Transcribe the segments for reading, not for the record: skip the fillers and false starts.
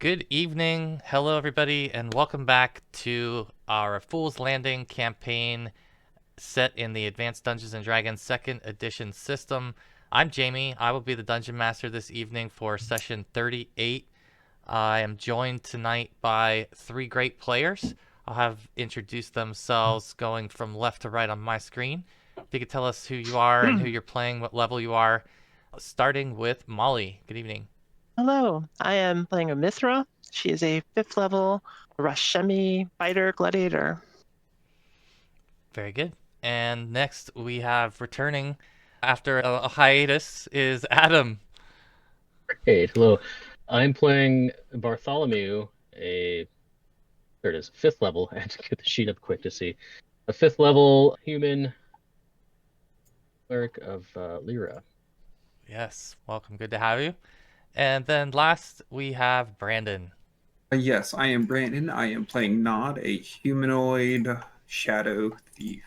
Good evening. Hello, everybody, and welcome back to our Fool's Landing campaign set in the Advanced Dungeons & Dragons 2nd Edition system. I'm Jamie. I will be the Dungeon Master this evening for session 38. I am joined tonight by three great players. I'll have introduced themselves going from left to right on my screen. If you could tell us who you are and who you're playing, what level you are, starting with Molly. Good evening. Hello, I am playing a Mithra. She is a 5th level Rashemi fighter gladiator. Very good. And next we have returning after a hiatus is Adam. Hey, hello. I'm playing Bartholomew, there it is, 5th level. I had to get the sheet up quick to see. A 5th level human cleric of Lyra. Yes, welcome. Good to have you. And then last we have Brandon. Yes, I am Brandon. I am playing Nod, a humanoid shadow thief.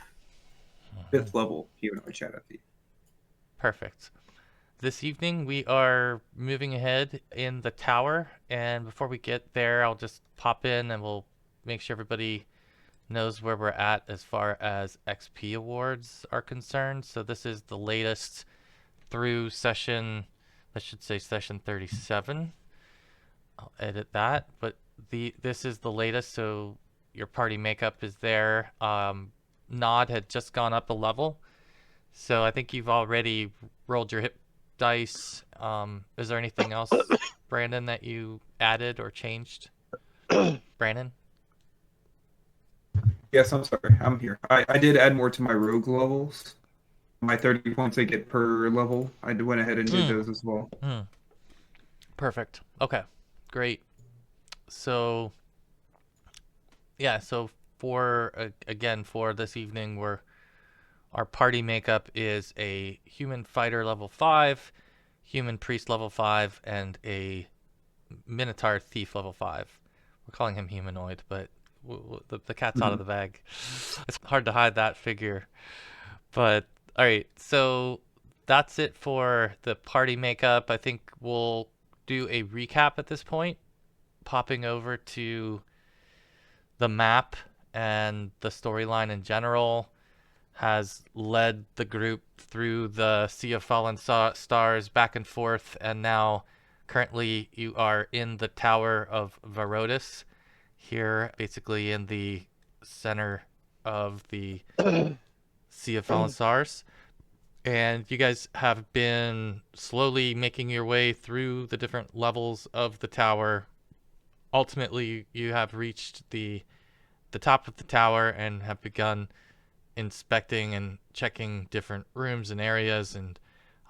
5th level humanoid shadow thief. Perfect. This evening we are moving ahead in the tower, and before we get there, I'll just pop in and we'll make sure everybody knows where we're at as far as XP awards are concerned. So this is the latest through session, I should say session 37. I'll edit that, but this is the latest, so your party makeup is there. Nod had just gone up a level, so I think you've already rolled your hit dice. Is there anything else, Brandon, that you added or changed? Brandon? Yes, I'm sorry. I'm here. I did add more to my rogue levels. My 30 points I get per level. I went ahead and did those as well. Perfect. Okay, great. So, yeah, so for, again, for this evening, our party makeup is a human fighter level 5, human priest level 5, and a minotaur thief level 5. We're calling him humanoid, but the cat's out of the bag. It's hard to hide that figure. But, alright, so that's it for the party makeup. I think we'll do a recap at this point, popping over to the map and the storyline in general. Has led the group through the Sea of Fallen Stars back and forth, and now currently you are in the Tower of Varodis, here basically in the center of the Sea of Fallen Stars. And you guys have been slowly making your way through the different levels of the tower. Ultimately, you have reached the top of the tower and have begun inspecting and checking different rooms and areas, and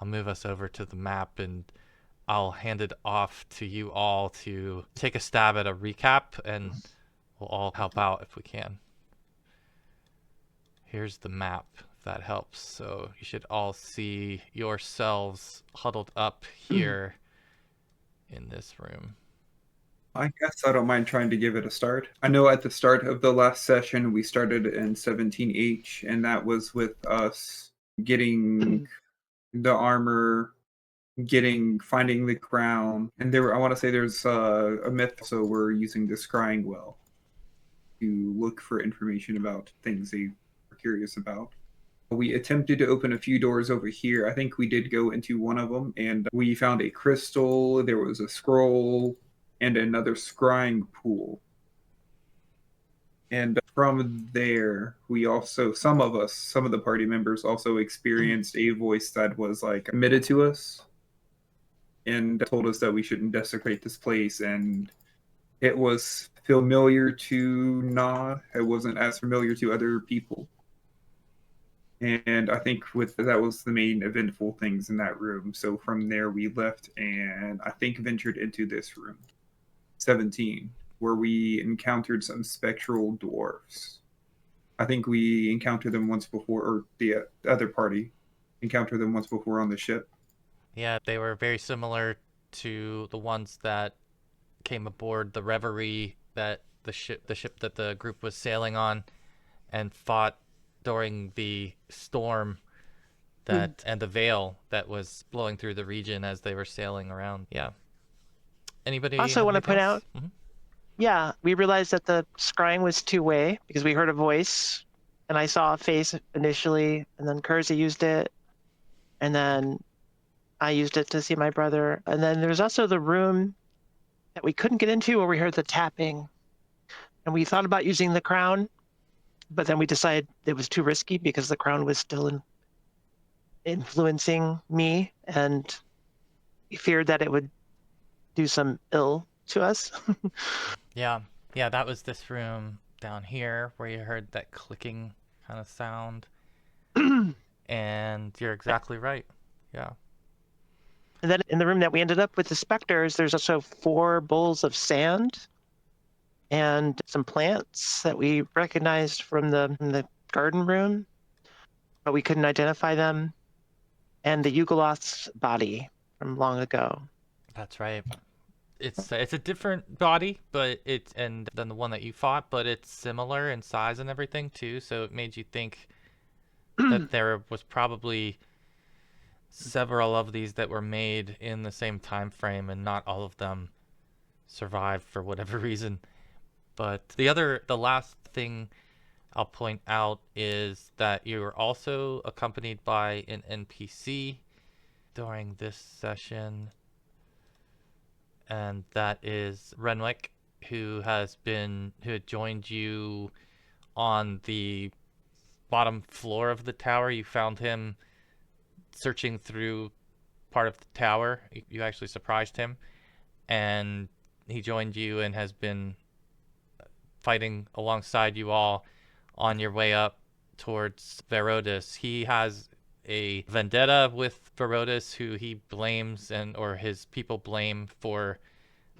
I'll move us over to the map and I'll hand it off to you all to take a stab at a recap, and we'll all help out if we can. Here's the map, if that helps. So you should all see yourselves huddled up here in this room. I guess I don't mind trying to give it a start. I know at the start of the last session, we started in 17H, and that was with us getting the armor, finding the crown, and I want to say there's a myth, so we're using the scrying well to look for information about things they were curious about. We attempted to open a few doors over here. I think we did go into one of them, and we found a crystal, there was a scroll, and another scrying pool. And from there, we also, some of the party members also experienced a voice that was like emitted to us and told us that we shouldn't desecrate this place. And it was familiar to Nod. It wasn't as familiar to other people. And I think that was the main eventful things in that room. So from there, we left and I think ventured into this room. 17, where we encountered some spectral dwarves. I think we encountered them once before, or the other party encountered them once before on the ship. Yeah, they were very similar to the ones that came aboard the Reverie, that the ship that the group was sailing on, and fought during the storm that and the veil that was blowing through the region as they were sailing around. Yeah. Anybody Also have want to anything point else? out, yeah, we realized that the scrying was two-way because we heard a voice and I saw a face initially, and then Kersey used it, and then I used it to see my brother. And then there's also the room that we couldn't get into where we heard the tapping. And we thought about using the crown, but then we decided it was too risky because the crown was still influencing me, and we feared that it would do some ill to us. Yeah, yeah, that was this room down here where you heard that clicking kind of sound. And you're exactly right. Yeah. And then in the room that we ended up with the specters, there's also 4 bowls of sand and some plants that we recognized from the garden room, but we couldn't identify them, and the Yugoloth's body from long ago. That's right. It's a different body, but it's and than the one that you fought, but it's similar in size and everything too. So it made you think that there was probably several of these that were made in the same time frame, and not all of them survived for whatever reason. But the last thing I'll point out is that you were also accompanied by an NPC during this session, and that is Renwick, who had joined you on the bottom floor of the tower. You found him searching through part of the tower. You actually surprised him, and he joined you and has been fighting alongside you all on your way up towards Varodis. He has a vendetta with Varodis, who he blames or his people blame for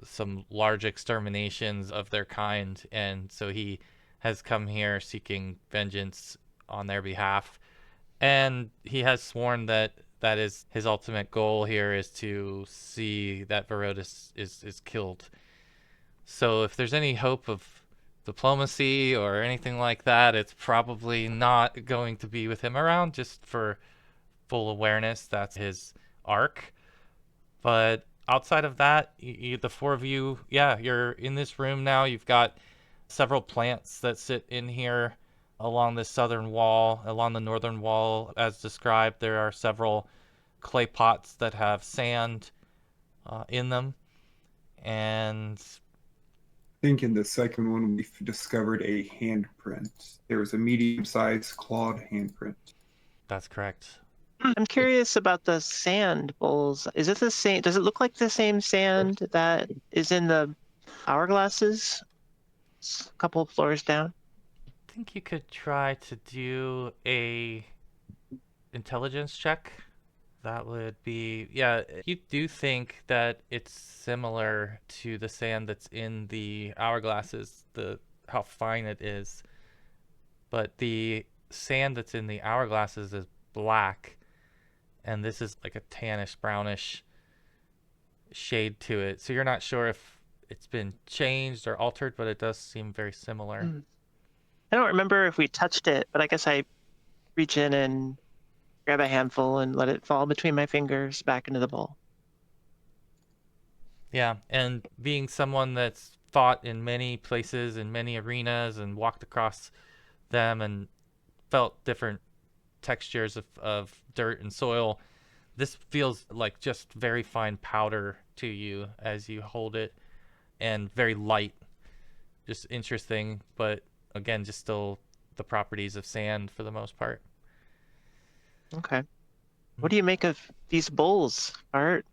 some large exterminations of their kind, and so he has come here seeking vengeance on their behalf. And he has sworn that is his ultimate goal here, is to see that Varodis is killed. So if there's any hope of diplomacy or anything like that, it's probably not going to be with him around. Just for full awareness, that's his arc. But outside of that, the 4 of you, yeah, you're in this room now. You've got several plants that sit in here along the southern wall. Along the northern wall, as described, there are several clay pots that have sand in them. And I think in the second one, we discovered a handprint. There was a medium-sized clawed handprint. that's correct. I'm curious about the sand bowls. Is it the same? Does it look like the same sand that is in the hourglasses? It's a couple of floors down. I think you could try to do a intelligence check. That would be, yeah, you do think that it's similar to the sand that's in the hourglasses, how fine it is. But the sand that's in the hourglasses is black, and this is like a tannish, brownish shade to it. So you're not sure if it's been changed or altered, but it does seem very similar. I don't remember if we touched it, but I guess I reach in and grab a handful and let it fall between my fingers back into the bowl. Yeah, and being someone that's fought in many places, in many arenas, and walked across them and felt different textures of dirt and soil, this feels like just very fine powder to you as you hold it, and very light. Just interesting, but again, just still the properties of sand for the most part. Okay. What do you make of these bowls, Art?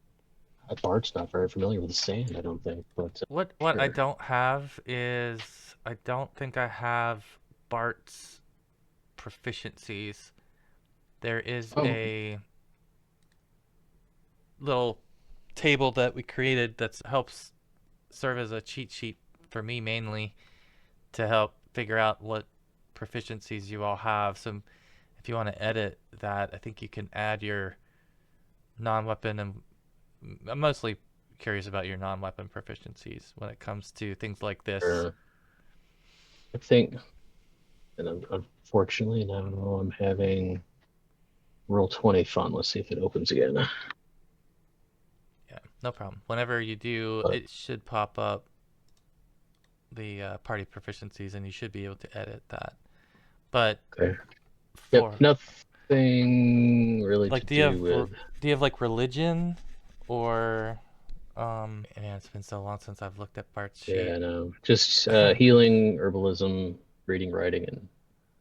Bart's not very familiar with the sand, I don't think. But What I sure. don't have is, I don't think I have Bart's proficiencies. There is Oh. a little table that we created that helps serve as a cheat sheet for me mainly, to help figure out what proficiencies you all have. So if you want to edit that, I think you can add your non-weapon, and I'm mostly curious about your non-weapon proficiencies when it comes to things like this. I think, and unfortunately now I'm having roll 20 fun. Let's see if it opens again. Yeah. No problem. Whenever you do, But- it should pop up the party proficiencies, and you should be able to edit that. But Okay. for Yep, nothing really like, to do with. do you have like religion, or man, it's been so long since I've looked at Bart's sheet. Yeah, no, just healing, herbalism, reading, writing, and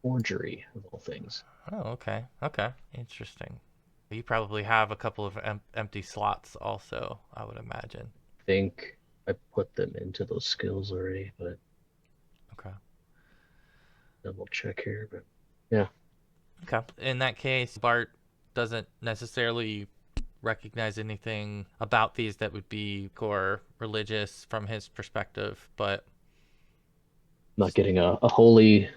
forgery of all things. Oh, okay, okay, interesting. You probably have a couple of empty slots, also, I would imagine. I think I put them into those skills already, but Okay. double check here. But yeah, Okay. In that case, Bart doesn't necessarily recognize anything about these that would be core religious from his perspective, but not getting a holy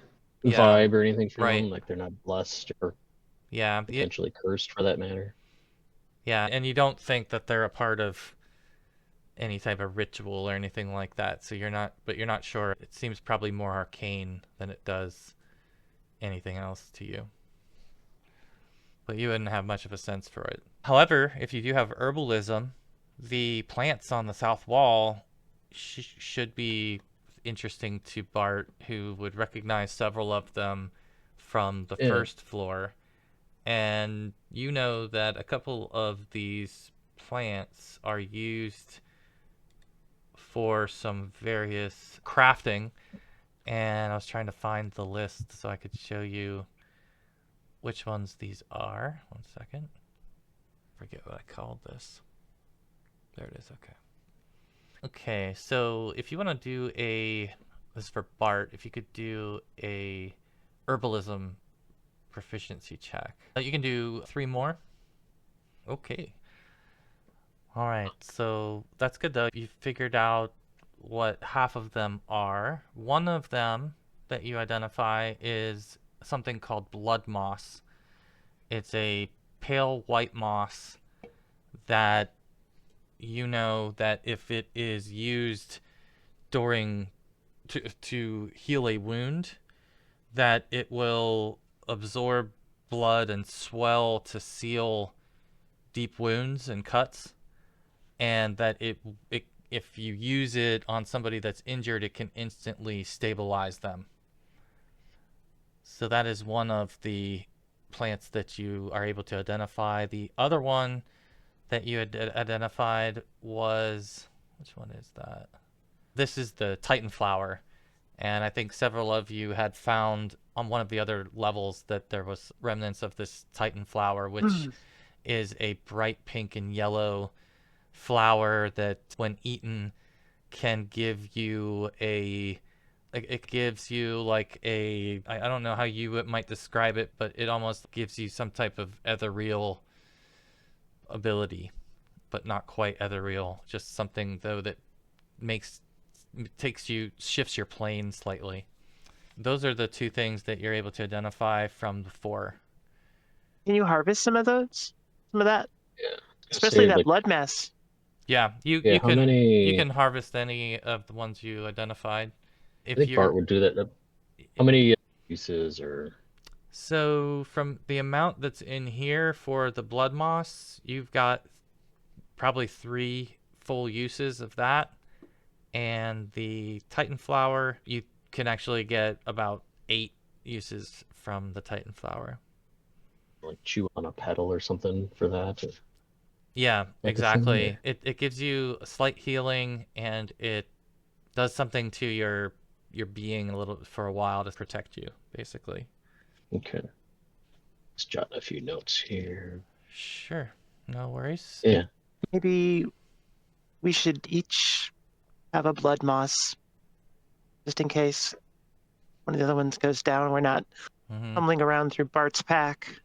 Yeah, vibe or anything from right. them. Like they're not blessed or yeah, potentially cursed for that matter. yeah, and you don't think that they're a part of any type of ritual or anything like that. So you're not sure. It seems probably more arcane than it does anything else to you. But you wouldn't have much of a sense for it. However, if you do have herbalism, the plants on the south wall should be interesting to Bart, who would recognize several of them from the Yeah. first floor. And you know that a couple of these plants are used for some various crafting. And I was trying to find the list so I could show you which ones these are. 1 second. Forget what I called this. There it is. Okay. Okay, so if you want to do this is for Bart, if you could do a herbalism proficiency check. You can do 3 more. Okay. All right, so that's good though. You figured out what half of them are. One of them that you identify is something called blood moss. It's a pale white moss that you know that if it is used during to heal a wound, that it will absorb blood and swell to seal deep wounds and cuts, and that it if you use it on somebody that's injured, it can instantly stabilize them. So that is one of the plants that you are able to identify. The other one that you had identified was, which one is that? This is the Titan flower. And I think several of you had found on one of the other levels that there was remnants of this Titan flower, which is a bright pink and yellow flower that when eaten can give you it gives you like I don't know how you might describe it, but it almost gives you some type of ethereal ability, but not quite ethereal, just something though that shifts your plane slightly. Those are the 2 things that you're able to identify from the 4. Can you harvest some of those? Some of that? Yeah. Especially Say, that like, blood mess. Yeah, you how can many? you can harvest any of the ones you identified. I If think you're Bart would do that. How many uses or? So from the amount that's in here for the blood moss, you've got probably 3 full uses of that. And the Titan flower, you can actually get about 8 uses from the Titan flower. Like chew on a petal or something for that. Or... Yeah, Like exactly. It gives you a slight healing, and it does something to your being a little for a while to protect you, basically. Okay. Let's jot a few notes here. Sure. No worries. Yeah. Maybe we should each have a blood moss, just in case one of the other ones goes down. We're not fumbling around through Bart's pack.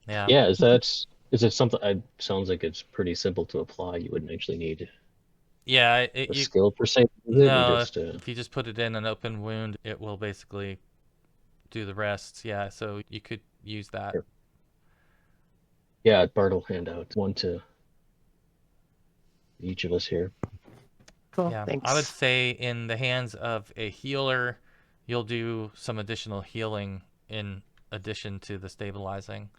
Yeah. Yeah, is it something? Sounds like it's pretty simple to apply. You wouldn't actually need Yeah, a skill per se. no, Just, if you just put it in an open wound, it will basically do the rest. Yeah, so you could use that. Sure. Yeah, Bart will hand out 1 to each of us here. Cool, Yeah, thanks. I would say in the hands of a healer, you'll do some additional healing in addition to the stabilizing.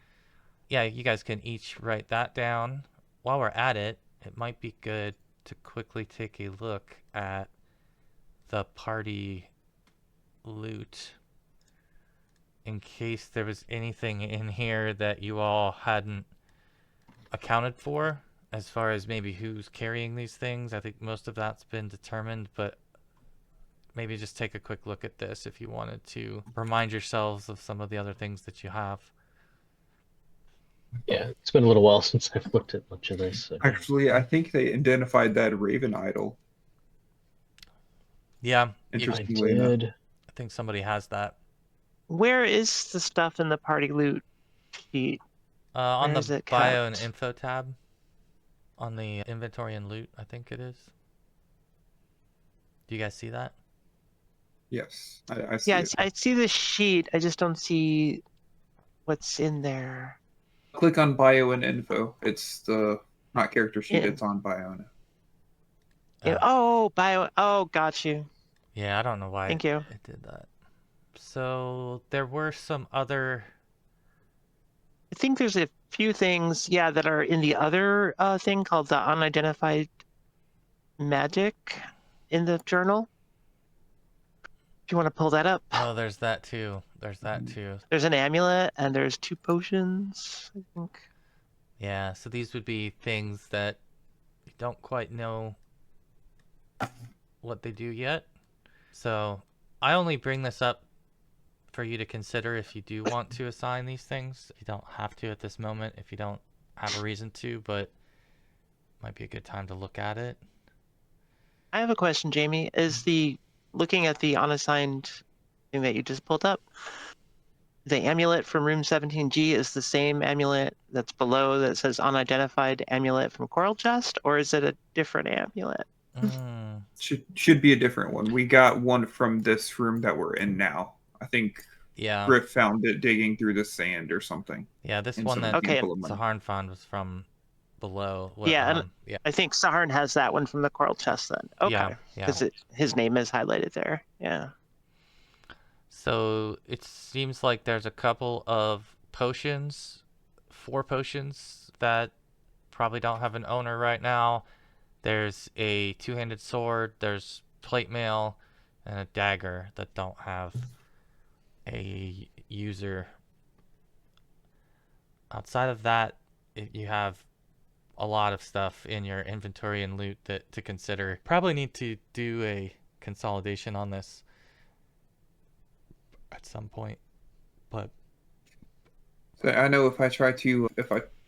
Yeah, you guys can each write that down, while we're at it, it might be good to quickly take a look at the party loot in case there was anything in here that you all hadn't accounted for as far as maybe who's carrying these things. I think most of that's been determined, but maybe just take a quick look at this if you wanted to remind yourselves of some of the other things that you have. Yeah, it's been a little while since I've looked at much of this. So. Actually, I think they identified that Raven idol. Yeah, I Interestingly enough. did. I think somebody has that. Where is the stuff in the party loot sheet? On Where is the it bio and kept? info tab, on the inventory and loot, I think it is. Do you guys see that? Yes, I see Yeah, it. I see the sheet. I just don't see what's in there. Click on bio and info. It's the not character sheet. Yeah. It's on bio now. Yeah, oh, bio. Oh, got you. Yeah, I don't know why Thank you. it did that. So there were some other... I think there's a few things, yeah, that are in the other thing called the unidentified magic in the journal. If you want to pull that up. Oh, there's that too. There's that too. There's an amulet and there's 2 potions, I think. Yeah, so these would be things that you don't quite know what they do yet. So I only bring this up for you to consider if you do want to assign these things. You don't have to at this moment if you don't have a reason to, but it might be a good time to look at it. I have a question, Jamie. Is the looking at the unassigned thing that you just pulled up, the amulet from room 17G is the same amulet that's below that says unidentified amulet from Coral Chest, or is it a different amulet? Should be a different one. We got one from this room that we're in now. I think Yeah. Griff found it digging through the sand or something. Yeah, this And one some that Okay. full of money. Saharn found was from below. Yeah, and yeah. I think Saharn has that one from the Coral Chest then. Okay. Yeah. Because his name is highlighted there. Yeah. So it seems like there's a couple of potions, 4 potions that probably don't have an owner right now. There's a 2-handed sword, there's plate mail, and a dagger that don't have a user. Outside of that, you have a lot of stuff in your inventory and loot that to consider. Probably need to do a consolidation on this at some point, but So I know if I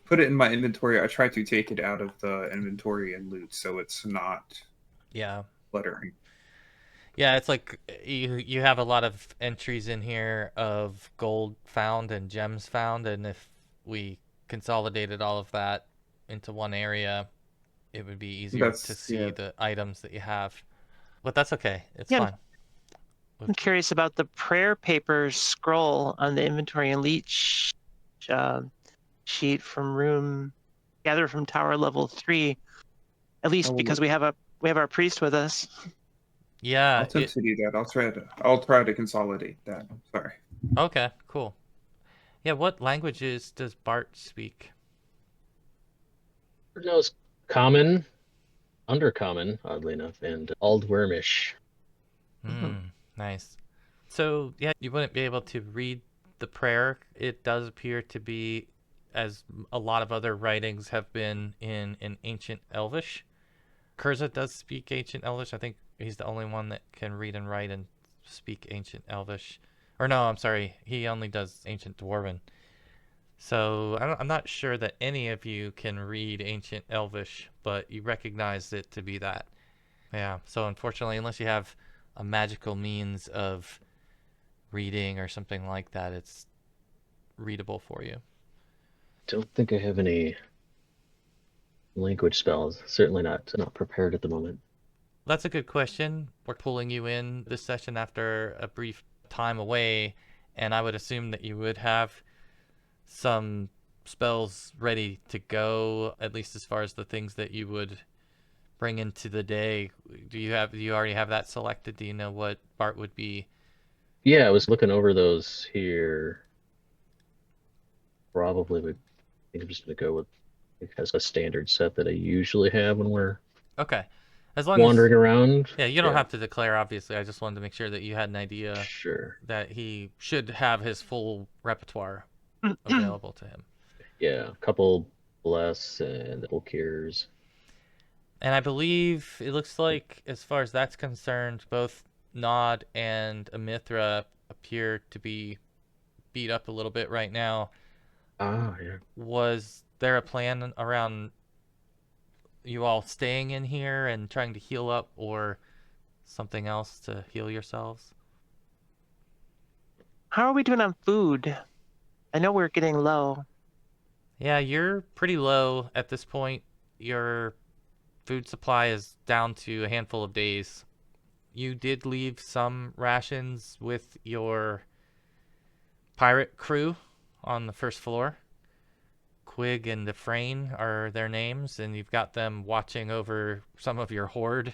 put it in my inventory, I try to take it out of the inventory and loot, so it's not yeah. cluttering. Yeah, it's like you have a lot of entries in here of gold found and gems found, and if we consolidated all of that into one area, it would be easier to see the items that you have. But that's okay. It's fine. I'm curious about the prayer paper scroll on the inventory and loot sheet from room gathered from tower level 3. At least because we have our priest with us. Yeah, I'll attempt to do that. I'll try to consolidate that. Sorry. Okay, cool. Yeah, what languages does Bart speak? He knows Common, Undercommon, oddly enough, and Aldwormish. Nice. So, yeah, you wouldn't be able to read the prayer. It does appear to be, as a lot of other writings have been, in ancient Elvish. Kurza does speak ancient Elvish. I think he's the only one that can read and write and speak ancient Elvish. Or no, I'm sorry. He only does ancient Dwarven. So I'm not sure that any of you can read ancient Elvish, but you recognize it to be that. Yeah, so unfortunately, unless you have a magical means of reading or something like that, it's readable for you. Don't think I have any language spells. Certainly not prepared at the moment. That's a good question. We're pulling you in this session after a brief time away, and I would assume that you would have some spells ready to go, at least as far as the things that you would bring into the day. Do you already have that selected? Do you know what Bart would be? Yeah, I was looking over those here. Probably would. I think I'm just gonna go with It has a standard set that I usually have when we're Okay. As long wandering as around. yeah, you don't have to declare. Obviously, I just wanted to make sure that you had an idea Sure. that he should have his full repertoire available to him. Yeah, a couple bless and full cures. And I believe it looks like, as far as that's concerned, both Nod and Amithra appear to be beat up a little bit right now. Ah, yeah. Was there a plan around you all staying in here and trying to heal up, or something else to heal yourselves? How are we doing on food? I know we're getting low. Yeah, you're pretty low at this point. Your food supply is down to a handful of days. You did leave some rations with your pirate crew on the first floor. Quig and Defrain are their names, and you've got them watching over some of your hoard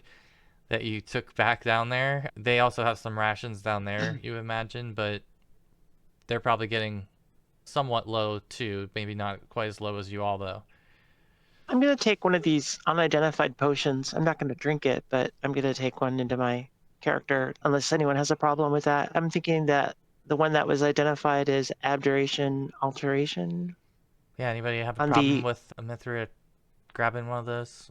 that you took back down there. They also have some rations down there, you imagine, but they're probably getting somewhat low too. Maybe not quite as low as you all, though. I'm going to take one of these unidentified potions. I'm not going to drink it, but I'm going to take one into my character, unless anyone has a problem with that. I'm thinking that the one that was identified is abjuration alteration. Yeah, anybody have a On problem the with Amithra grabbing one of those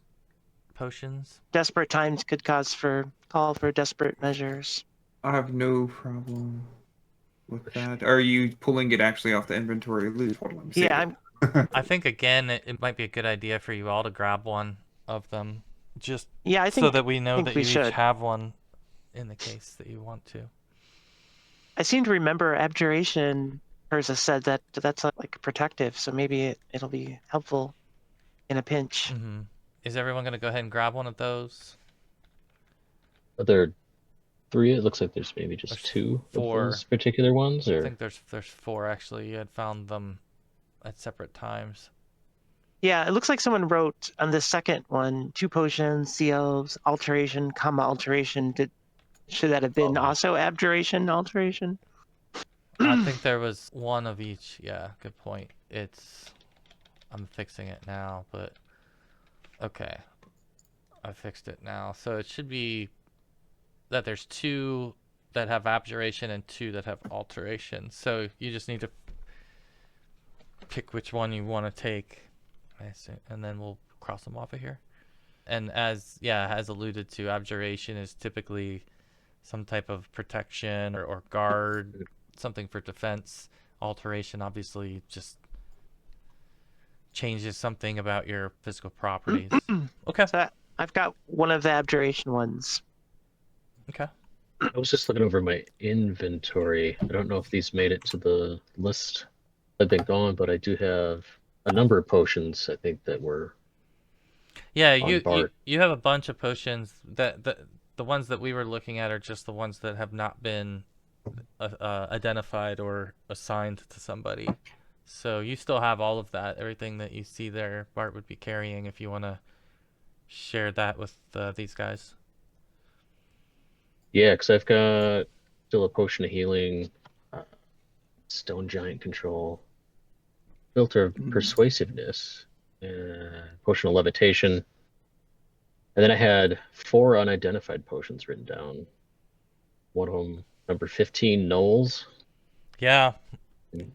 potions? desperate times could call for desperate measures. I have no problem with that. Are you pulling it actually off the inventory loot? Hold on, let me see Yeah, it. I think, again, it might be a good idea for you all to grab one of them, just I so that we know think that we you each should. have one in the case that you want to. I seem to remember abjuration. Urza said that that's like protective, so maybe it'll be helpful in a pinch. Mm-hmm. Is everyone going to go ahead and grab one of those? Are there three? It looks like there's maybe just There's two four. of those particular ones, I or think there's four, actually. You had found them at separate times. Yeah, it looks like someone wrote on the second one 2 potions, CLs, alteration, comma alteration. Should that have been also abjuration alteration? I think there was one of each. Yeah, good point. I'm fixing it now, but okay. I fixed it now. So it should be that there's 2 that have abjuration and 2 that have alteration. So you just need to pick which one you want to take. And then we'll cross them off of here. And as alluded to, abjuration is typically some type of protection or guard, something for defense. Alteration obviously just changes something about your physical properties. Okay. So I've got one of the abjuration ones. Okay. I was just looking over my inventory. I don't know if these made it to the list I've been going, but I do have a number of potions, I think, that were Yeah, on Bart. you have a bunch of potions. The ones that we were looking at are just the ones that have not been identified or assigned to somebody. So you still have all of that. Everything that you see there, Bart would be carrying if you want to share that with these guys. Yeah, because I've got still a potion of healing, stone giant control, filter of persuasiveness, potion of levitation, and then I had 4 unidentified potions written down. One of them, number 15, Knolls. Yeah.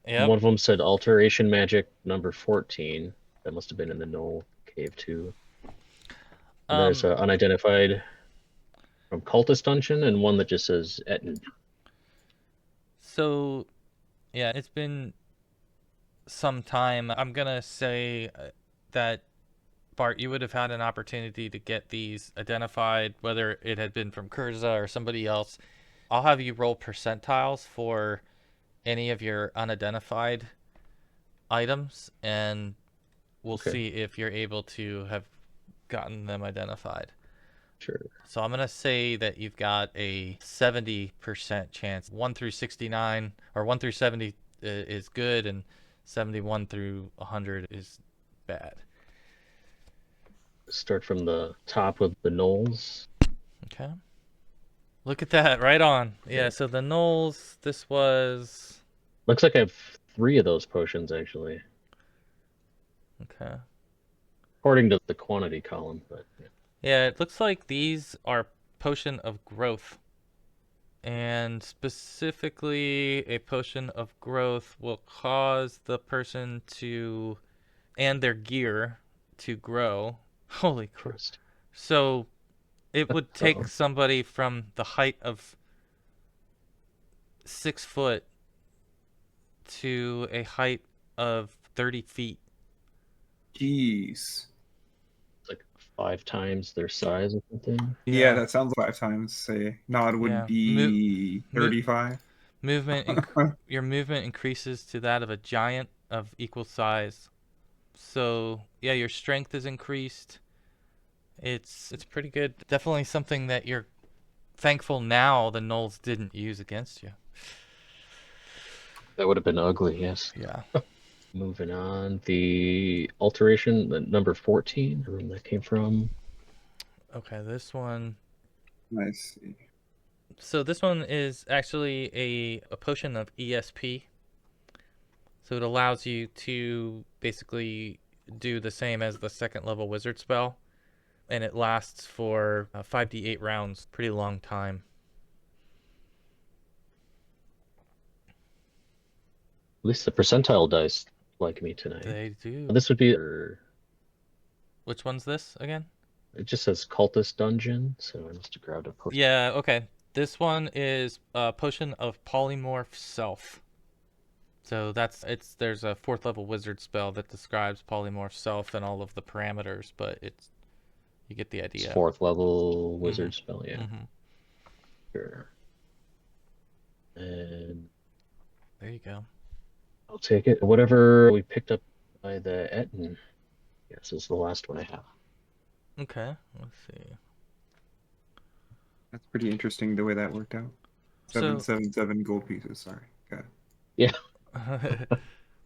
Yep. One of them said alteration magic, number 14. That must have been in the Knoll cave too. And there's an unidentified from Cultist Dungeon, and one that just says Etten. So, yeah, it's been some time. I'm gonna say that, Bart, you would have had an opportunity to get these identified, whether it had been from Kurza or somebody else. I'll have you roll percentiles for any of your unidentified items, and we'll see if you're able to have gotten them identified. Sure. So I'm going to say that you've got a 70% chance. 1 through 69, or 1 through 70 is good, and 71 through 100 is bad. Start from the top with the Knolls. Okay. Look at that, right on. Yeah, so the Knolls, this was... Looks like I have 3 of those potions, actually. Okay. according to the quantity column, but yeah. Yeah, it looks like these are potion of growth. And specifically, a potion of growth will cause the person to, and their gear to grow. Holy crap. First. So it would take Uh-oh. somebody from the height of 6 foot to a height of 30 feet. Jeez. It's like 5 times their size or something. Yeah, that sounds 5 times. Say Nod would Yeah. be 35. Your movement increases to that of a giant of equal size. So yeah, your strength is increased. It's pretty good. Definitely something that you're thankful now the Gnolls didn't use against you. That would have been ugly, yes. Yeah. Moving on, the alteration, the number 14, where that came from. Okay, this one. Nice. So this one is actually a potion of ESP. So it allows you to basically do the same as the second level wizard spell. And it lasts for 5d8 rounds. Pretty long time. At least the percentile dice like me tonight. They do. This would be... Which one's this again? It just says cultist dungeon, so I must have grabbed a potion. Yeah, okay. This one is a potion of polymorph self. So there's a 4th level wizard spell that describes polymorph self and all of the parameters, but you get the idea. It's 4th level wizard spell, yeah. Mm-hmm. Sure. And There you go. I'll take it. Whatever we picked up by the Etten, yes, is the last one I have. Okay, let's see. That's pretty interesting the way that worked out. 777 gold pieces. Sorry. Got it. Yeah.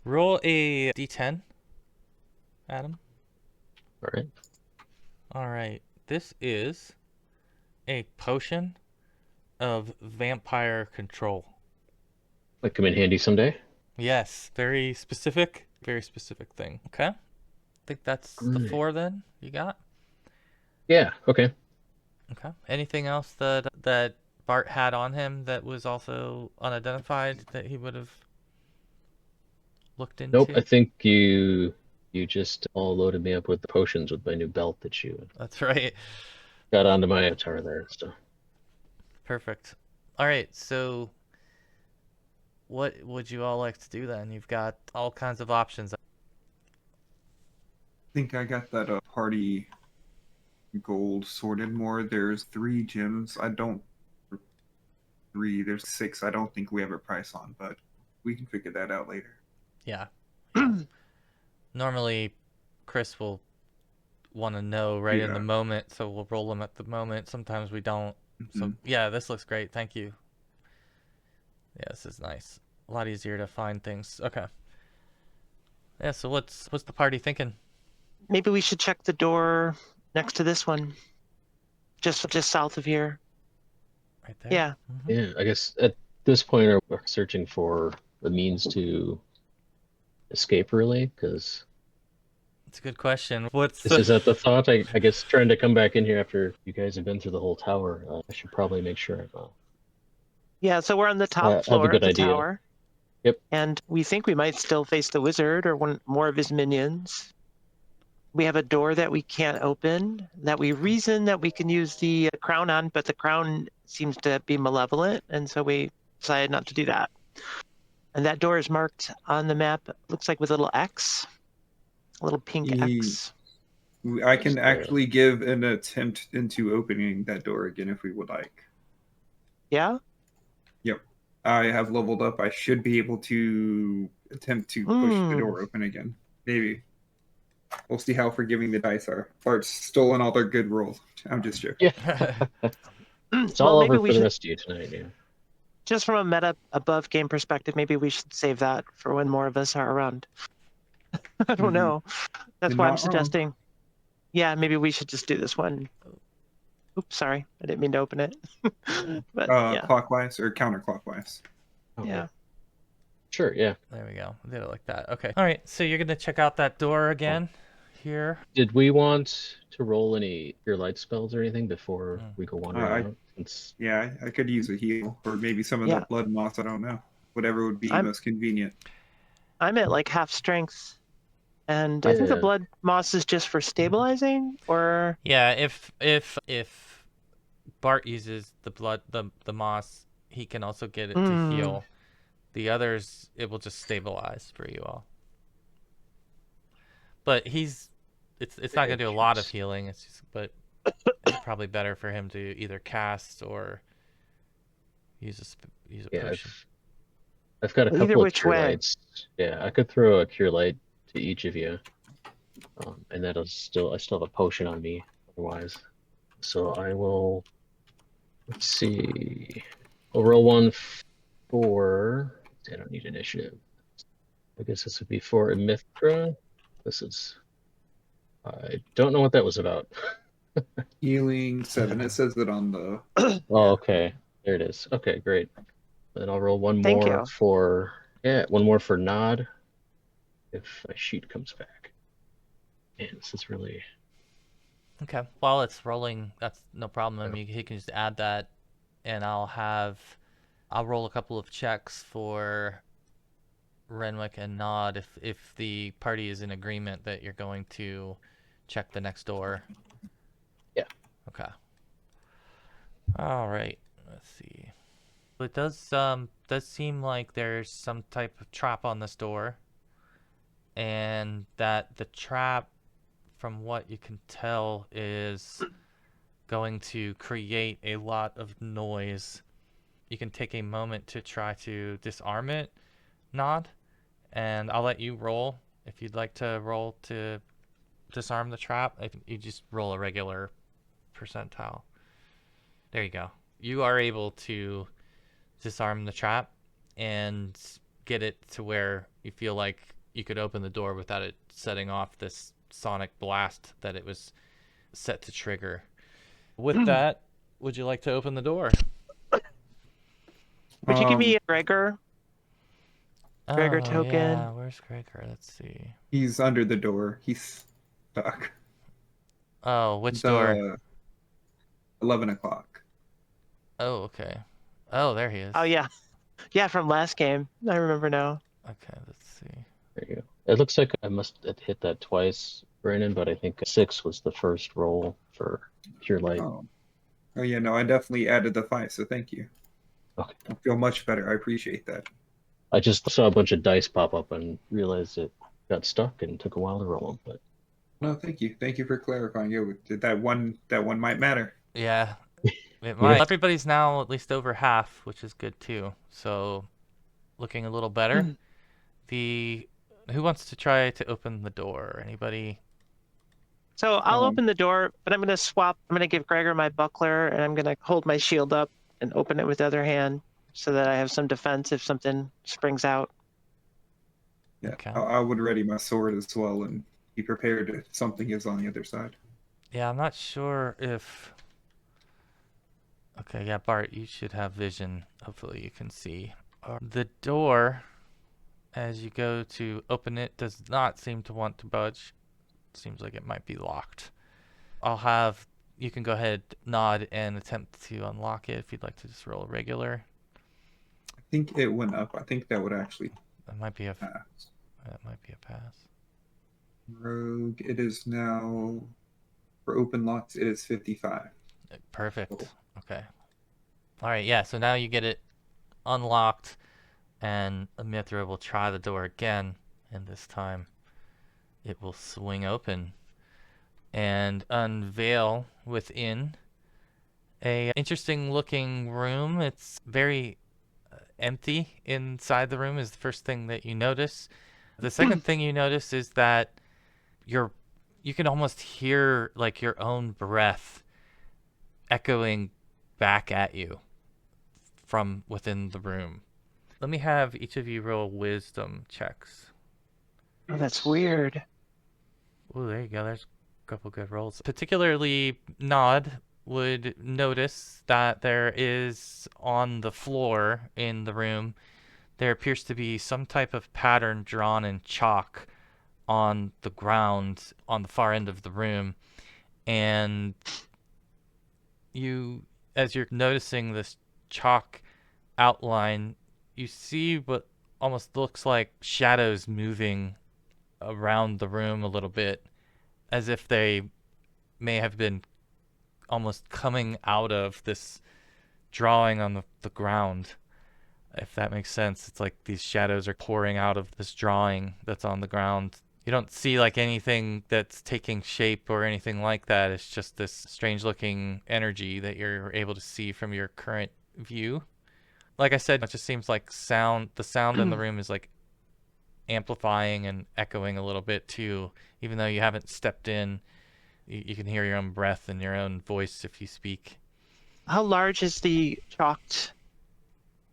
Roll a d10, Adam. All right. All right. This is a potion of vampire control. Might come in handy someday. Yes, very specific thing. Okay. I think that's the 4 then you got. Yeah, okay. Okay. Anything else that Bart had on him that was also unidentified that he would have looked into? Nope, I think you just all loaded me up with the potions with my new belt that you That's right. got onto my avatar there. So Perfect. All right, so what would you all like to do then? You've got all kinds of options. I think I got that party gold sorted more. There's 3 gems. There's 6. I don't think we have a price on, but we can figure that out later. Yeah. Normally, Chris will want to know right in the moment, so we'll roll them at the moment. Sometimes we don't. So yeah, this looks great. Thank you. Yeah, this is nice. A lot easier to find things. Okay. Yeah, so what's the party thinking? Maybe we should check the door next to this one, just south of here. Right there? Yeah. Mm-hmm. yeah, I guess at this point we're searching for the means to escape, really, because It's a good question. is that the thought? I guess trying to come back in here after you guys have been through the whole tower, I should probably make sure I'm Yeah, so we're on the top have a floor of good the idea. tower. Yep. And we think we might still face the wizard or one more of his minions. We have a door that we can't open, that we reason that we can use the crown on, but the crown seems to be malevolent, and so we decided not to do that. And that door is marked on the map, looks like with a little X, a little pink X. I can actually give an attempt into opening that door again if we would like. Yeah? Yep. I have leveled up. I should be able to attempt to push the door open again. Maybe. We'll see how forgiving the dice are. Bart's stolen all their good rolls. I'm just joking. Yeah. It's all over for the rest of you tonight, yeah. Just from a meta above game perspective, maybe we should save that for when more of us are around. I don't know. That's why I'm suggesting. Yeah, maybe we should just do this one. Oops, sorry. I didn't mean to open it. But yeah. Clockwise or counterclockwise? Okay. Yeah. Sure, yeah. There we go. I did it like that. Okay. All right, so you're going to check out that door again here. Did we want to roll any pure light spells or anything before we go wandering I out? Since yeah, I could use a heal or maybe some of Yeah. the blood moss. I don't know. Whatever would be I'm- most convenient. I'm at like half strength, and I think the Yeah. blood moss is just for stabilizing, or Yeah, if Bart uses the moss, he can also get it to heal. The others, it will just stabilize for you all. But it's not gonna do a lot of healing. It's just, but it's probably better for him to either cast or use a potion. I've got a Either couple of which cure way. lights. Yeah, I could throw a cure light to each of you, and I still have a potion on me otherwise. So I will. Let's see. I'll roll one for. I don't need initiative. I guess this would be for Mithra. This is. I don't know what that was about. Healing 7. It says it on the. Oh, okay. There it is. Okay, great. Then I'll roll one Thank more you. for Nod. If my sheet comes back. Man, this is really. Okay. While it's rolling, that's no problem. I mean, he can just add that, and I'll roll a couple of checks for Renwick and Nod if the party is in agreement that you're going to check the next door. Yeah. Okay. All right. Let's see. It does seem like there's some type of trap on this door, and that the trap, from what you can tell, is going to create a lot of noise. You can take a moment to try to disarm it, Nod, and I'll let you roll if you'd like to roll to disarm the trap. I think you just roll a regular percentile. There you go. You are able to disarm the trap and get it to where you feel like you could open the door without it setting off this sonic blast that it was set to trigger. With that, would you like to open the door? Would you give me a Gregor token? Yeah, where's Gregor? Let's see. He's under the door. He's stuck. Oh, which door? 11 o'clock. Oh, okay. Oh, there he is. Oh yeah, yeah, from last game. I remember now. Okay, let's see. There you go. It looks like I must have hit that twice, Brandon, but I think 6 was the first roll for Cure Light. Oh yeah, no, I definitely added the 5, so thank you. Okay. I feel much better. I appreciate that. I just saw a bunch of dice pop up and realized it got stuck and took a while to roll them. But No, thank you. Thank you for clarifying. Yeah, that one might matter. Yeah, it might. Everybody's now at least over half, which is good too. So, looking a little better. Who wants to try to open the door? Anybody? So I'll open the door, but I'm gonna swap. I'm gonna give Gregor my buckler, and I'm gonna hold my shield up and open it with the other hand, so that I have some defense if something springs out. Yeah, Okay. I would ready my sword as well and be prepared if something is on the other side. Yeah, I'm not sure if. Okay, yeah, Bart, you should have vision. Hopefully, you can see. The door, as you go to open it, does not seem to want to budge. Seems like it might be locked. You can go ahead, Nod, and attempt to unlock it if you'd like to just roll a regular. I think it went up. I think that would actually That might be a pass. pass. Rogue, it is now, for open locks, it is 55. Perfect. Cool. Okay. All right, yeah, so now you get it unlocked, and Mithra will try the door again, and this time it will swing open and unveil within a interesting looking room. It's very empty inside the room is the first thing that you notice. The second thing you notice is that you can almost hear like your own breath echoing back at you from within the room. Let me have each of you roll wisdom checks. Oh, that's weird. Oh, there you go. There's a couple good rolls. Particularly Nod would notice that there is on the floor in the room, there appears to be some type of pattern drawn in chalk on the ground on the far end of the room, and you, as you're noticing this chalk outline, you see what almost looks like shadows moving around the room a little bit, as if they may have been almost coming out of this drawing on the ground, if that makes sense. It's like these shadows are pouring out of this drawing that's on the ground. You don't see like anything that's taking shape or anything like that. It's just this strange looking energy that you're able to see from your current view. Like I said, it just seems like the sound in the room is like amplifying and echoing a little bit too. Even though you haven't stepped in, you can hear your own breath and your own voice if you speak. How large is the chalked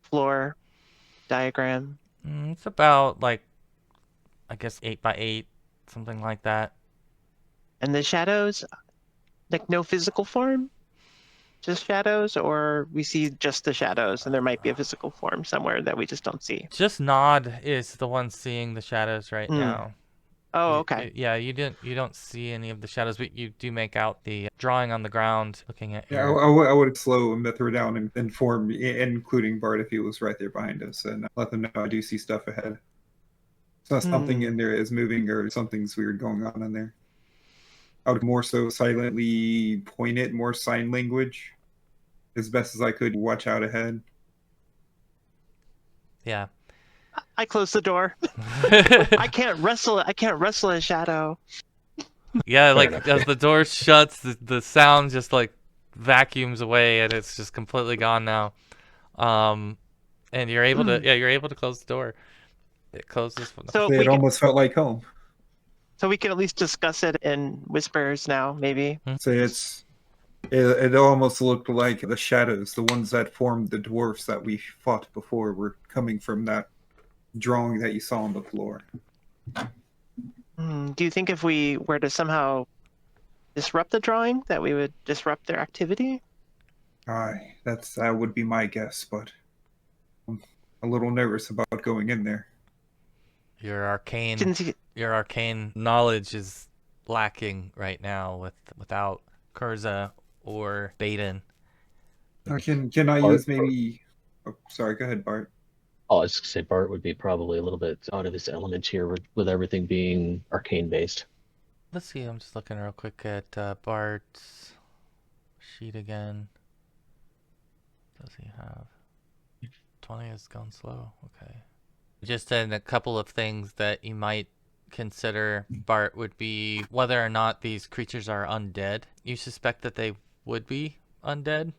floor diagram? It's about like, I guess 8 by 8, something like that. And the shadows, like no physical form? Just shadows, or we see just the shadows and there might be a physical form somewhere that we just don't see? Just Nod is the one seeing the shadows right now. Oh, okay. Yeah, you don't see any of the shadows, but you do make out the drawing on the ground, looking at Yeah, your... I would slow Mithra down and inform, including Bart if he was right there behind us, and let them know I do see stuff ahead. So something in there is moving or something's weird going on in there. I would more so silently point it, more sign language, as best as I could. Watch out ahead. Yeah. I close the door. I can't wrestle a shadow. Yeah, Fair like enough. as the door shuts, the sound just like vacuums away and it's just completely gone now. And you're able to close the door. It closes from the... So It almost felt like home. so we can at least discuss it in whispers now, maybe. So it almost looked like the shadows, the ones that formed the dwarfs that we fought before, were coming from that drawing that you saw on the floor. Do you think if we were to somehow disrupt the drawing, that we would disrupt their activity? That would be my guess, but I'm a little nervous about going in there. Your arcane Didn't see. your arcane knowledge is lacking right now without Kurza or Baden. Can I Bart- use maybe? Oh, sorry, go ahead, Bart. Oh, I was going to say Bart would be probably a little bit out of his element here with everything being arcane based. Let's see, I'm just looking real quick at Bart's sheet again. Does he have 20 has gone slow? Okay. Just then, a couple of things that you might consider, Bart, would be whether or not these creatures are undead. You suspect that they would be undead,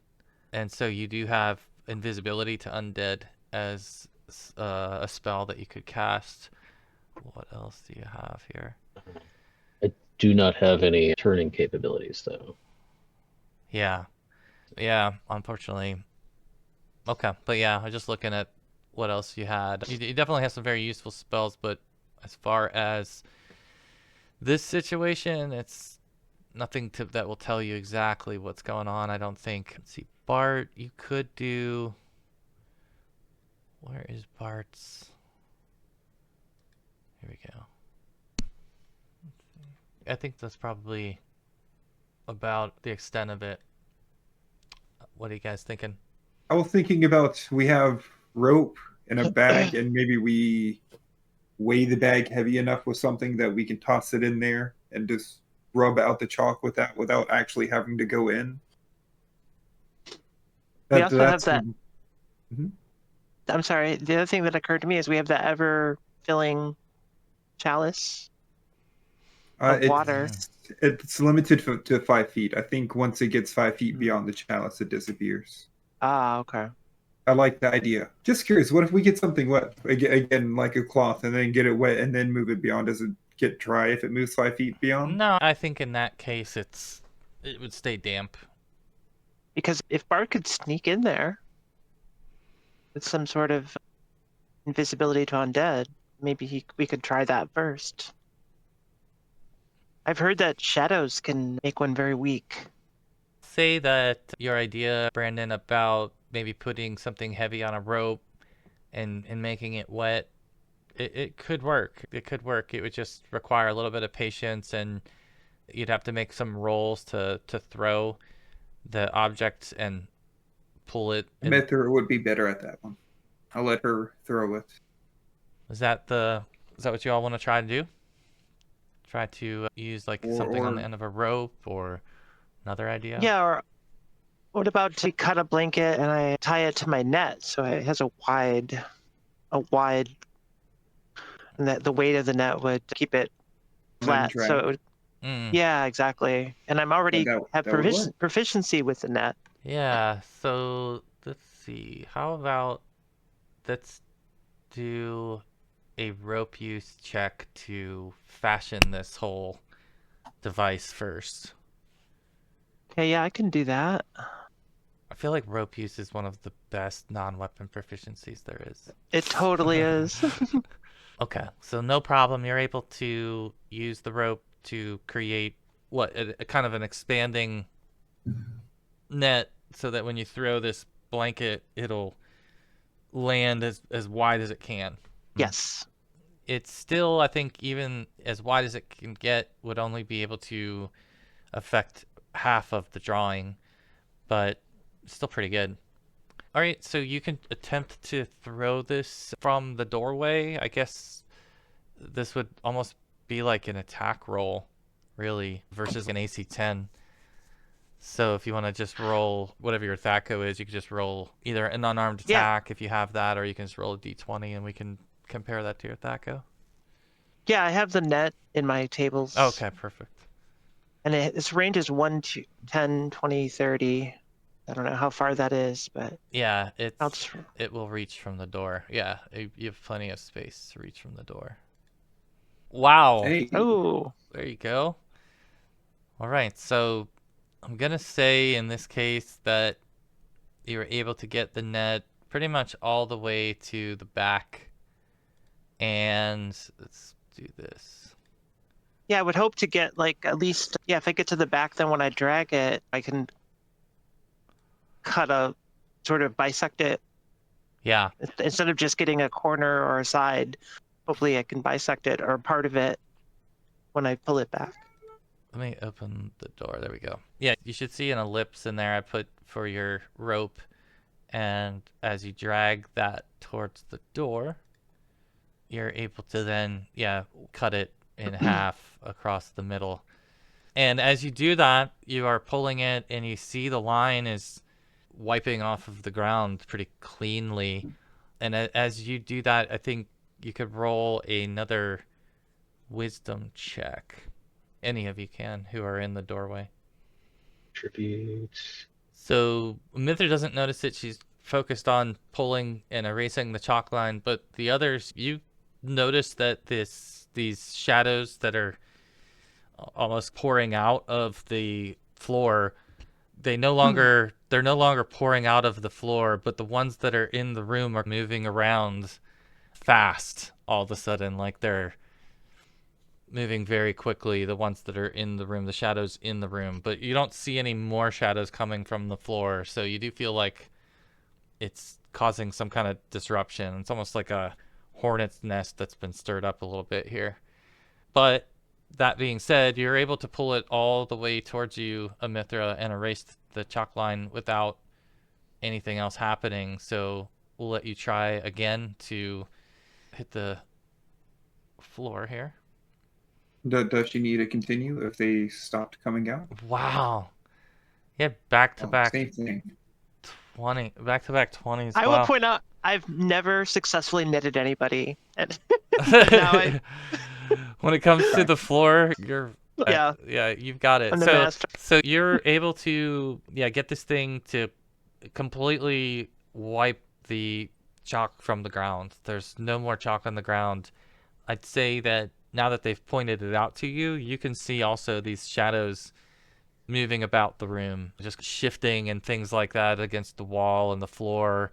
and so you do have invisibility to undead as a spell that you could cast. What else do you have here? I do not have any turning capabilities, though. Yeah, unfortunately. Okay, but yeah, I'm just looking at what else you had. You definitely have some very useful spells, but as far as this situation, it's nothing that will tell you exactly what's going on, I don't think. Let's see, Bart, you could do... Where is Bart's... Here we go. I think that's probably about the extent of it. What are you guys thinking? I was thinking about, we have rope in a bag, and maybe we weigh the bag heavy enough with something that we can toss it in there and just rub out the chalk with that without actually having to go in. We also have that. Mhm. I'm sorry. The other thing that occurred to me is we have the ever-filling chalice of water. It's limited to 5 feet. I think once it gets 5 feet beyond the chalice, it disappears. Ah, okay. I like the idea. Just curious, what if we get something wet again, like a cloth, and then get it wet and then move it beyond? Does it get dry if it moves 5 feet beyond? No, I think in that case it would stay damp. Because if Bart could sneak in there with some sort of invisibility to undead, maybe we could try that first. I've heard that shadows can make one very weak. Say that your idea, Brandon, about maybe putting something heavy on a rope and making it wet It could work. It could work. It would just require a little bit of patience, and you'd have to make some rolls to throw the object and pull it. And Mithra would be better at that one. I'll let her throw it. is that what you all want to try to do? Try to use like something on the end of a rope or another idea? Yeah, or what about to cut a blanket and I tie it to my net so it has a wide, and that the weight of the net would keep it flat. drag So it. it would, Mm. yeah, exactly. And I'm already have that would work. proficiency with the net. Yeah, so let's see. How about let's do a rope use check to fashion this whole device first. Okay, yeah, I can do that. I feel like rope use is one of the best non-weapon proficiencies there is. It totally is. Okay, so no problem. You're able to use the rope to create a kind of an expanding net so that when you throw this blanket, it'll land as wide as it can. Yes. It's still, I think, even as wide as it can get, would only be able to affect half of the drawing, but still pretty good. All right, so you can attempt to throw this from the doorway. I guess this would almost be like an attack roll, really, versus an AC 10. So if you want to just roll whatever your THAC0 is, you can just roll either an unarmed attack if you have that, or you can just roll a d20 and we can compare that to your THAC0. Yeah, I have the net in my tables. Okay, perfect. And its range is 1 to 10, 20, 30. I don't know how far that is, but Yeah, I'll just... it will reach from the door. Yeah, you have plenty of space to reach from the door. Wow. Hey, Oh, There you go. All right, so I'm going to say in this case that you were able to get the net pretty much all the way to the back. And let's do this. yeah, I would hope to get like at least, yeah, if I get to the back, then when I drag it, I can sort of bisect it. Yeah. Instead of just getting a corner or a side, hopefully I can bisect it or part of it when I pull it back. Let me open the door. There we go. Yeah, you should see an ellipse in there I put for your rope. And as you drag that towards the door, you're able to then, cut it in half across the middle. And as you do that, you are pulling it and you see the line is wiping off of the ground pretty cleanly. And as you do that, I think you could roll another wisdom check. Any of you can who are in the doorway. Tribute. So Mithra doesn't notice it. She's focused on pulling and erasing the chalk line. But the others, you notice that these shadows that are almost pouring out of the floor, they're no longer pouring out of the floor, but the ones that are in the room are moving around fast all of a sudden, like they're moving very quickly, the ones that are in the room, the shadows in the room. But you don't see any more shadows coming from the floor, so you do feel like it's causing some kind of disruption. It's almost like a hornet's nest that's been stirred up a little bit here. But that being said, you're able to pull it all the way towards you, Amithra, and erase the chalk line without anything else happening. So we'll let you try again to hit the floor here. does she need to continue if they stopped coming out? Wow. Yeah, back-to-back Same thing. 20. Back-to-back 20s. I Wow. will point out I've never successfully knitted anybody. And now When it comes to the floor, you're you've got it. I'm the master. So you're able to get this thing to completely wipe the chalk from the ground. There's no more chalk on the ground. I'd say that now that they've pointed it out to you, you can see also these shadows moving about the room, just shifting and things like that against the wall and the floor.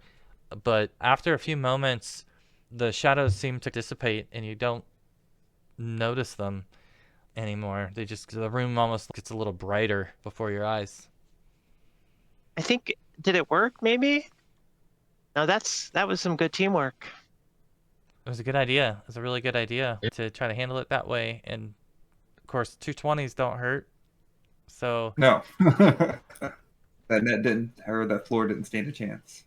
But after a few moments, the shadows seem to dissipate and you don't notice them anymore. The room almost gets a little brighter before your eyes. I think, did it work maybe? No, that was some good teamwork. It was a good idea. It was a really good idea Yep. to try to handle it that way. And of course, 220s don't hurt. So No. That net didn't, or that floor didn't stand a chance.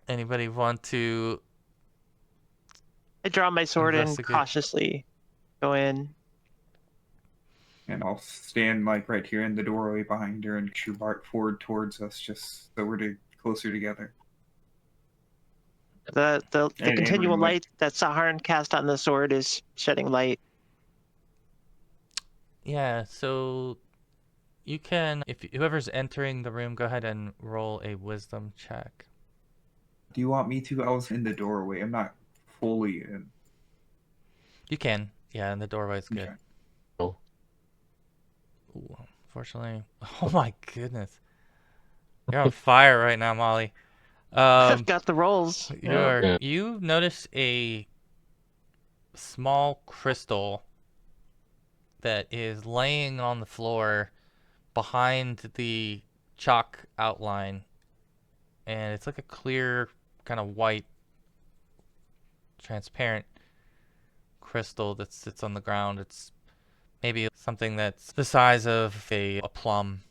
anybody want to I draw my sword and investigate? cautiously go in. And I'll stand like right here in the doorway behind her and shoot Bart forward towards us, just so we're closer together. The And continual Renwick. light that Saharan cast on the sword is shedding light. Yeah, so you can, if whoever's entering the room, go ahead and roll a wisdom check. Do you want me to? I was in the doorway. I'm not fully in. You can. Yeah, and the doorway's good. Okay. Oh, Ooh, unfortunately. Oh my goodness. You're on fire right now, Molly. I've got the rolls. Yeah. Yeah. You notice a small crystal that is laying on the floor behind the chalk outline, and it's like a clear, kind of white, transparent crystal that sits on the ground. It's maybe something that's the size of a plum.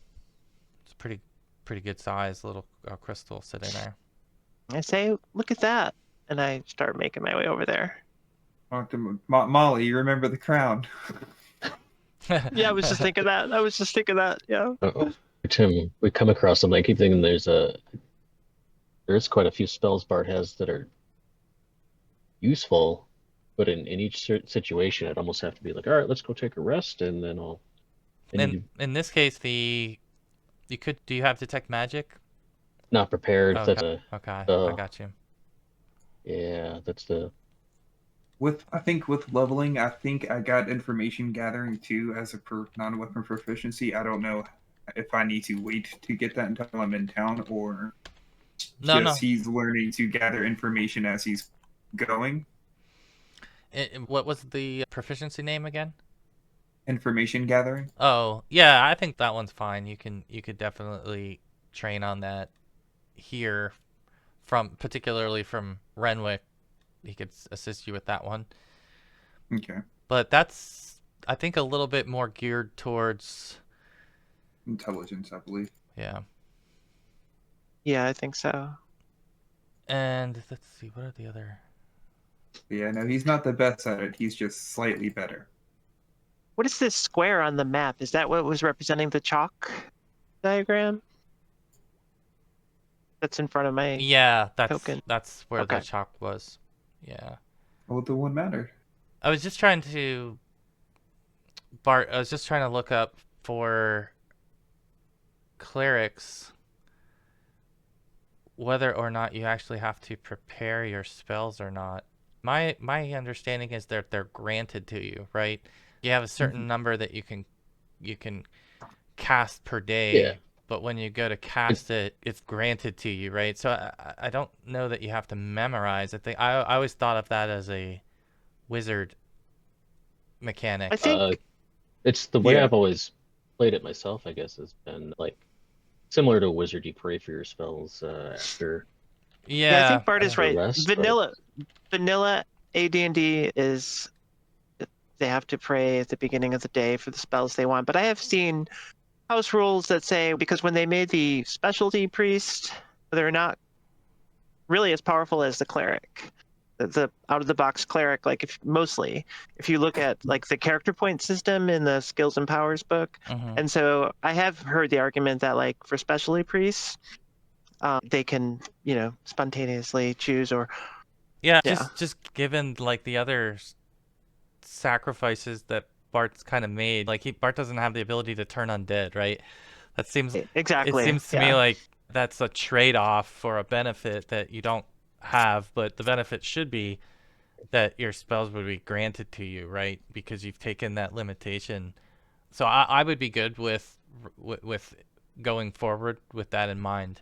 It's a pretty good size little crystal sitting there. I say, look at that. And I start making my way over there. Molly, you remember the crown? Yeah, I was just thinking that. Yeah. uh-oh. Tim, we come across something. I keep thinking there's quite a few spells Bart has that are useful, but in each situation, I'd almost have to be like, all right, let's go take a rest, and then I'll. In this case, do you have detect magic? Not prepared. Okay. That's Okay, I got you. Yeah, that's the. I think with leveling, I think I got information gathering too as a non-weapon proficiency. I don't know if I need to wait to get that until I'm in town, or No. he's learning to gather information as he's going. What was the proficiency name again? Information gathering. Oh, yeah, I think that one's fine. You could definitely train on that here, particularly from Renwick. He could assist you with that one. Okay. But that's, I think, a little bit more geared towards Intelligence, I believe. yeah. Yeah, I think so. And let's see, what are the other? Yeah, no, he's not the best at it. He's just slightly better. What is this square on the map? Is that what was representing the chalk diagram? That's in front of my Yeah, token. that's where the Okay. chalk was. Yeah. Oh, the one mattered. I was just trying to look up for clerics whether or not you actually have to prepare your spells or not. My understanding is that they're granted to you, right? You have a certain number that you can cast per day. Yeah. But when you go to cast it's granted to you, right? So I don't know that you have to memorize. I always thought of that as a wizard mechanic. I think It's the way Yeah. I've always played it myself, I guess, has been like similar to a wizard. You pray for your spells after. I think Bart is after right. rest, but- Vanilla AD&D is they have to pray at the beginning of the day for the spells they want. But I have seen house rules that say, because when they made the specialty priest, they're not really as powerful as the cleric. The out of the box cleric, like if you look at like the character point system in the skills and powers book. Mhm. And so I have heard the argument that like for specialty priests, they can, spontaneously choose or Yeah, Yeah. just given like the other sacrifices that Bart's kind of made, like Bart doesn't have the ability to turn undead, right? That seems exactly. It seems to me like that's a trade-off for a benefit that you don't have, but the benefit should be that your spells would be granted to you, right? Because you've taken that limitation. So I would be good with going forward with that in mind.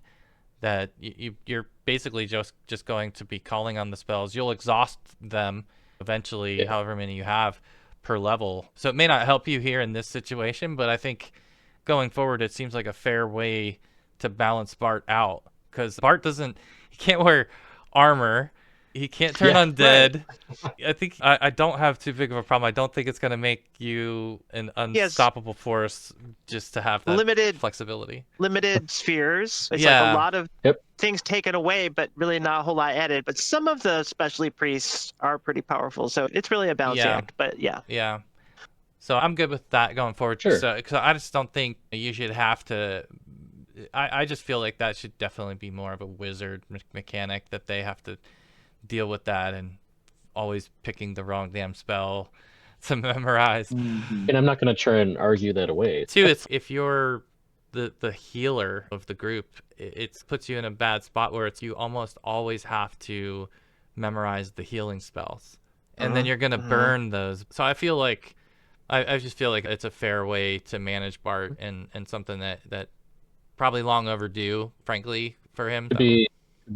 That you're basically just going to be calling on the spells. You'll exhaust them eventually, Yeah. however many you have per level. So it may not help you here in this situation, but I think going forward, it seems like a fair way to balance Bart out. Because Bart he can't wear armor. He can't turn Yeah, undead. I think I don't have too big of a problem. I don't think it's going to make you an He has unstoppable force just to have that limited flexibility. spheres. It's like a Yeah. lot of Yep. things taken away, but really not a whole lot added. But some of the specialty priests are pretty powerful, so it's really a balancing Yeah. act. But yeah, Yeah. So I'm good with that going forward. Sure. So, because I just don't think you should have to. I just feel like that should definitely be more of a wizard mechanic, that they have to deal with that and always picking the wrong damn spell to memorize. Mhm. And I'm not going to try and argue that away. Two, it's if you're the healer of the group, it puts you in a bad spot where it's you almost always have to memorize the healing spells, and then you're gonna burn those. So I feel like I just feel like it's a fair way to manage Bart, and something that probably long overdue, frankly, for him. Could be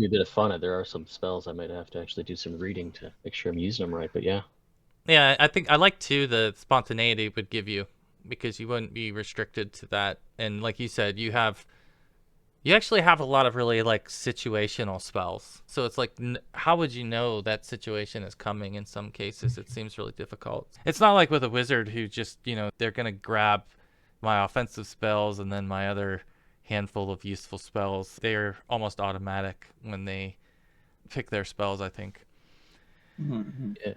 a bit of fun. There are some spells I might have to actually do some reading to make sure I'm using them right. But yeah, Yeah, I think I like too the spontaneity it would give you, because you wouldn't be restricted to that. And like you said, you actually have a lot of really like situational spells. So it's like, how would you know that situation is coming? In some cases, it seems really difficult. It's not like with a wizard who just, they're going to grab my offensive spells and then my other handful of useful spells. They're almost automatic when they pick their spells, I think. Mhm. yeah.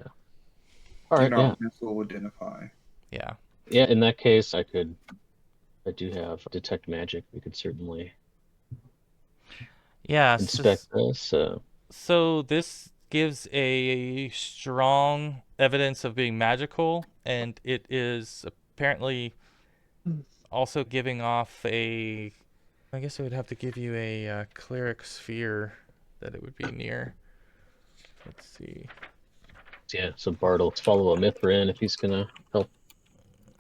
All right, And yeah, our missile will identify. Yeah. yeah. In that case, I do have detect magic. We could certainly Yeah. inspect this. So this gives a strong evidence of being magical, and it is apparently also giving off a. I guess it would have to give you a cleric sphere that it would be near. Let's see. Yeah, so Bart will follow a Mithrin if he's gonna help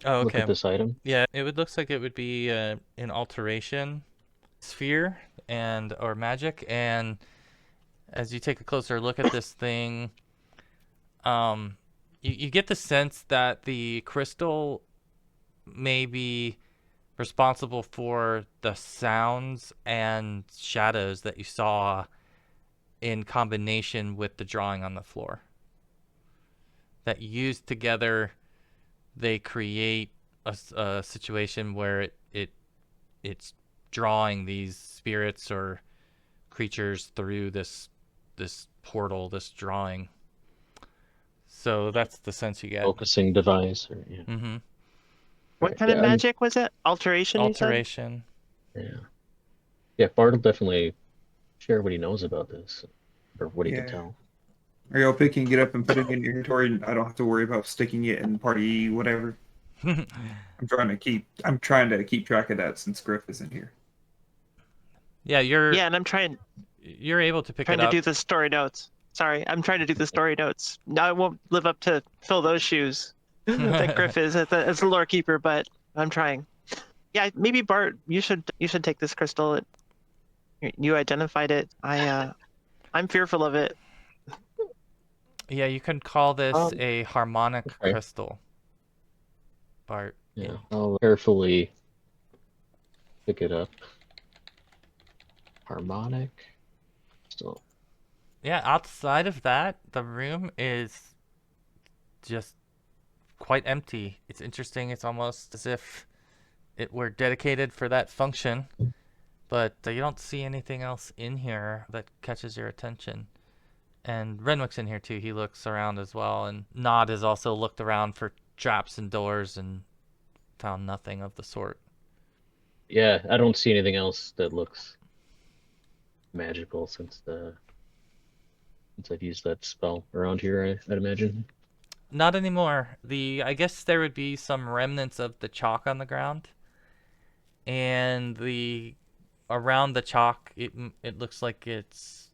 Oh, look okay. at this item. Yeah, looks like it would be an alteration sphere or magic, and as you take a closer look at this thing, you get the sense that the crystal may be responsible for the sounds and shadows that you saw in combination with the drawing on the floor. That used together, they create a situation where it's drawing these spirits or creatures through this portal, this drawing. So that's the sense you get. Focusing device, or yeah. Mm-hmm. what kind of magic was it? Alteration. Alteration. Yeah. Yeah, Bart will definitely share what he knows about this, or what he can Yeah. tell. Are y'all picking it up and putting it in your inventory? And I don't have to worry about sticking it in party whatever. I'm trying to keep track of that since Griff isn't here. Yeah, Yeah, and I'm you're able to pick trying it to up. do the story notes. Sorry, I'm trying to do the story notes. No, I won't live up to fill those shoes that Griff is as the lore keeper, but I'm trying. Yeah, maybe Bart, you should take this crystal. You identified it. I'm fearful of it. Yeah, you can call this a harmonic okay. crystal, Bart. Yeah, I'll carefully pick it up. Harmonic. Still. Yeah, outside of that, the room is just quite empty. It's interesting. It's almost as if it were dedicated for that function, but you don't see anything else in here that catches your attention. And Renwick's in here too. He looks around as well, and Nod has also looked around for traps and doors and found nothing of the sort. Yeah, I don't see anything else that looks magical since I've used that spell around here, I'd imagine. Not anymore. I guess there would be some remnants of the chalk on the ground, and around the chalk, it looks like it's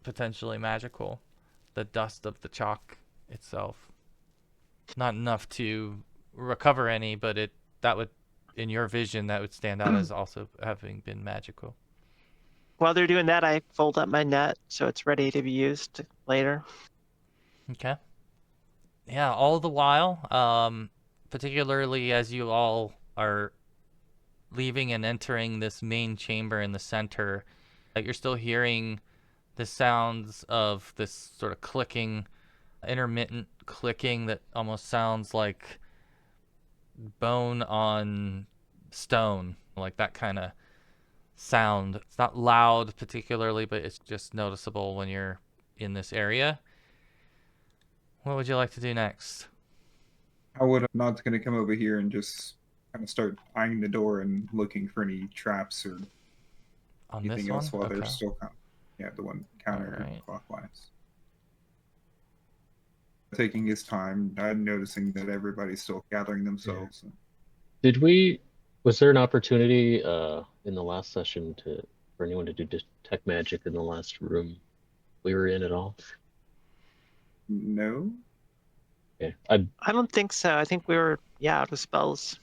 potentially magical. The dust of the chalk itself, not enough to recover any, but that would, in your vision, that would stand out as also having been magical. While they're doing that, I fold up my net so it's ready to be used later. Okay. Yeah, all the while, particularly as you all are leaving and entering this main chamber in the center, you're still hearing the sounds of this sort of clicking, intermittent clicking that almost sounds like bone on stone, like that kind of sound. It's not loud particularly, but it's just noticeable when you're in this area. What would you like to do next? How would Nod's going to come over here and just kind of start eyeing the door and looking for any traps or On this anything one? else while they're Okay. still the one Alright. counterclockwise. Taking his time, noticing that everybody's still gathering themselves. Was there an opportunity in the last session for anyone to do detect magic in the last room we were in at all? No? Okay. I don't think so. I think we were out of spells.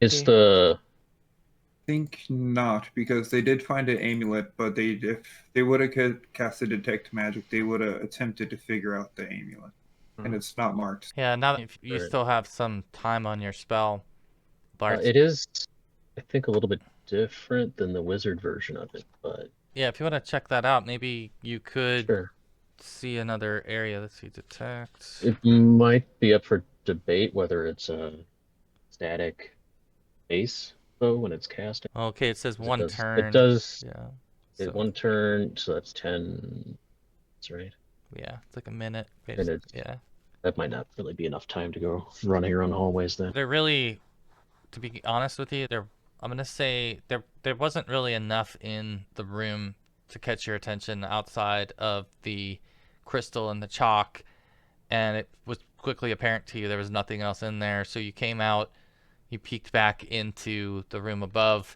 Is Okay. the Think not, because they did find an amulet, but if they would have casted detect magic, they would have attempted to figure out the amulet, and it's not marked. Yeah, now if you Alright. still have some time on your spell, Bart. it is, I think, a little bit different than the wizard version of it, but Yeah, if you want to check that out, maybe you could sure. see another area. Let's see, detect. It might be up for debate whether it's a static base though when it's cast. Okay, it says 'Cause one It turn. does. Yeah. It So, one turn, so that's 10. That's right. yeah, it's like a minute. And Yeah. that might not really be enough time to go running around the hallways then. They're really, to be honest with you, I'm gonna say there wasn't really enough in the room to catch your attention outside of the crystal and the chalk, and it was quickly apparent to you there was nothing else in there. So you came out, you peeked back into the room above,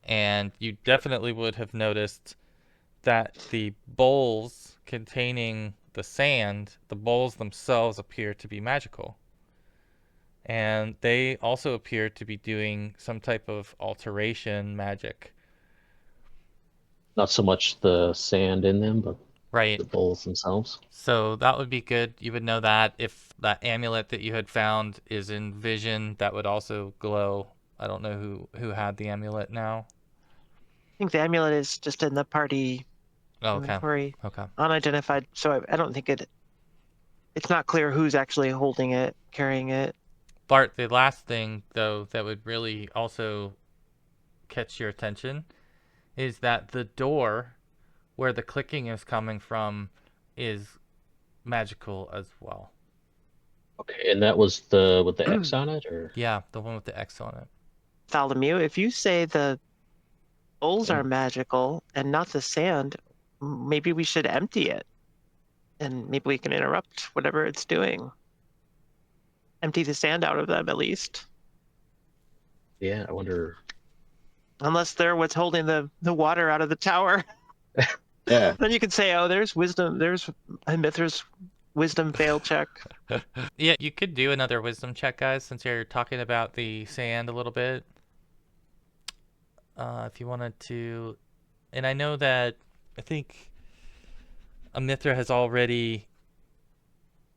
and you definitely would have noticed that the bowls containing the sand, the bowls themselves appear to be magical. And they also appear to be doing some type of alteration magic. Not so much the sand in them, but Right. the bowls themselves. So that would be good. You would know that if that amulet that you had found is in vision, that would also glow. I don't know who had the amulet now. I think the amulet is just in the party Oh, okay. inventory, Okay. unidentified. So I don't think it's not clear who's actually holding it, carrying it. Bart, the last thing though that would really also catch your attention is that the door where the clicking is coming from is magical as well. Okay, and that was the with the X on it, or Yeah, the one with the X on it. Tholomew, if you say the bowls are magical and not the sand, maybe we should empty it. And maybe we can interrupt whatever it's doing. Empty the sand out of them at least. yeah, I wonder. Unless they're what's holding the water out of the tower. Yeah, Then you could say, oh, there's wisdom. There's Mithra's wisdom fail check. Yeah, you could do another wisdom check, guys, since you're talking about the sand a little bit. If you wanted to, and I know that I think Mithra has already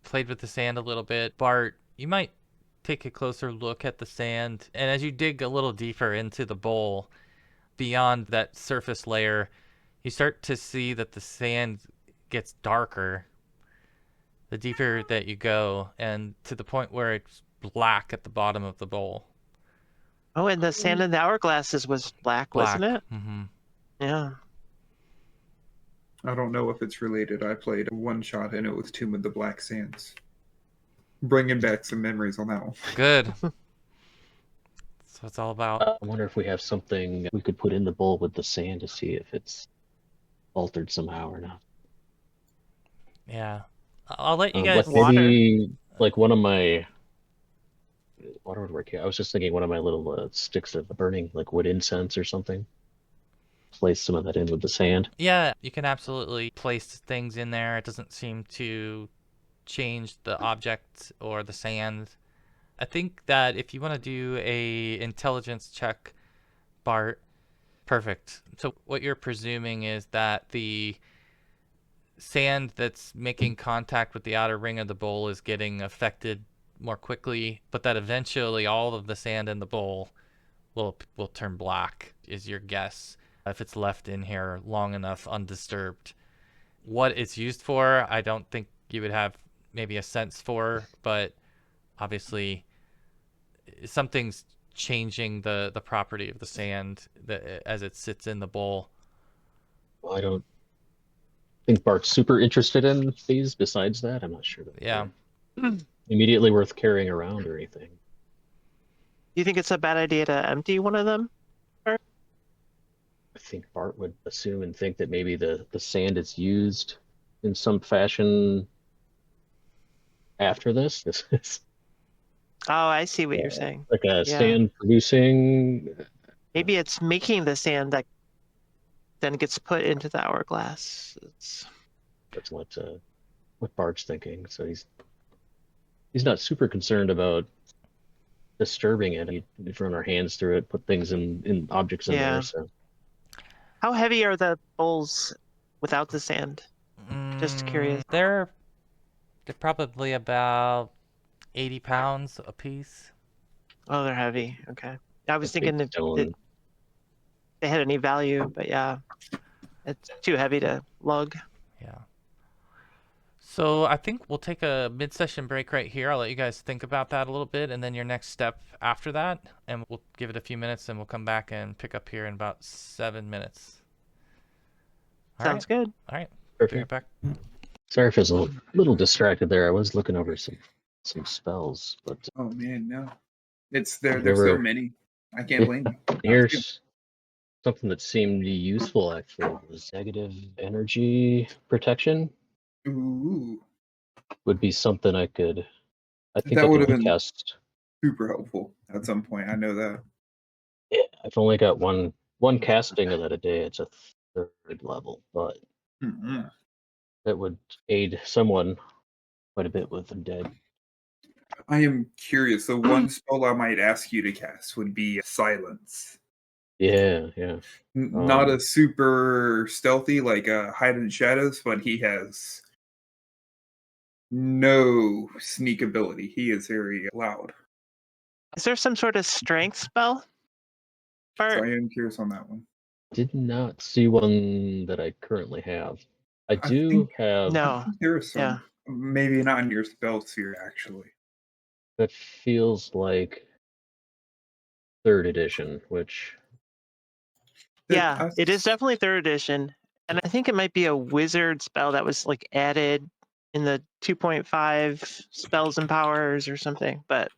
played with the sand a little bit. Bart, you might take a closer look at the sand, and as you dig a little deeper into the bowl, beyond that surface layer, you start to see that the sand gets darker the deeper that you go, and to the point where it's black at the bottom of the bowl. Oh, and the sand in the hourglasses was black, wasn't it? Mm-hmm. Yeah. I don't know if it's related. I played a one shot and it was Tomb of the Black Sands. Bringing back some memories on that one. Good. That's what it's all about. I wonder if we have something we could put in the bowl with the sand to see if it's altered somehow or not. Yeah. I'll let you guys... Like Water. maybe like one of my water would work here. I was just thinking one of my little sticks of burning like wood incense or something. Place some of that in with the sand. Yeah, you can absolutely place things in there. It doesn't seem to change the object or the sand. I think that if you want to do a intelligence check, Bart, perfect. So what you're presuming is that the sand that's making contact with the outer ring of the bowl is getting affected more quickly, but that eventually all of the sand in the bowl will turn black, is your guess, if it's left in here long enough undisturbed. what it's used for, I don't think you would have maybe a sense for, but obviously something's changing the property of the sand as it sits in the bowl. Well, I don't think Bart's super interested in these. Besides that, I'm not sure that Yeah. they're immediately worth carrying around or anything. Do you think it's a bad idea to empty one of them? I think Bart would assume and think that maybe the sand is used in some fashion after this. This is Oh, I see what you're saying. like a Yeah. sand producing. Maybe it's making the sand that then gets put into the hourglass. That's what Bart's thinking. So he's not super concerned about disturbing it. We'd run our hands through it, put things in objects in Yeah. there. So How heavy are the bowls without the sand? Just curious. They're probably about 80 pounds a piece. Oh, they're heavy. Okay. I was a big thinking if stone. they had any value, but yeah, it's too heavy to lug. Yeah. So I think we'll take a mid-session break right here. I'll let you guys think about that a little bit, and then your next step after that, and we'll give it a few minutes, and we'll come back and pick up here in about 7 minutes. All Sounds right. good. All right. Be right Perfect. back. Sorry if I was a little distracted there. I was looking over some spells, but Oh man, no. It's there. There There's so were- many. I can't blame you. here's something that seemed useful actually. Was negative energy protection Ooh, would be something I think That I would could have been- cast. super helpful at some point. I know that. Yeah, I've only got one casting of that a day. It's a 3rd level, but Mm-mm. that would aid someone quite a bit with undead. I am curious. The one spell I might ask you to cast would be Silence. Yeah. Not a super stealthy like Hide in the Shadows, but he has no sneak ability. He is very loud. Is there some sort of strength spell? So Bart? I am curious on that one. Did not see one that I currently have. I do think- have. No. I think there is some. Yeah. Maybe not in your spell sphere, actually. That feels like 3rd edition, which Yeah, it is definitely 3rd edition. And I think it might be a wizard spell that was like added in the 2.5 spells and powers or something. But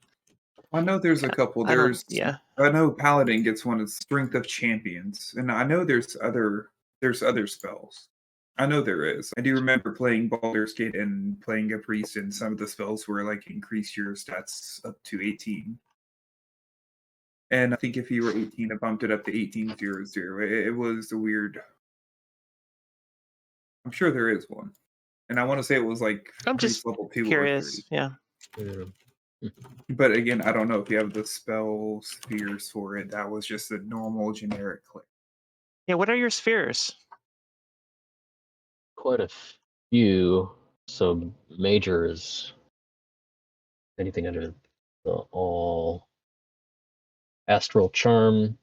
I know there's a couple. I don't, yeah. I know Paladin gets one of Strength of Champions, and I know there's other spells. I know there is. I do remember playing Baldur's Gate and playing a priest, and some of the spells were like increase your stats up to 18. And I think if you were 18, it bumped it up to 1800. It was a weird. I'm sure there is one, and I want to say it was like I'm priest just level 2 or Curious. 3. Yeah. But again, I don't know if you have the spell spheres for it. That was just a normal generic click. Yeah. What are your spheres? quite a few. So major is anything under the all astral charm,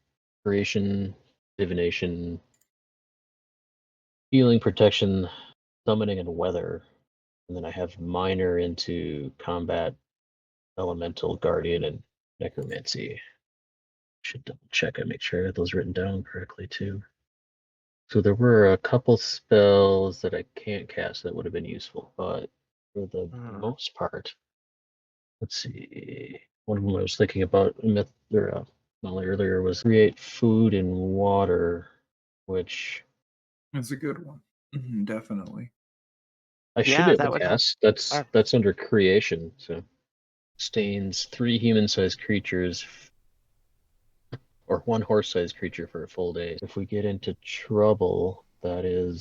creation, divination, healing, protection, summoning, and weather. And then I have minor into combat, elemental, guardian, and necromancy. Should double check and make sure I have those written down correctly too. So there were a couple spells that I can't cast that would have been useful, but for the most part, let's see. One of them I was thinking about Molly earlier was create food and water, which It's a good one. Definitely. I should Yeah, be able that to would help. cast. That's under creation. So sustains 3 human-sized creatures or 1 horse-sized creature for a full day. If we get into trouble, that'll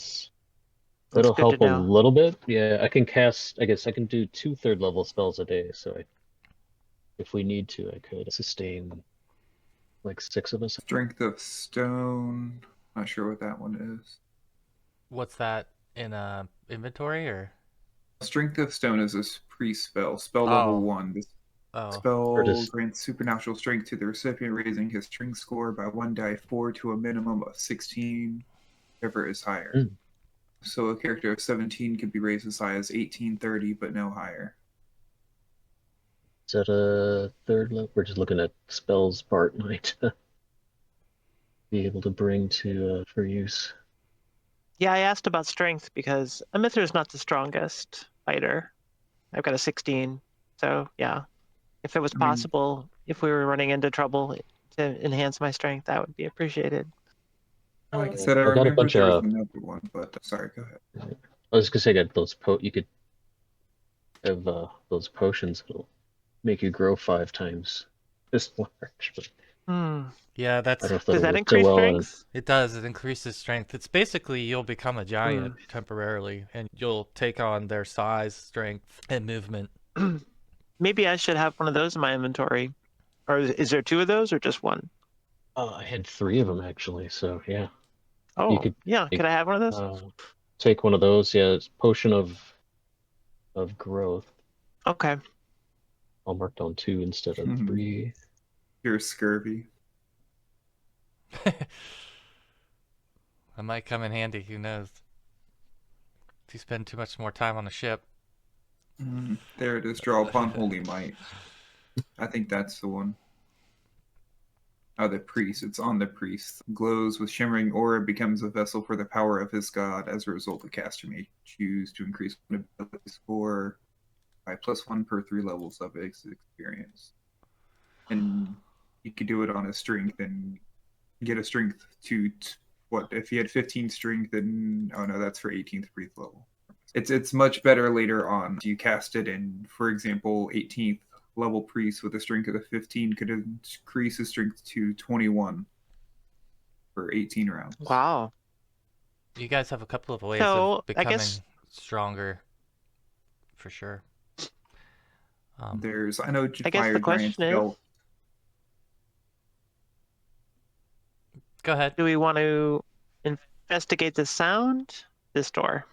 good to help a know. little bit. Yeah, I guess I can do 2 3rd-level spells a day. So if we need to, I could sustain like 6 of us. Strength of Stone. Not sure what that one is. What's that in inventory or? Strength of Stone is a priest spell. Spell Oh. level 1. This Oh, spell grants supernatural strength to the recipient, raising his strength score by 1 die 4 to a minimum of 16, whichever is higher. So a character of 17 could be raised as high as 1830, but no higher. Is that a third level? We're just looking at spells Bart might be able to bring to for use. Yeah, I asked about strength because Amithra is not the strongest fighter. I've got a 16. So yeah, if it was I mean, possible, if we were running into trouble to enhance my strength, that would be appreciated. like I said, I I got a remember bunch there was of. another one, but sorry, go ahead. I was gonna say, I got those you could have those potions that'll make you grow 5 times this large. But Hmm. Yeah, I that's don't know if Does that'll that work so increase well. strength? it does. It increases strength. It's basically you'll become a giant temporarily, and you'll take on their size, strength, and movement. Maybe I should have one of those in my inventory. Or is there 2 of those or just 1? I had 3 of them actually, so yeah, you Oh, could yeah. Could I have one of those? take one of those. Yeah, it's potion of growth. Okay. I'll mark down 2 instead of 3. Here's scurvy. That might come in handy. Who knows? If you spend too much more time on a ship. There it is. Draw upon holy might. I think that's the one. Oh, the priest. It's on the priest. Glows with shimmering aura, becomes a vessel for the power of his god. As a result, the caster may choose to increase one ability score by +1 per 3 levels of his experience. And you could do it on a strength and get a strength to what? If you had 15 strength, then oh no, that's for 18th breath level. It's much better later on. You cast it, and for example, 18th level priest with a strength of 15 could increase his strength to 21 for 18 rounds. Wow. You guys have a couple of ways So, of I becoming guess- stronger, for sure. There's I know I guess fire the giant question is, spell. Go ahead. do we want to investigate the sound? This door.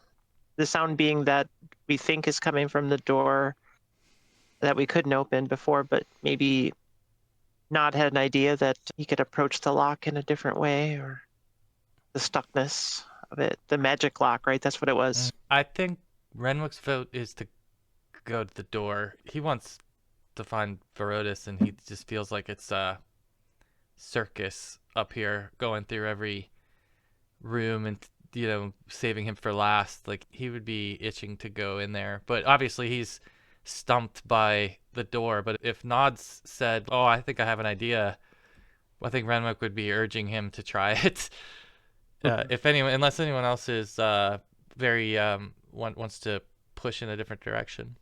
The sound being that we think is coming from the door that we couldn't open before, but maybe Nod had an idea that he could approach the lock in a different way, or the stuckness of it. The magic lock, right? That's what it was. I think Renwick's vote is to go to the door. He wants to find Varodis, and he just feels like it's a circus up here, going through every room and saving him for last. Like, he would be itching to go in there, but obviously he's stumped by the door. But if Nods said, "Oh, I think I have an idea," I think Renwick would be urging him to try it. Unless anyone else is very wants to push in a different direction.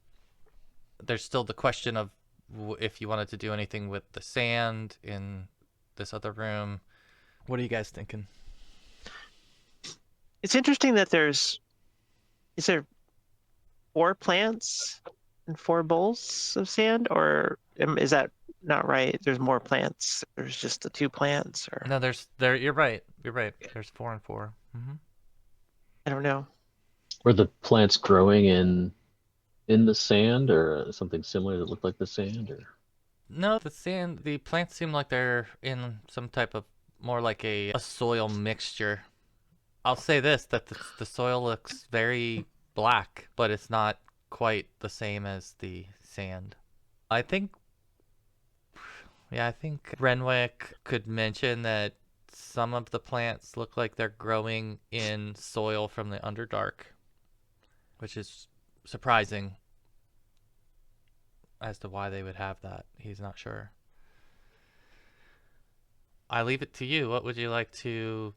There's still the question of if you wanted to do anything with the sand in this other room. What are you guys thinking? It's interesting that is there 4 plants and 4 bowls of sand, or is that not right? There's more plants. There's just the 2 plants, or No, you're right. There's 4 and 4. I don't know. Were the plants growing in the sand or something similar that looked like the sand? Or No, the plants seem like they're in some type of more like a soil mixture. I'll say this, that the soil looks very black, but it's not quite the same as the sand. I think Renwick could mention that some of the plants look like they're growing in soil from the Underdark, which is surprising as to why they would have that. He's not sure. I leave it to you. What would you like to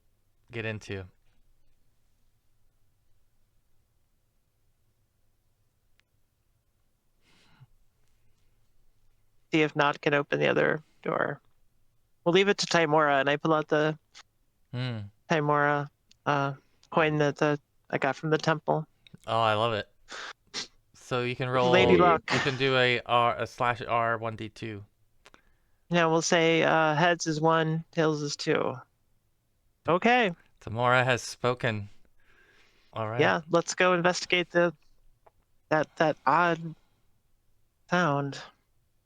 get into? See if Nod can open the other door. We'll leave it to Timora, and I pull out the Timora coin that I got from the temple. Oh, I love it. So you can roll. Lady Luck. You can do a /R 1d2. Yeah, we'll say heads is 1, tails is 2. Okay. Tamora has spoken. All right. Yeah, let's go investigate that odd sound.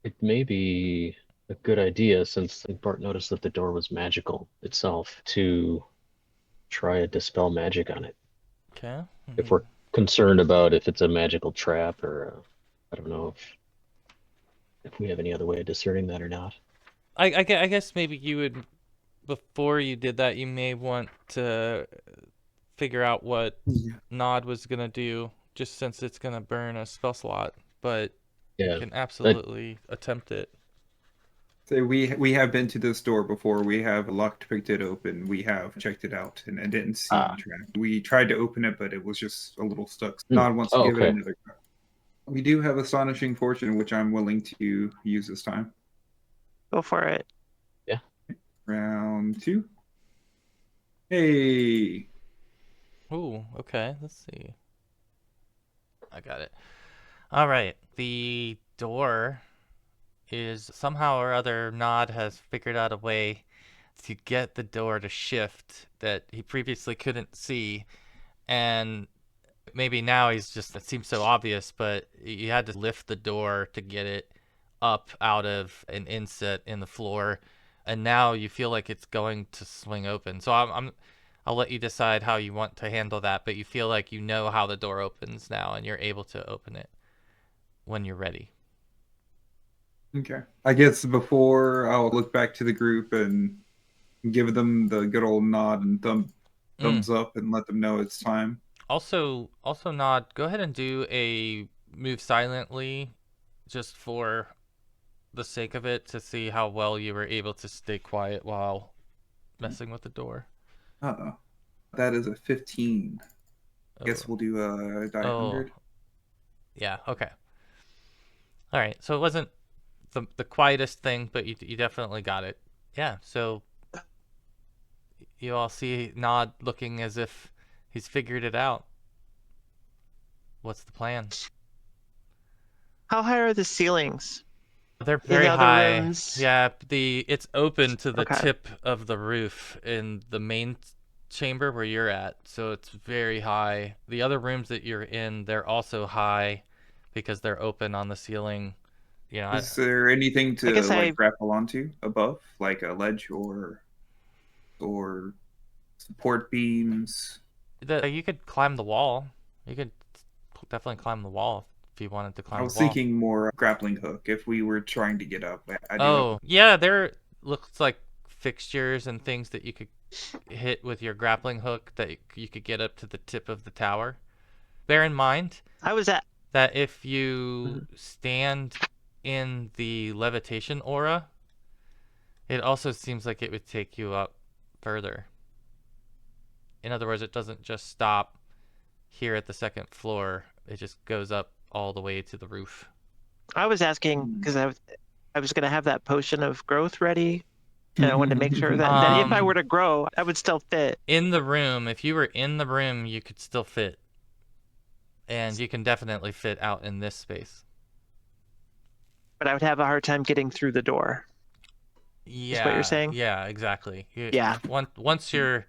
it may be a good idea, since I think Bart noticed that the door was magical itself, to try to dispel magic on it. Okay. If we're concerned about if it's a magical trap, or I don't know if we have any other way of discerning that or not. I guess maybe you would, before you did that, you may want to figure out what Yeah. Nod was gonna do, just since it's gonna burn a spell slot. But you Yeah, can that absolutely attempt it. So we have been to this door before. We have locked, picked it open. We have checked it out and didn't see any trap. We tried to open it, but it was just a little stuck. Nod wants to Oh, give it okay. another go. We do have astonishing fortune, which I'm willing to use this time. Go for it. Round 2. Hey, Ooh, okay. Let's see. I got it. All right. The door is somehow or other, Nod has figured out a way to get the door to shift that he previously couldn't see. And maybe now he's just, it seems so obvious, but you had to lift the door to get it up out of an inset in the floor. And now you feel like it's going to swing open. So I'll let you decide how you want to handle that, but you feel like you know how the door opens now and you're able to open it when you're ready. okay. I guess before I'll look back to the group and give them the good old nod and thumbs up and let them know it's time. Also, Nod, go ahead and do a move silently, just for the sake of it, to see how well you were able to stay quiet while messing with the door. Uh-oh. That is a 15. Oh, Guess we'll do a die oh, 100. yeah, okay. All right, so it wasn't the quietest thing, but you definitely got it. Yeah, so you all see Nod looking as if he's figured it out. What's the plan? How high are the ceilings They're in very the other high. rooms? Yeah, it's open to the Okay. tip of the roof in the main chamber where you're at, so it's very high. The other rooms that you're in, they're also high because they're open on the ceiling. You know, Is there anything I to guess like I grapple onto above, like a ledge or support beams? you could climb the wall. You could definitely climb the wall if you wanted to I climb the was wall. thinking more grappling hook if we were trying to get up. I do have Oh, yeah, there looks like fixtures and things that you could hit with your grappling hook that you could get up to the tip of the tower. Bear in mind I was at that if you stand in the levitation aura, it also seems like it would take you up further. In other words, it doesn't just stop here at the second floor, it just goes up all the way to the roof. I was asking because I was gonna have that potion of growth ready, and I wanted to make sure that if I were to grow, I would still fit. In the room, if you were in the room, you could still fit. And you can definitely fit out in this space. But I would have a hard time getting through the door. Yeah, is what you're saying? yeah, exactly. Yeah. Once you're,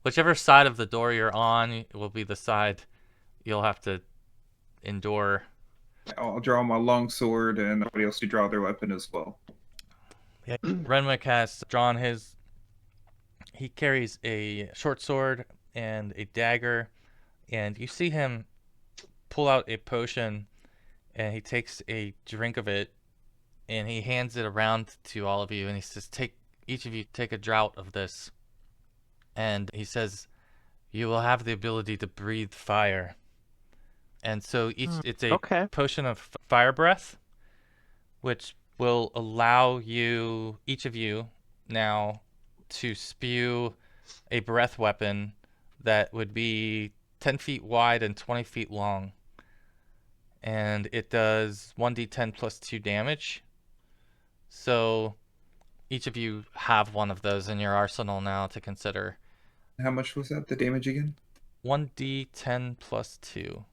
whichever side of the door you're on will be the side you'll have to endure. I'll draw my long sword, and everybody else to draw their weapon as well. Yeah, Renwick has drawn his. He carries a short sword and a dagger, and you see him pull out a potion, and he takes a drink of it, and he hands it around to all of you, and he says, each of you take a draught of this. And he says, you will have the ability to breathe fire. And so it's a Okay. potion of fire breath, which will allow each of you now, to spew a breath weapon that would be 10 feet wide and 20 feet long. And it does 1d10 plus 2 damage. So each of you have one of those in your arsenal now to consider. How much was that, the damage again? 1d10 plus 2.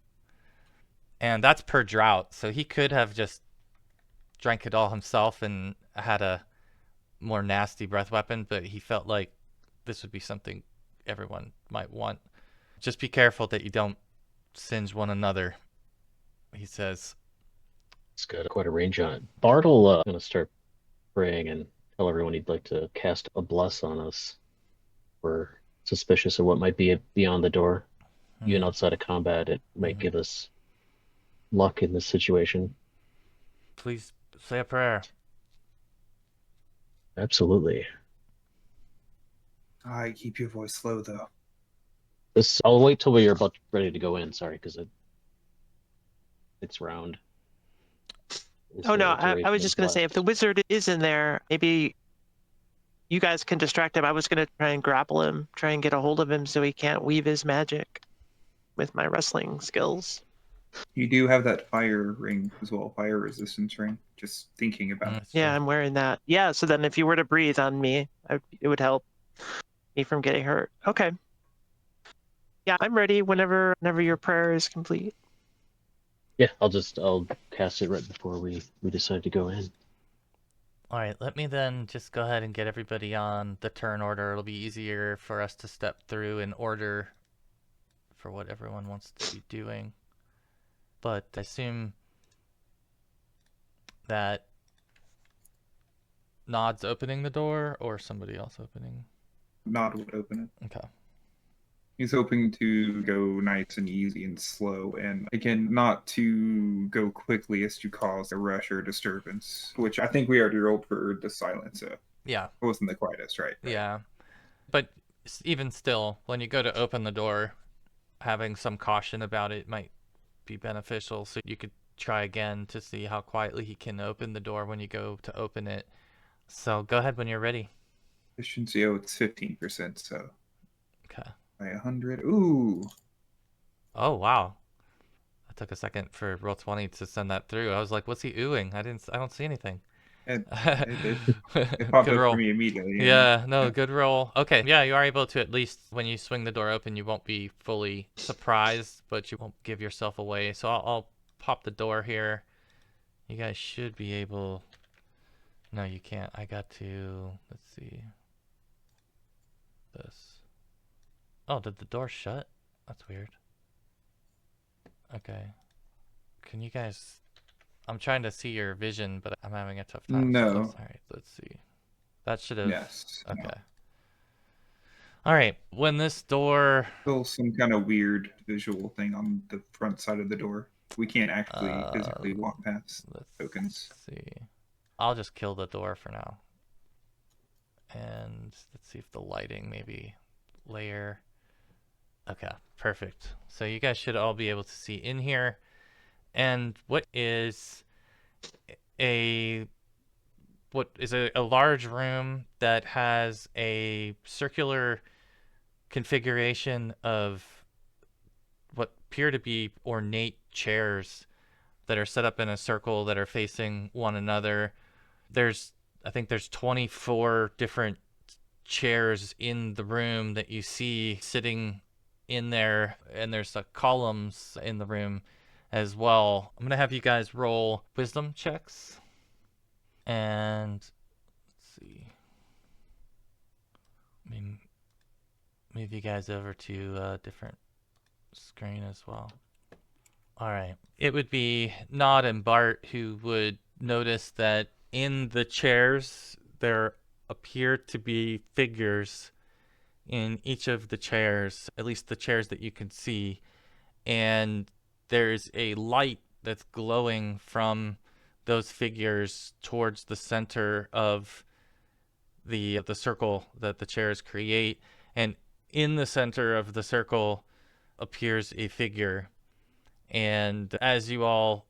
And that's per drought, so he could have just drank it all himself and had a more nasty breath weapon, but he felt like this would be something everyone might want. Just be careful that you don't singe one another, he says. It's got quite a range on it. Bart'll gonna start praying and tell everyone he'd like to cast a bless on us. We're suspicious of what might be beyond the door. even outside of combat, it might give us luck in this situation. Please say a prayer. Absolutely. I keep your voice low though. I'll wait till we're about ready to go in. Sorry, because it's round. Oh no, I duration was is just gonna say, less. if the wizard is in there, maybe you guys can distract him. I was gonna try and grapple him, try and get a hold of him so he can't weave his magic with my wrestling skills. You do have that fire ring as well, fire resistance ring. Just thinking about it. That's Yeah, true. I'm wearing that. Yeah, so then if you were to breathe on me, it would help me from getting hurt. Okay. Yeah, I'm ready whenever your prayer is complete. Yeah, I'll cast it right before we decide to go in. All right, let me then just go ahead and get everybody on the turn order. It'll be easier for us to step through in order for what everyone wants to be doing. But I assume that Nod's opening the door or somebody else opening? Nod would open it. Okay. He's hoping to go nice and easy and slow, and again, not to go quickly as to cause a rush or disturbance, which I think we already rolled for the silence, so Yeah. it wasn't the quietest, right? Yeah. But even still, when you go to open the door, having some caution about it might be beneficial. So you could try again to see how quietly he can open the door when you go to open it. So go ahead when you're ready. Efficiency, oh, it's 15%, so Okay. by 100. Ooh. Oh, wow. I took a second for Roll20 to send that through. I was like, what's he oohing? I don't see anything. It popped Good up roll. for me immediately. Yeah, no, good roll. Okay, yeah, you are able to, at least when you swing the door open, you won't be fully surprised, but you won't give yourself away. So I'll pop the door here. You guys should be able... No, you can't. I got to... Let's see. This. Oh, did the door shut? That's weird. Okay. Can you guys... I'm trying to see your vision, but I'm having a tough time. No. So alright, let's see. That should have... Yes. Okay. No. Alright, when this door... Still some kind of weird visual thing on the front side of the door. We can't actually physically walk past tokens. Let's see. I'll just kill the door for now. And let's see if the lighting maybe layer. Okay, perfect. So you guys should all be able to see in here. And what is a large room that has a circular configuration of what appear to be ornate chairs that are set up in a circle that are facing one another. I think there's 24 different chairs in the room that you see sitting in there, and there's columns in the room as well. I'm gonna have you guys roll wisdom checks, and let's see. Let me move you guys over to a different screen as well. All right. It would be Nod and Bart who would notice that in the chairs there appear to be figures in each of the chairs, at least the chairs that you can see, and there's a light that's glowing from those figures towards the center of the circle that the chairs create, and in the center of the circle appears a figure. And as you all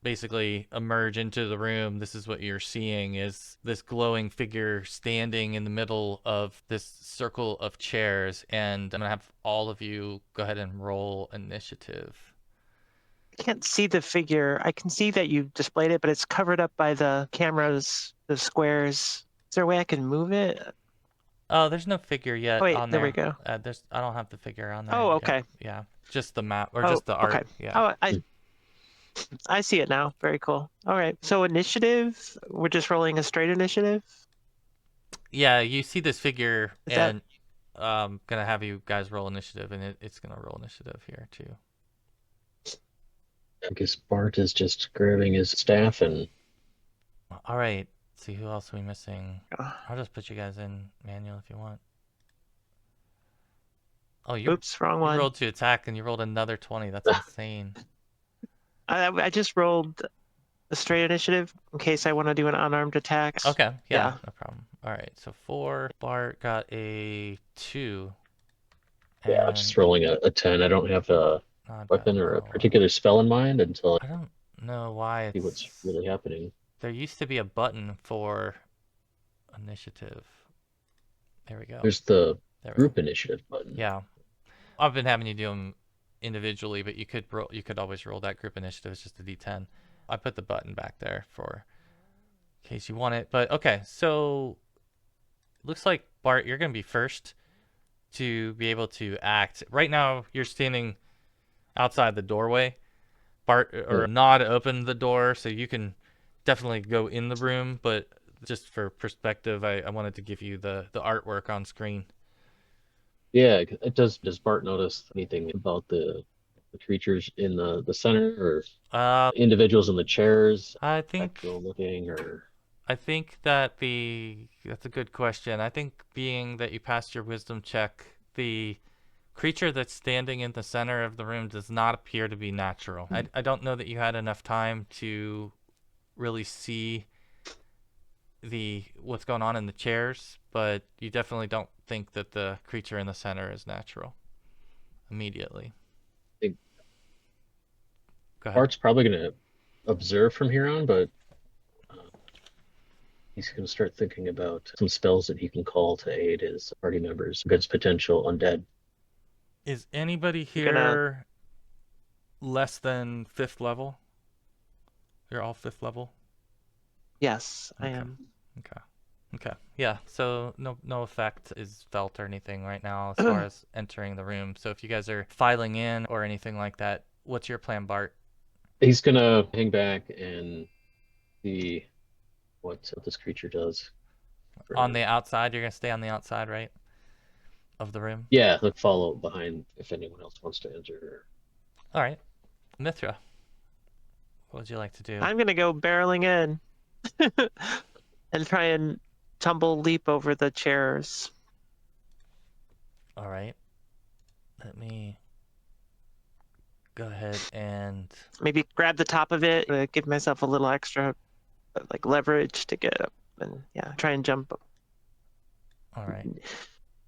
basically emerge into the room, this is what you're seeing, is this glowing figure standing in the middle of this circle of chairs. And I'm gonna have all of you go ahead and roll initiative. I can't see the figure. I can see that you displayed it, but it's covered up by the cameras, the squares. Is there a way I can move it? Oh, there's no figure yet Oh, wait, on there there. we go. I don't have the figure on there. Oh, yet. okay. Yeah, just the map or Oh, just the art. okay. Yeah. Oh, I see it now. Very cool. All right. So initiative, we're just rolling a straight initiative. Yeah, you see this figure, Is that- and gonna have you guys roll initiative, and it's gonna roll initiative here too. I guess Bart is just grabbing his staff and... All right. Let's see, who else are we missing? I'll just put you guys in manual if you want. Oh, you Oops, wrong one. rolled to attack and you rolled another 20. That's insane. I just rolled a straight initiative in case I want to do an unarmed attack. Okay, yeah, Yeah. no problem. All right, so 4. Bart got a 2. Yeah, And just rolling a 10. I don't have a not bad. weapon or a Oh, wow. particular spell in mind until I don't know why I see what's it's... really happening. There used to be a button for initiative. There we go. There's the There we group go. initiative button. Yeah. I've been having you do them individually, but you could always roll that group initiative. It's just a D10. I put the button back there for in case you want it. But okay, so looks like Bart, you're gonna be first to be able to act. Right now, you're standing outside the doorway. Bart or Nod opened the door, so you can definitely go in the room. But just for perspective, I wanted to give you the artwork on screen. Yeah, it does. Does Bart notice anything about the creatures in the center or individuals in the chairs? I think Spectral looking or that that's a good question. I think being that you passed your wisdom check, the creature that's standing in the center of the room does not appear to be natural. I don't know that you had enough time to really see what's going on in the chairs, but you definitely don't think that the creature in the center is natural immediately. think Go ahead. Bart's probably going to observe from here on, but he's going to start thinking about some spells that he can call to aid his party members against potential undead. Is anybody here less than 5th level? You're all 5th level? Yes, I Okay. am. Okay. Yeah, so no effect is felt or anything right now as far as entering the room. So if you guys are filing in or anything like that, what's your plan, Bart? He's going to hang back and see what this creature does. On the outside, you're going to stay on the outside, right? Of the room? Yeah, he'll follow behind if anyone else wants to enter. All right. Mithra, what would you like to do? I'm gonna go barreling in and try and tumble leap over the chairs. All right. Let me go ahead and Maybe grab the top of it, give myself a little extra like leverage to get up and try and jump all right.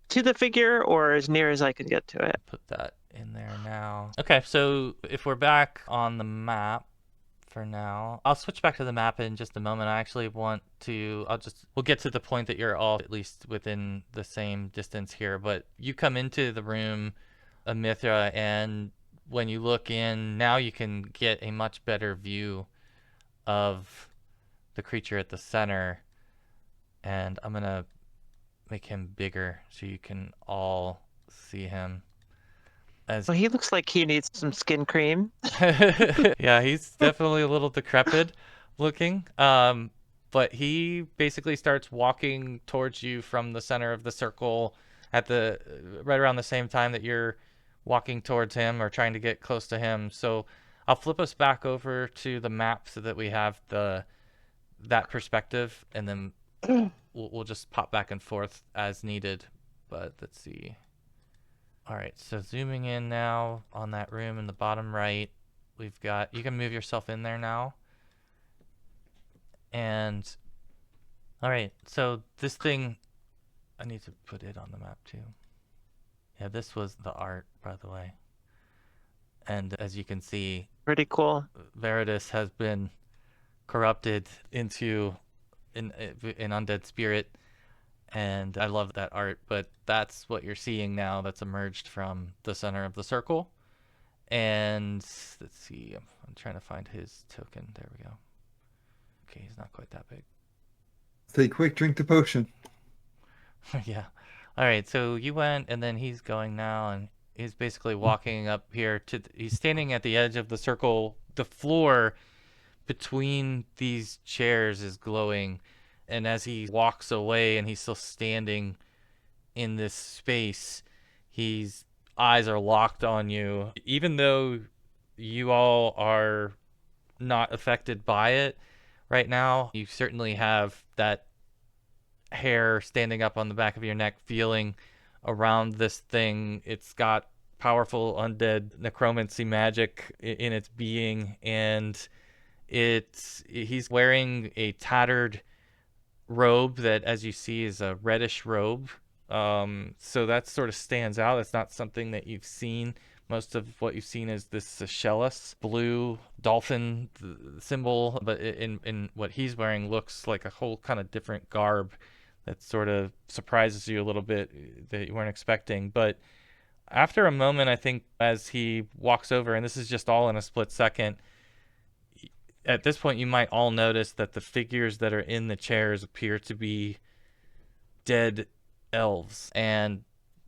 to the figure or as near as I can get to it. Put that in there now. Okay, so if we're back on the map for now, I'll switch back to the map in just a moment. I actually want to, we'll get to the point that you're all at least within the same distance here, but you come into the room, Mithra, and when you look in, now you can get a much better view of the creature at the center, and I'm going to make him bigger so you can all see him. As Well, he looks like he needs some skin cream. yeah, he's definitely a little decrepit looking. But he basically starts walking towards you from the center of the circle at the right around the same time that you're walking towards him or trying to get close to him. So I'll flip us back over to the map so that we have that perspective, and then we'll just pop back and forth as needed. But let's see. All right, so zooming in now on that room in the bottom right, we've got, you can move yourself in there now. And, all right, so this thing, I need to put it on the map too. Yeah, this was the art, by the way. And as you can see, Pretty cool. Varodis has been corrupted into an undead spirit. And I love that art, but that's what you're seeing now that's emerged from the center of the circle. And let's see, I'm trying to find his token. There we go. Okay, he's not quite that big. Take a quick drink the potion. Yeah. All right, so you went, and then he's going now, and he's basically walking up here he's standing at the edge of the circle. The floor between these chairs is glowing. And as he walks away and he's still standing in this space, his eyes are locked on you. Even though you all are not affected by it right now, you certainly have that hair standing up on the back of your neck feeling around this thing. It's got powerful undead necromancy magic in its being, and he's wearing a tattered robe that, as you see, is a reddish robe. So that sort of stands out. It's not something that you've seen. Most of what you've seen is this Seychelles blue dolphin symbol, but in what he's wearing looks like a whole kind of different garb that sort of surprises you a little bit that you weren't expecting. But after a moment, I think, as he walks over, and this is just all in a split second, at this point you might all notice that the figures that are in the chairs appear to be dead elves, and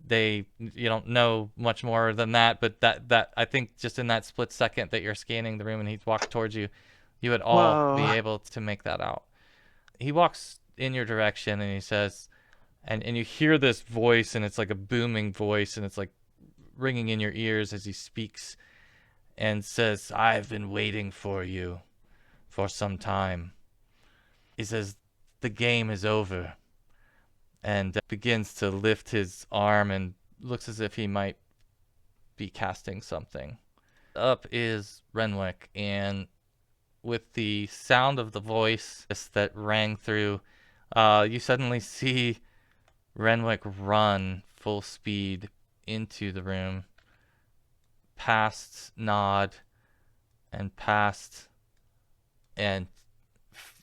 you don't know much more than that, but that I think just in that split second that you're scanning the room and he's walked towards you, you would all be Whoa. able to make that out. He walks in your direction and he says, and you hear this voice, and it's like a booming voice, and it's like ringing in your ears as he speaks, and says, "I've been waiting for you for some time." He says, "The game is over," and begins to lift his arm and looks as if he might be casting something. Up is Renwick, and with the sound of the voice that rang through, you suddenly see Renwick run full speed into the room, past Nod, and past, and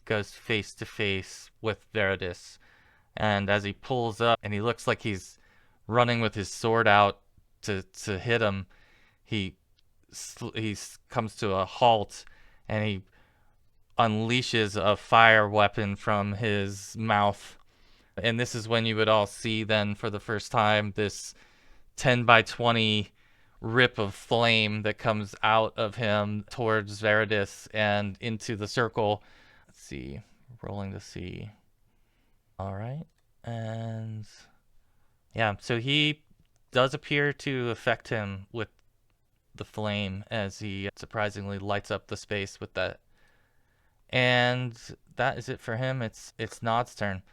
goes face to face with Varodis. And as he pulls up, and he looks like he's running with his sword out to hit him, he comes to a halt, and he unleashes a fire weapon from his mouth. And this is when you would all see then for the first time this 10 by 20 rip of flame that comes out of him towards Varodis and into the circle. Let's see, rolling to see. All right, and yeah, so he does appear to affect him with the flame as he surprisingly lights up the space with that. And that is it for him. It's Nod's turn.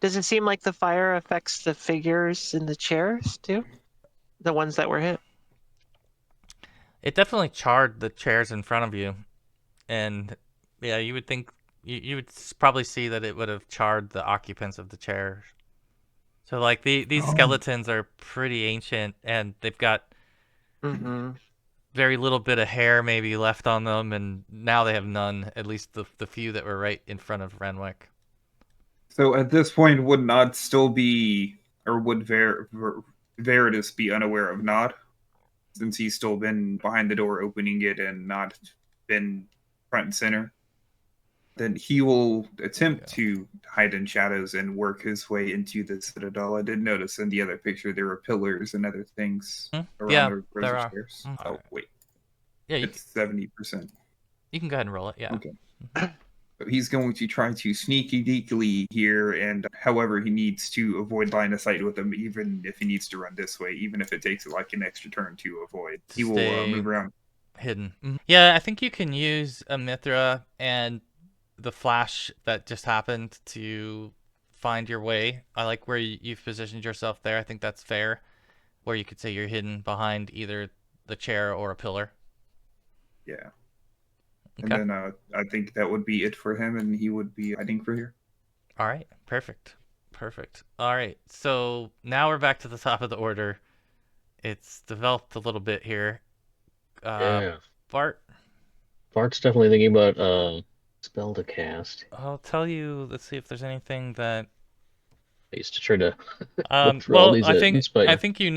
Does it seem like the fire affects the figures in the chairs too? The ones that were hit? It definitely charred the chairs in front of you, and yeah, you would think you would probably see that it would have charred the occupants of the chairs. So like these skeletons are pretty ancient, and they've got Mm-hmm. very little bit of hair maybe left on them, and now they have none, at least the few that were right in front of Renwick. So at this point, would Nod still be, or would Varodis be unaware of Nod? Since he's still been behind the door opening it and not been front and center? Then he will attempt to hide in shadows and work his way into the citadel. I did notice in the other picture there were pillars and other things around Yeah, the rows there of are. stairs. Mm. Oh, wait. Yeah, It's 70%. you can go ahead and roll it. Yeah. Okay. So he's going to try to sneaky deekly here, and however he needs to avoid line of sight with him, even if he needs to run this way, even if it takes like an extra turn to avoid. He will move around. Hidden. Yeah, I think you can use a Mithra and the flash that just happened to find your way. I like where you've positioned yourself there. I think that's fair. Where you could say you're hidden behind either the chair or a pillar. Yeah. Okay. And then I think that would be it for him, and he would be hiding for here. All right. Perfect. All right. So now we're back to the top of the order. It's developed a little bit here. Yeah. Bart. Bart's definitely thinking about spell to cast. I'll tell you. Let's see if there's anything that. I used to try to look through all Well, these I think items, but I think you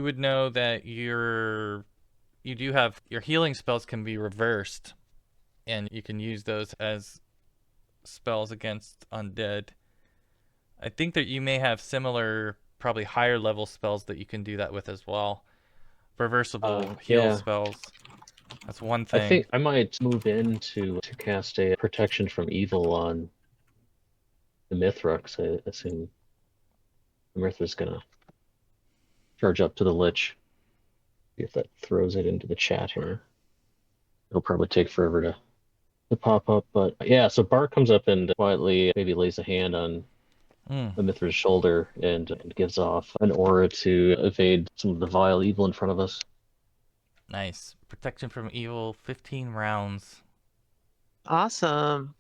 would know that you do have your healing spells can be reversed, and you can use those as spells against undead. I think that you may have similar, probably higher level spells that you can do that with as well. Reversible heal yeah. spells. That's one thing. I think I might move in to cast a protection from evil on the Mithra, because I assume the Mithra's gonna charge up to the Lich. See if that throws it into the chat here. It'll probably take forever to pop up, but yeah, so Bart comes up and quietly maybe lays a hand on Mithra's shoulder and gives off an aura to evade some of the vile evil in front of us. Nice. Protection from evil, 15 rounds. Awesome.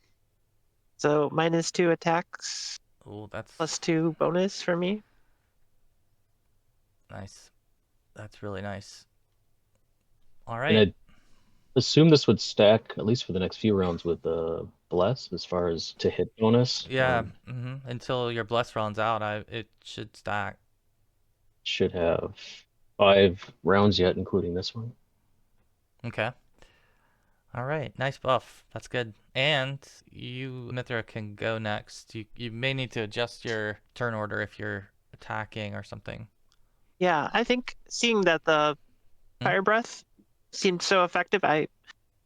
So -2 attacks, Oh, that's +2 bonus for me. nice. That's really nice. All And right. I assume this would stack, at least for the next few rounds, with the Bless as far as to hit bonus. Yeah. Until your bless runs out, it should stack. Should have 5 rounds yet, including this one. Okay. All right. Nice buff. That's good. And you, Mithra, can go next. You may need to adjust your turn order if you're attacking or something. Yeah, I think seeing that the fire breath seemed so effective, I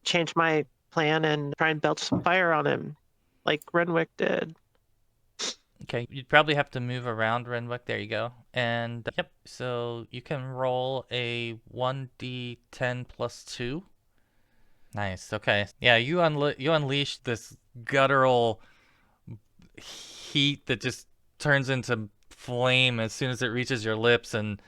changed my plan and try and belch some fire on him, like Renwick did. Okay, you'd probably have to move around Renwick. There you go. And yep, so you can roll a 1d10 plus 2. Nice. Okay. Yeah, you unleash this guttural heat that just turns into flame as soon as it reaches your lips, and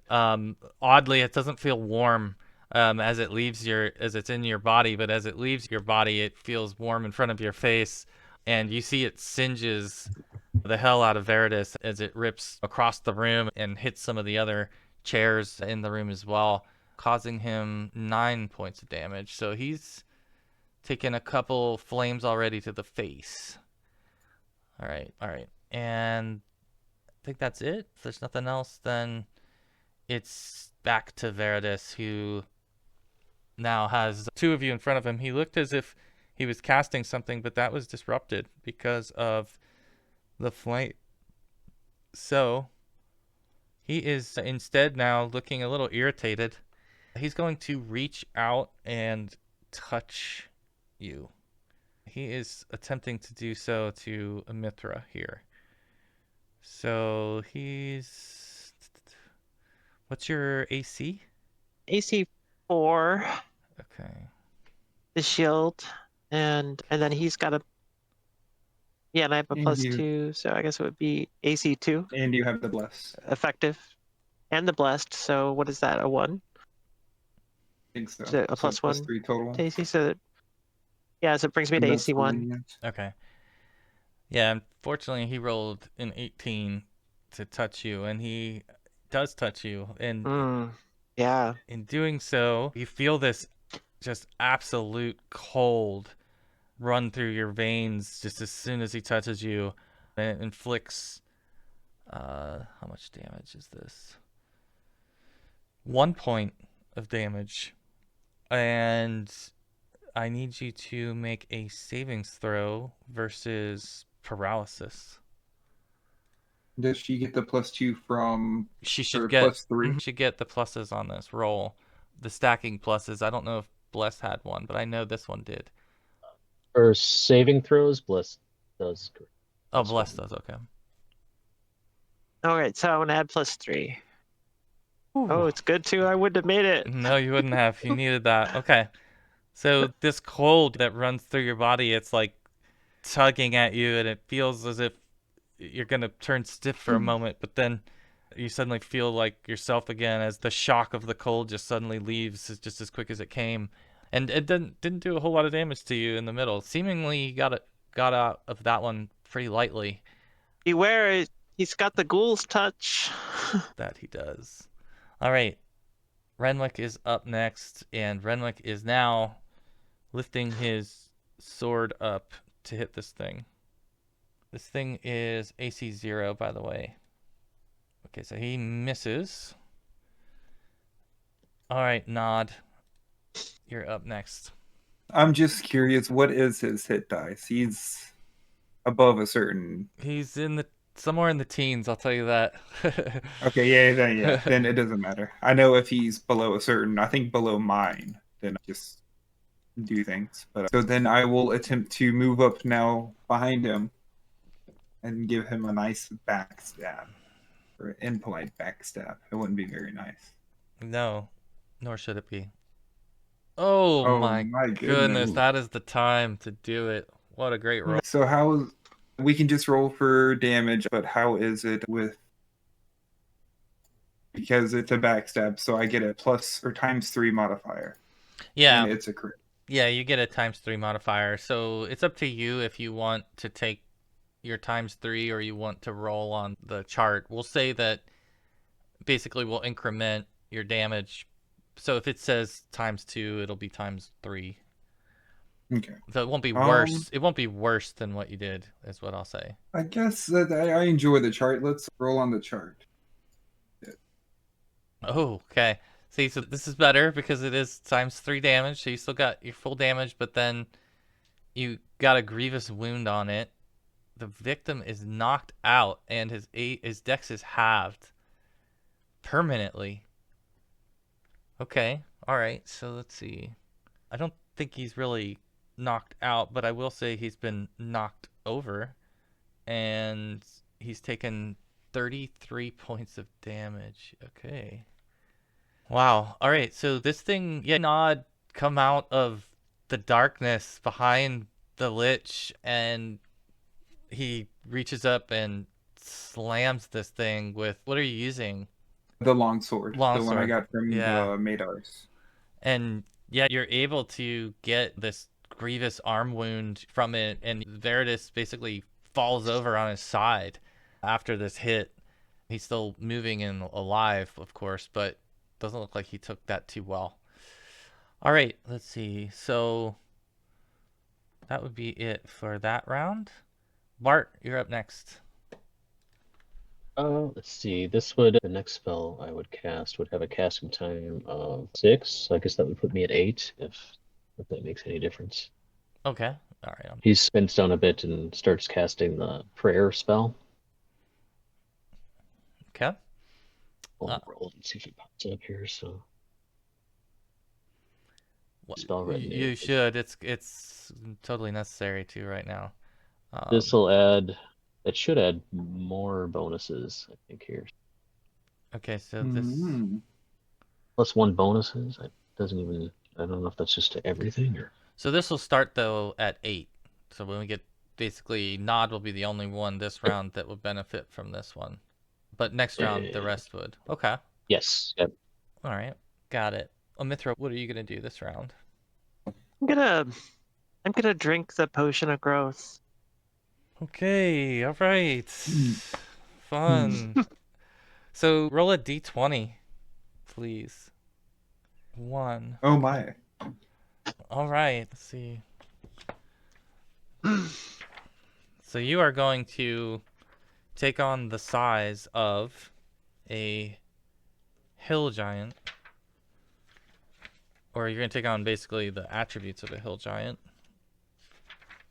oddly, it doesn't feel warm as it's in your body, but as it leaves your body, it feels warm in front of your face, and you see it singes the hell out of Varodis as it rips across the room and hits some of the other chairs in the room as well, causing him 9 points of damage. So he's taken a couple flames already to the face. All right. And I think that's it. If there's nothing else, then it's back to Varodis, who now has 2 of you in front of him. He looked as if he was casting something, but that was disrupted because of the flame. So he is instead now looking a little irritated. He's going to reach out and touch you. He is attempting to do so to Mithra here. So he's... What's your AC? AC 4, Okay. the shield, and then he's got a and I have a And +2, so I guess it would be AC 2 And you have the bless. effective, and the blessed. So what is that? A 1? I think so. Is it a So +1 +3 total. to AC? So yeah, so it brings me to And that's AC 1. lenient. Okay. Yeah, unfortunately, he rolled an 18 to touch you, and he does touch you. And Yeah. in doing so, you feel this just absolute cold run through your veins just as soon as he touches you. And it inflicts, how much damage is this? 1 point of damage. And I need you to make a savings throw versus paralysis. Does she get the +2 from She or should get +3? should get the pluses on this roll. The stacking pluses. I don't know if Bless had one, but I know this one did. For saving throws, Bless does. Oh, Plus Bless 1. does. Okay. All right, so I'm gonna add +3. Oh, it's good too. I wouldn't have made it. No, you wouldn't have. You needed that. Okay. So this cold that runs through your body, it's like tugging at you, and it feels as if you're gonna turn stiff for a moment, but then you suddenly feel like yourself again as the shock of the cold just suddenly leaves just as quick as it came. And it didn't do a whole lot of damage to you in the middle. Seemingly you got out of that one pretty lightly. Beware, he's got the ghoul's touch. That he does. All right. Renwick is up next, and Renwick is now lifting his sword up to hit this thing. This thing is AC 0, by the way. Okay, so he misses. All right, Nod. You're up next. I'm just curious, what is his hit dice? He's above a certain. He's somewhere in the teens, I'll tell you that. Okay, yeah. Then it doesn't matter. I know if he's below a certain, I think below mine, then I just do things. But so then I will attempt to move up now behind him and give him a nice backstab, or an impolite backstab. It wouldn't be very nice. No, nor should it be. Oh, Oh my my goodness, goodness. that is the time to do it. What a great roll. So how We can just roll for damage, but how is it with... Because it's a backstab, so I get a plus or ×3 modifier. Yeah. And it's a crit. Yeah, you get a ×3 modifier. So it's up to you if you want to take your ×3 or you want to roll on the chart. We'll say that basically we'll increment your damage. So if it says ×2, it'll be ×3. Okay. So it won't be worse. It won't be worse than what you did, is what I'll say. I guess that I enjoy the chart. Let's roll on the chart. Oh, okay. See, so this is better because it is ×3 damage, so you still got your full damage, but then you got a grievous wound on it. The victim is knocked out, and his dex is halved permanently. Okay, all right. So let's see. I don't think he's really knocked out, but I will say he's been knocked over, and he's taken 33 points of damage. Okay. Wow. All right. So this thing, yeah, Nod come out of the darkness behind the Lich, and he reaches up and slams this thing with, what are you using? The longsword. The one I Longsword. got from Yeah. Madars. And yeah, you're able to get this grievous arm wound from it, and Varodis basically falls over on his side after this hit. He's still moving and alive, of course, but doesn't look like he took that too well. All right, let's see. So that would be it for that round. Bart, you're up next. Let's see. The next spell I would cast would have a casting time of 6. So I guess that would put me at 8, if that makes any difference. Okay. All right. He spins down a bit and starts casting the prayer spell. Okay. I'll roll and see if it pops up here. So Well, spell written. you should. It's totally necessary to right now. This will add. It should add more bonuses, I think, here. Okay, so this +1 bonuses. It doesn't even. I don't know if that's just to everything or. So this will start though at 8. So when we get, basically Nod will be the only one this round that would benefit from this one. But next round the rest would. Okay. Yes. Yep. All right. Got it. Omithra, what are you going to do this round? I'm gonna drink the potion of growth. Okay, all right. Fun. So roll a d20, please. 1. Oh my. All right, let's see. So you are going to take on the size of a hill giant. Or you're going to take on basically the attributes of a hill giant.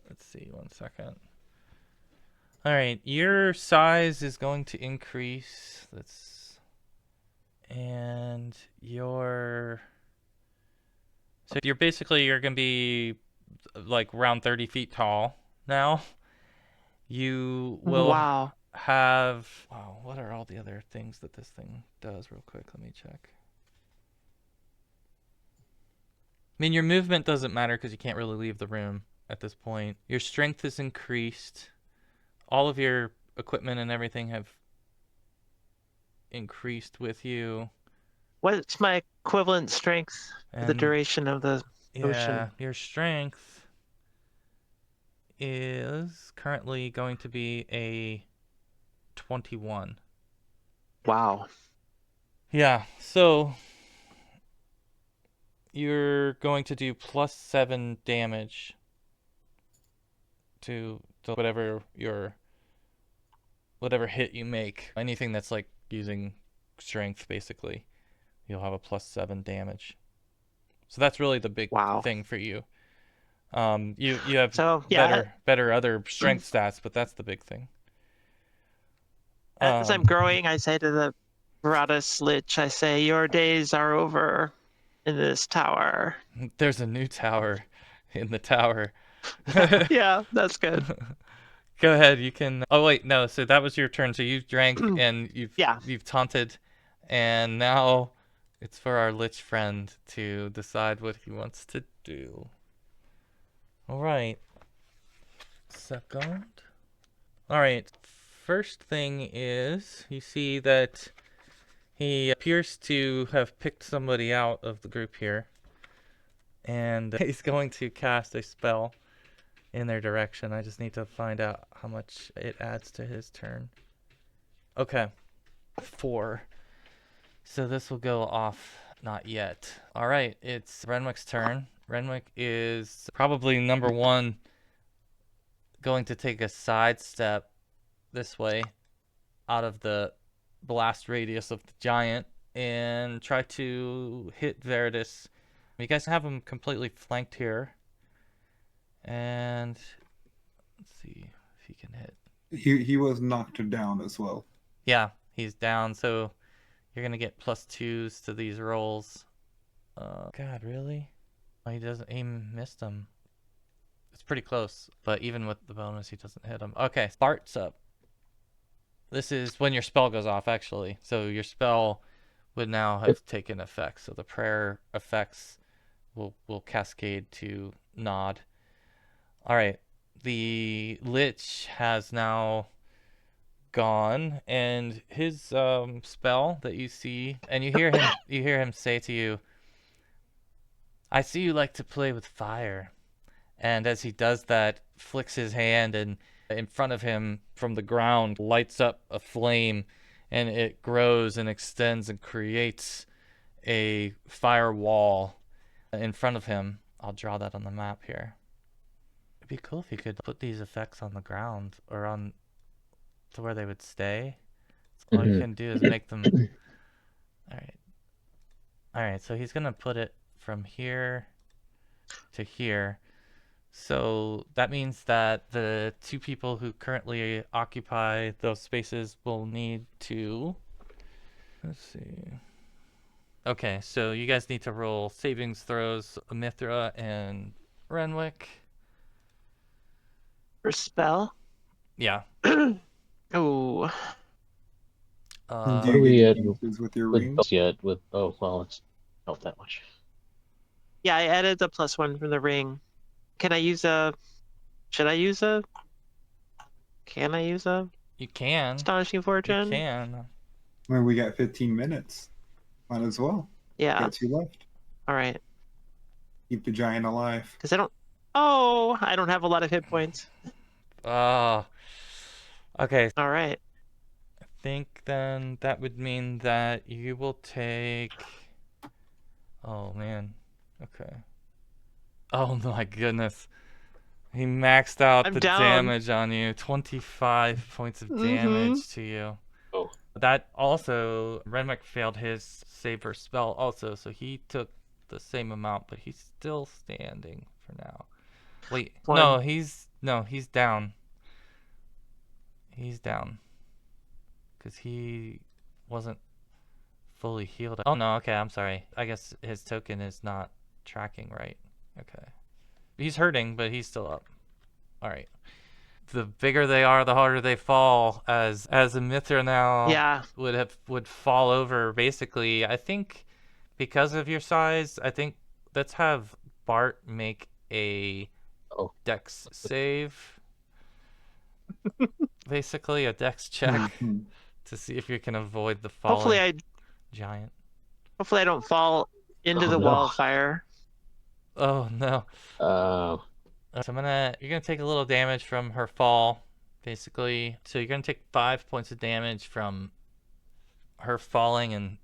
Let's see, 1 second. All right, your size is going to increase. And your... So you're going to be like around 30 feet tall now. You will have... Wow, what are all the other things that this thing does real quick? Let me check. I mean, your movement doesn't matter because you can't really leave the room at this point. Your strength is increased. All of your equipment and everything have increased with you. What's my equivalent strength for the duration of the potion? Yeah, your strength is currently going to be a 21. Wow. Yeah, so you're going to do +7 damage to whatever hit you make. Anything that's like using strength, basically, you'll have a +7 damage. So that's really the big thing for you. You have better other strength stats, but that's the big thing. As I'm growing, I say to the Varodis Lich, I say, your days are over in this tower. There's a new tower in the tower. Yeah, that's good. Go ahead, you can... Oh, wait, no, so that was your turn. So you drank and you've taunted, and now it's for our Lich friend to decide what he wants to do. All right. Second. All right. First thing is you see that he appears to have picked somebody out of the group here, and he's going to cast a spell in their direction. I just need to find out how much it adds to his turn. Okay. 4. So this will go off. Not yet. All right, it's Renwick's turn. Renwick is probably number 1 going to take a side step this way out of the blast radius of the giant and try to hit Varodis. You guys have him completely flanked here. And let's see if he can hit. He was knocked down as well. Yeah, he's down, so you're going to get +2s to these rolls. God, really? Oh, he missed him. It's pretty close, but even with the bonus, he doesn't hit him. Okay, Bart's up. This is when your spell goes off, actually. So your spell would now have taken effect. So the prayer effects will cascade to Nod. All right. The Lich has now gone, and his spell that you see, and you hear him say to you, "I see you like to play with fire." And as he does that, flicks his hand, and in front of him from the ground lights up a flame, and it grows and extends and creates a fire wall in front of him. I'll draw that on the map here. It'd be cool if you could put these effects on the ground or on to where they would stay. So all you can do is make them. All right, so he's gonna put it from here to here. So that means that the 2 people who currently occupy those spaces will need to, let's see. Okay, so you guys need to roll savings throws, Mithra and Renwick. For spell? Yeah. Oh. What are we at with your with rings? yet? With well, it's not that much. Yeah, I added the +1 from the ring. Can I use a... Should I use a... Can I use a... You can. Astonishing Fortune? You can. Well, we got 15 minutes. Might as well. Yeah. Got 2 left. All right. Keep the giant alive. Because I don't... Oh, I don't have a lot of hit points. Oh. Okay. All right. I think then that would mean that you will take... Oh, man. Okay. Oh my goodness. He maxed out I'm the down. damage on you. 25 points of damage to you. Oh. That also, Renwick failed his save for spell also, so he took the same amount, but he's still standing for now. Wait, no, he's down. He's down. Because he wasn't fully healed. Oh no, okay, I'm sorry. I guess his token is not tracking right. Okay. He's hurting, but he's still up. All right. The bigger they are, the harder they fall. As a Mithra now would fall over. Basically, I think because of your size, I think let's have Bart make a Dex save. Basically, a Dex check to see if you can avoid the falling giant. Hopefully, I don't fall into the wall of fire. Oh no. So you're gonna take a little damage from her fall, basically. So you're gonna take 5 points of damage from her falling and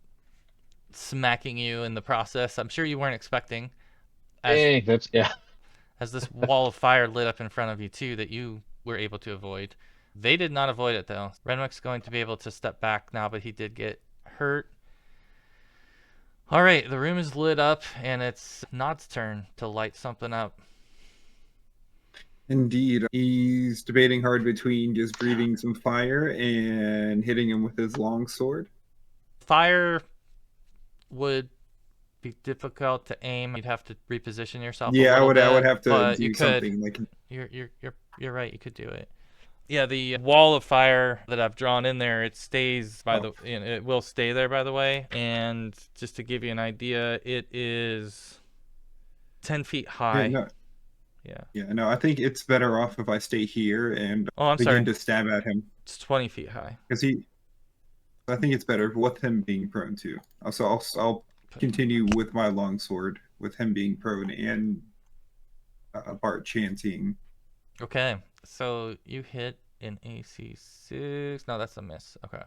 smacking you in the process. I'm sure you weren't expecting. Hey, that's As this wall of fire lit up in front of you too, that you were able to avoid. They did not avoid it though. Renwick's going to be able to step back now, but he did get hurt. All right, the room is lit up, and it's Nod's turn to light something up. Indeed. He's debating hard between just breathing some fire and hitting him with his long sword. Fire would be difficult to aim. You'd have to reposition yourself. Yeah, I would have to do something. Like you're right. You could do it. Yeah, the wall of fire that I've drawn in there, it stays it will stay there, by the way. And just to give you an idea, it is 10 feet high. Yeah, no. Yeah. Yeah, no, I think it's better off if I stay here and Oh, I'm begin sorry. to stab at him. It's 20 feet high. Because I think it's better with him being prone too. Also, I'll continue with my longsword with him being prone and Bart chanting. Okay, so you hit an AC 6. No, that's a miss. Okay.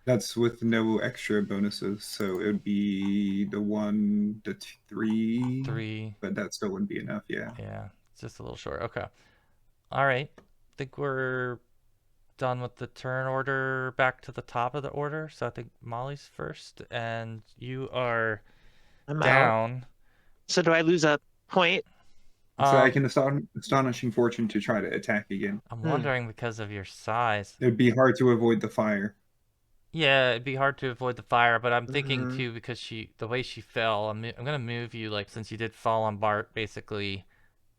That's with no extra bonuses, so it would be the 1, the 3, 3. but that still wouldn't be enough. Yeah. Yeah, it's just a little short. Okay. All right. Think we're done with the turn order. Back to the top of the order. So I think Molly's first, and you are I'm out. down. So do I lose a point? So I can astonishing fortune to try to attack again. I'm wondering because of your size. It would be hard to avoid the fire. Yeah, it'd be hard to avoid the fire, but I'm thinking too because the way she fell. I'm gonna move you, like, since you did fall on Bart basically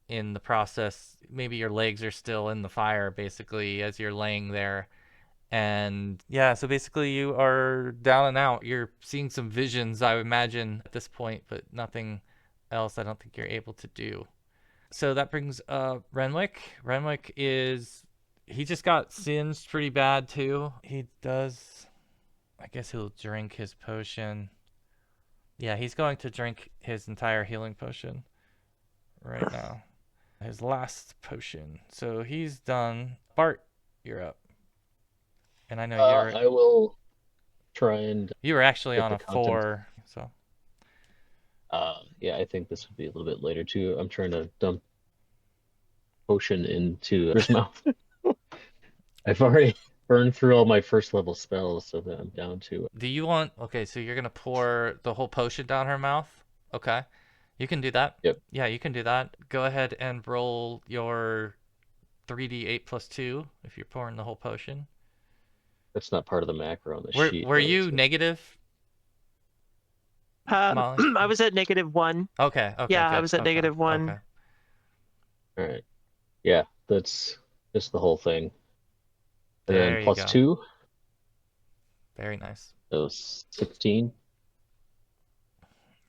in the process. Maybe your legs are still in the fire basically as you're laying there. And yeah, so basically you are down and out. You're seeing some visions, I would imagine, at this point, but nothing else I don't think you're able to do. So that brings Renwick. Renwick he just got singed pretty bad too. He does, I guess he'll drink his potion. Yeah, he's going to drink his entire healing potion right now. His last potion. So he's done. Bart, you're up. And I know I will try and you were actually get on the a content. 4, so Yeah, I think this would be a little bit later too. I'm trying to dump potion into his mouth. I've already burned through all my first level spells, so that I'm down to. do you want, okay, so you're gonna pour the whole potion down her mouth? Okay. You can do that. Yep. Yeah, you can do that. Go ahead and roll your 3d8 plus 2 if you're pouring the whole potion. That's not part of the macro on the Were sheet. were though, you so- negative, Molly? I was at -1. Okay, Yeah, good. I was at Okay, -1. okay. All right. Yeah, that's just the whole thing. And There then you plus go. 2, Very nice. so 16.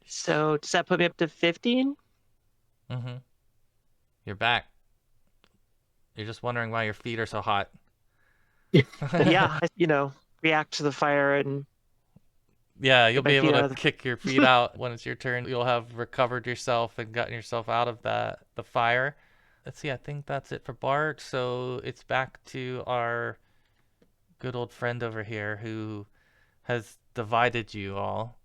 So does that put me up to 15? Mm-hmm. You're back. You're just wondering why your feet are so hot. Yeah, react to the fire and Yeah, you'll my be able feet out to of the... kick your feet out when it's your turn. You'll have recovered yourself and gotten yourself out of the fire. Let's see, I think that's it for Bart. So it's back to our good old friend over here who has divided you all.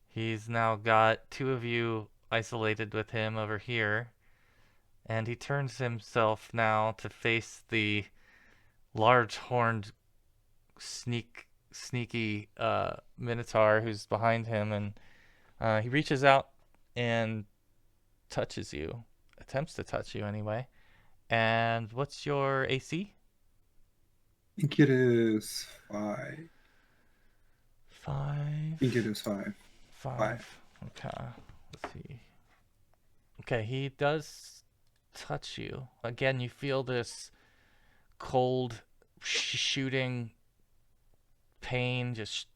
He's now got 2 of you isolated with him over here. And he turns himself now to face the large horned sneaky minotaur who's behind him, and he reaches out and touches you, attempts to touch you anyway. And what's your AC? I think it is 5. 5. I think it is 5. 5. Okay, let's see. Okay, he does touch you again. You feel this cold shooting pain just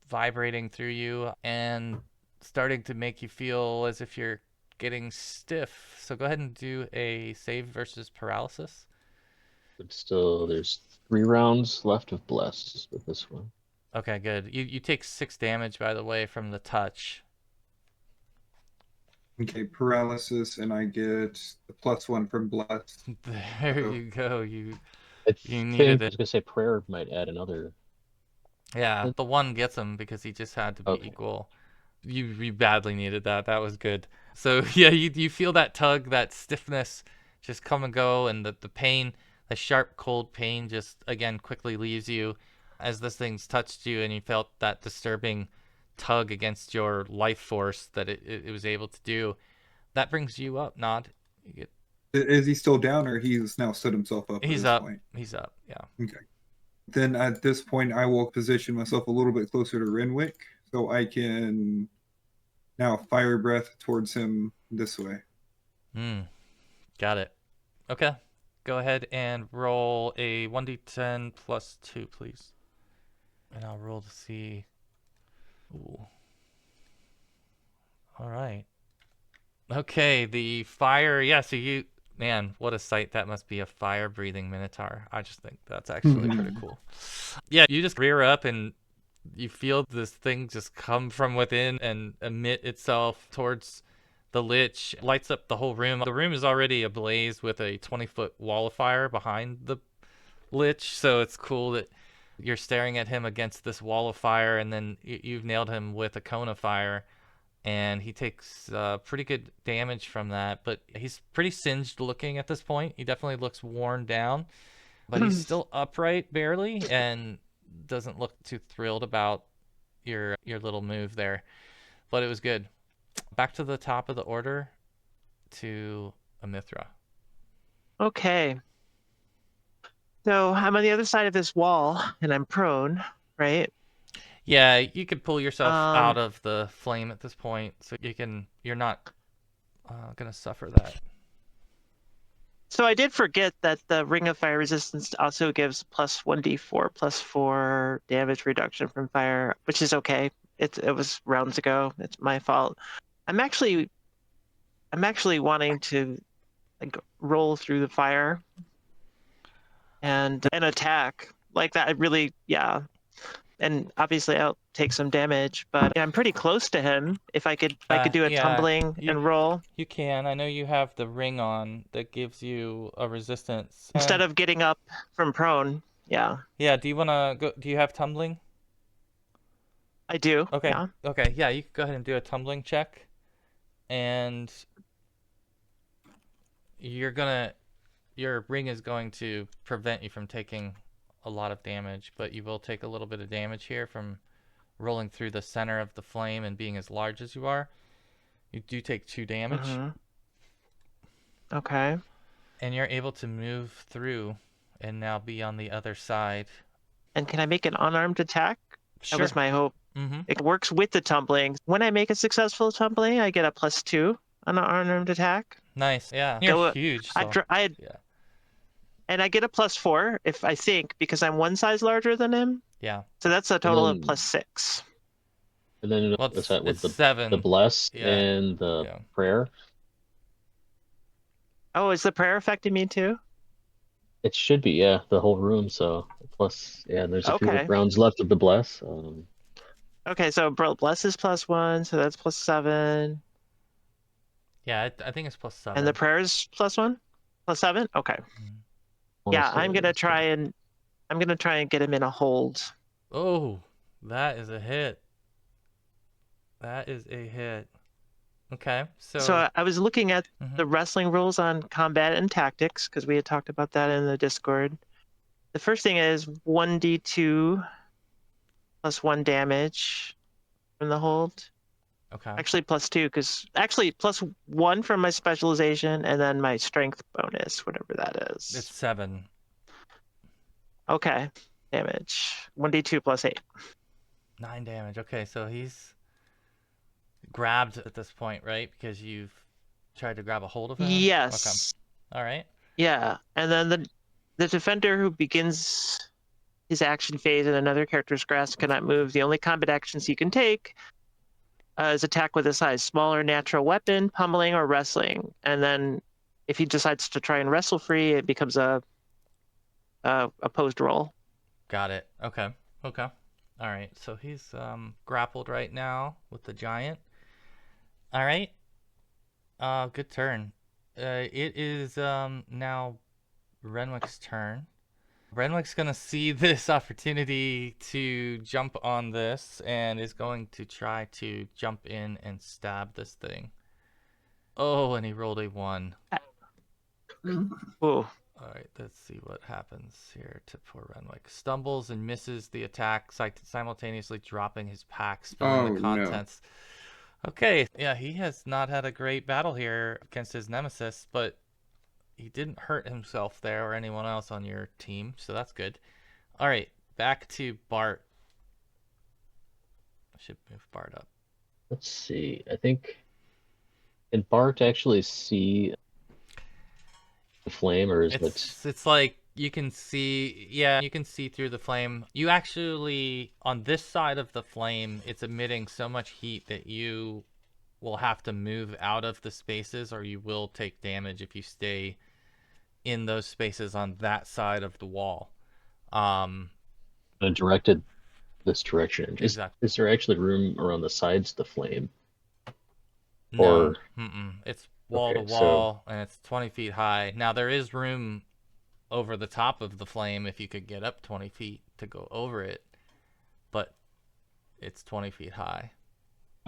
vibrating through you and starting to make you feel as if you're getting stiff. So go ahead and do a save versus paralysis. But still, there's 3 rounds left of Bless with this one. Okay, good. You take 6 damage, by the way, from the touch. Okay, paralysis, and I get the +1 from bless. There you go. You I needed was it. gonna say prayer might add another. Yeah, the 1 gets him because he just had to be Okay. equal. You badly needed that. That was good. So yeah, you feel that tug, that stiffness just come and go, and the pain, the sharp cold pain just again quickly leaves you as this thing's touched you, and you felt that disturbing tug against your life force that it was able to do. That brings you up, Nod. You get, Is he still down, or he's now stood himself up at he's this up. point? He's up. Yeah. Okay. Then at this point, I will position myself a little bit closer to Renwick, so I can now fire breath towards him this way. Got it. Okay. Go ahead and roll a 1d10 plus 2, please. And I'll roll to see. Ooh. All right. Okay, the fire. Yeah, so man, what a sight that must be, a fire-breathing minotaur. I just think that's actually pretty cool. Yeah, you just rear up and you feel this thing just come from within and emit itself towards the lich, lights up the whole room. The room is already ablaze with a 20-foot wall of fire behind the lich, so it's cool that you're staring at him against this wall of fire, and then you've nailed him with a cone of fire, and he takes pretty good damage from that, but he's pretty singed looking at this point. He definitely looks worn down, but he's still upright barely and doesn't look too thrilled about your little move there. But it was good. Back to the top of the order to Amithra. Okay. So I'm on the other side of this wall, and I'm prone, right? Yeah, you could pull yourself out Um, of the flame at this point, so you're not gonna suffer that. so I did forget that the Ring of Fire Resistance also gives plus 1d4 plus 4 damage reduction from fire, which is okay. It was rounds ago. It's my fault. I'm actually wanting to like roll through the fire and attack like that. Really, yeah. And obviously I'll take some damage, but I'm pretty close to him. If I could do a Yeah, tumbling and roll you can. I know you have the ring on that gives you a resistance. instead of getting up from prone. Yeah, Yeah, do you wanna go? Do you have tumbling? I do. Okay, Yeah. okay, yeah, you can go ahead and do a tumbling check, and you're gonna your ring is going to prevent you from taking a lot of damage, but you will take a little bit of damage here from rolling through the center of the flame and being as large as you are. You do take 2 damage, Okay. and you're able to move through and now be on the other side. And can I make an unarmed attack? That Sure. was my hope. Mm-hmm. It works with the tumbling. When I make a successful tumbling, I get a +2 on an unarmed attack. Nice. Yeah. You're Go. huge. I So dr- I yeah. and I get a +4 if I think because I'm one size larger than him. Yeah. So that's a And total of then, +6. and then Well, what's that with it's the 7. bless Yeah. and the Yeah. prayer? Oh, is the prayer affecting me too? It should be, yeah, the whole room. So plus, yeah, there's a few Okay. rounds left of the bless. Okay, so bless is +1, so that's +7. Yeah. I think it's +7. And the prayer is +1? +7? Okay. Yeah, I'm gonna try and get him in a hold. Oh, that is a hit. That is a hit. Okay. So I was looking at Mhm. the wrestling rules on combat and tactics because we had talked about that in the Discord. The first thing is 1d2 plus 1 damage from the hold. Okay. Actually, +2 because actually +1 from my specialization and then my strength bonus, whatever that is. It's 7. Okay, damage 1d2 plus 8. 9 damage. Okay, so he's grabbed at this point, right? Because you've tried to grab a hold of him? Yes. Okay. All right. Yeah, and then the defender who begins his action phase in another character's grasp cannot move. The only combat actions he can take is attack with a size smaller natural weapon, pummeling, or wrestling. And then if he decides to try and wrestle free, it becomes a opposed roll. Got it. Okay. Okay. All right. So he's grappled right now with the giant. All right. Good turn. It is now Renwick's turn. Renwick's gonna see this opportunity to jump on this and is going to try to jump in and stab this thing. Oh, and he rolled a 1. Ooh. All right, let's see what happens here to poor Renwick. Stumbles and misses the attack, simultaneously dropping his pack, spilling the Oh, no. contents. Okay, yeah, he has not had a great battle here against his nemesis, but he didn't hurt himself there or anyone else on your team, so that's good. All right, back to Bart. I should move Bart up. Let's see. I think, can Bart actually see the flame, or is it? It's like you can see, yeah, you can see through the flame. You actually, on this side of the flame, it's emitting so much heat that you will have to move out of the spaces, or you will take damage if you stay in those spaces on that side of the wall. Directed this direction. Exactly. Is there actually room around the sides of the flame? No, Or it's wall to okay, wall, and it's 20 feet high. Now there is room over the top of the flame if you could get up 20 feet to go over it, but it's 20 feet high.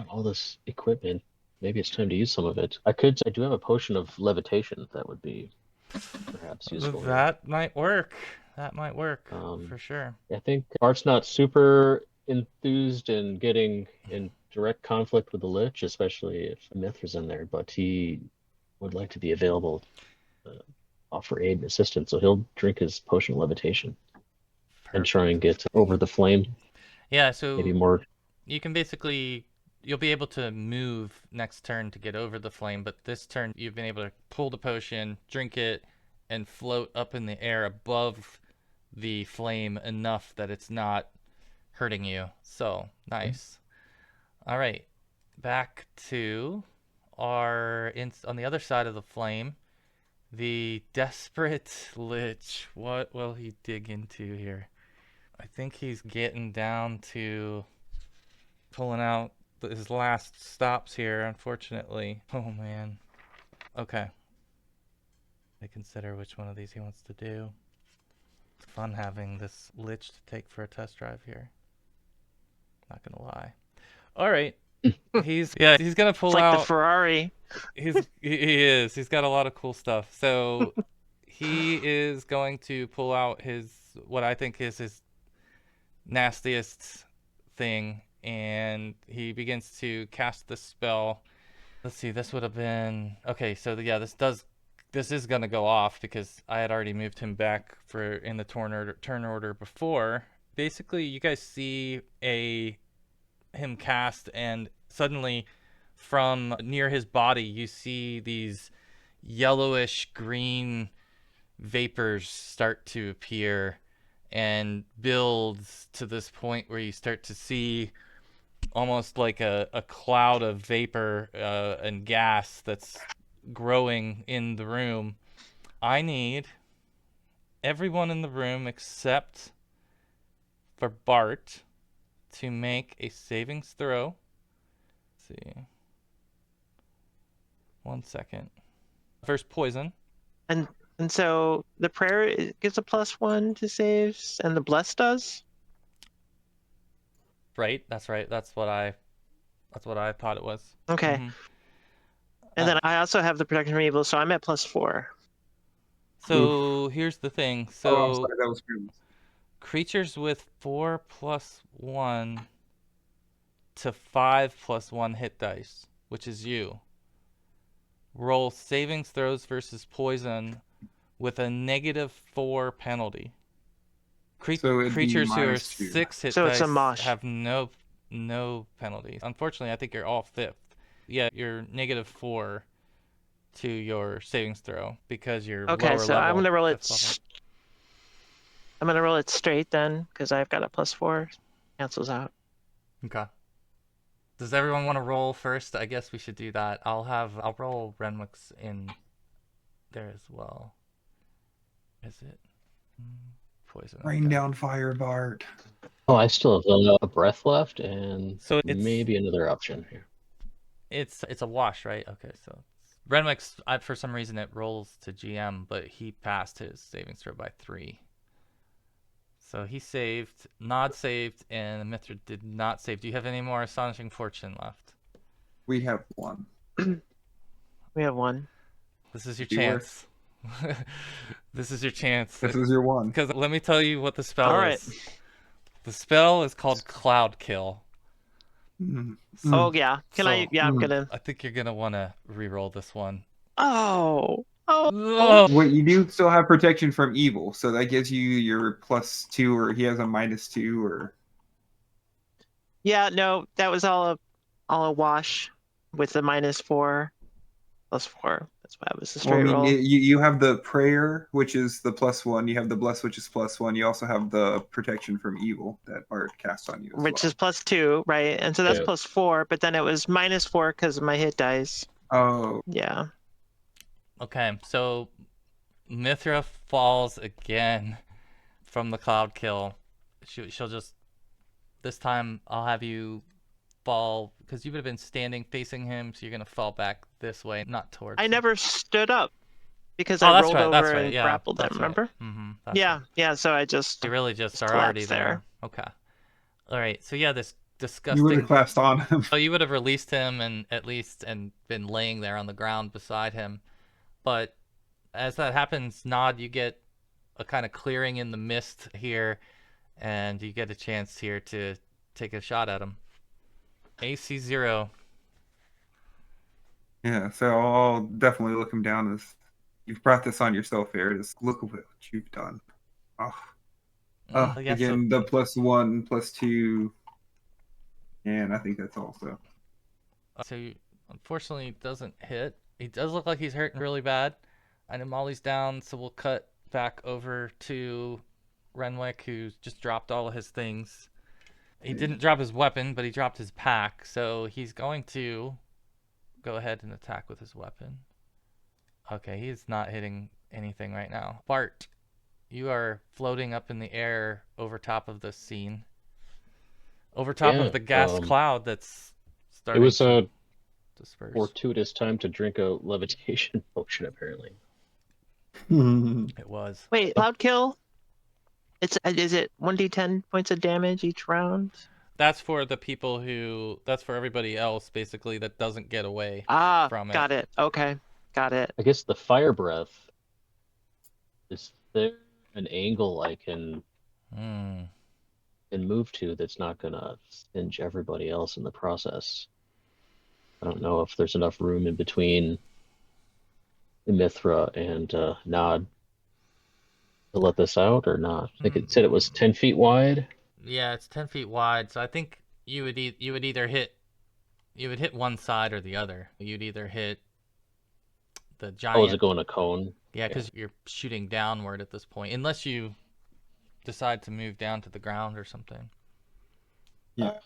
all this equipment, maybe it's time to use some of it. I do have a potion of levitation that would be perhaps useful here. That might work. That might work for sure. I think Bart's not super enthused in getting in direct conflict with the Lich, especially if Mithra's in there, but he would like to be available to offer aid and assistance, so he'll drink his potion of levitation and try and get over the flame. Yeah, so maybe more. You can basically, you'll be able to move next turn to get over the flame, but this turn you've been able to pull the potion, drink it, and float up in the air above the flame enough that it's not hurting you. So, nice. All right, back to our, on the other side of the flame, the desperate Lich. What will he dig into here? I think he's getting down to pulling out his last stops here, unfortunately. Oh, man. Okay. I consider which one of these he wants to do. It's fun having this Lich to take for a test drive here. Not gonna lie. All right. he's gonna pull It's like out the Ferrari. he is. He's got a lot of cool stuff. So he is going to pull out what I think is his nastiest thing, and he begins to cast the spell. Let's see, this would have been okay. So yeah, this is gonna go off because I had already moved him back in the turn order before. Basically, you guys see him cast, and suddenly from near his body you see these yellowish green vapors start to appear and builds to this point where you start to see almost like a cloud of vapor and gas that's growing in the room. I need everyone in the room except for Bart to make a savings throw. Let's see. 1 second. First, poison. And so the prayer gives a +1 to saves, and the bless does. Right. That's right. That's what I thought it was. Okay. Mm-hmm. And then I also have the protection from evil, so I'm at +4. So here's the thing. So Oh, I'm sorry, that was good. Creatures with 4+1 to 5+1 hit dice, which is you, roll savings throws versus poison with a -4 penalty. So it'd be Creatures who are -2. 6 hit So it's a dice mosh. have no penalties. Unfortunately, I think you're all 5th. Yeah, you're -4 to your savings throw because you're Okay, lower so level. I'm gonna roll it. 5th level. I'm gonna roll it straight then, because I've got a +4. Cancels out. Okay. Does everyone want to roll first? I guess we should do that. I'll roll Renwick's in there as well. Is it poison? Rain Okay. down fire, Bart. Oh, I still have a breath left, and So it's maybe another option here. it's a wash, right? Okay, so Renwick's, for some reason it rolls to GM, but he passed his savings throw by 3. So he saved, Nod saved, and Mithra did not save. Do you have any more Astonishing Fortune left? We have one. We have 1. This is your You were- chance. This is your chance. This is your one. Because let me tell you what the spell All right. is. The spell is called Cloud Kill. Mm. Oh yeah. Can I? So- Yeah, I'm Mm. gonna. I think you're gonna want to re-roll this one. Oh. Oh, Well, you do still have protection from evil, so that gives you your +2, or he has a -2, or Yeah. No, that was all a wash with the -4 +4. That's why it was a Well, I straight mean, roll. you have the prayer, which is the +1. You have the bless, which is +1. You also have the protection from evil that Bart casts on you as Which well. is +2, right? And so that's Yeah. +4, but then it was -4 because of my hit dice. Oh, Yeah. Okay, so Mithra falls again from the cloud kill. She'll just, this time I'll have you fall, because you would have been standing facing him, so you're going to fall back this way, not towards I him. never stood up because Oh, I that's rolled right, over that's right, and yeah, grappled him, that's right. remember? That's Yeah, right. yeah, so I just You really just are collapsed already there. Okay. All right, so yeah, this you would have disgusting... collapsed on him. Oh, you would have released him and been laying there on the ground beside him. But as that happens, Nod, you get a kind of clearing in the mist here, and you get a chance here to take a shot at him. AC 0. Yeah, so I'll definitely look him down as you've brought this on yourself here. Just look at what you've done. Oh, Yeah, so again, the +1, +2, and I think that's also. unfortunately it doesn't hit. He does look like he's hurting really bad. I know Molly's down, so we'll cut back over to Renwick, who's just dropped all of his things. He didn't drop his weapon, but he dropped his pack, so he's going to go ahead and attack with his weapon. Okay, he's not hitting anything right now. Bart, you are floating up in the air over top of the scene. Over top Yeah, of the gas cloud that's It starting was to a disperse. fortuitous time to drink a levitation potion, apparently. It was. Wait, cloud kill? Is it 1d10 points of damage each round? That's for the people who... That's for everybody else, basically, that doesn't get away from it. Got it. Okay, got it. I guess the fire breath, is there an angle I can move to that's not gonna singe everybody else in the process? I don't know if there's enough room in between Mithra and Nod to let this out or not. I think it said it was 10 feet wide. Yeah, it's 10 feet wide, so I think you would either hit... You would hit one side or the other. You'd either hit the giant... Oh, is it going a cone? Yeah, because you're shooting downward at this point, unless you decide to move down to the ground or something. Yeah.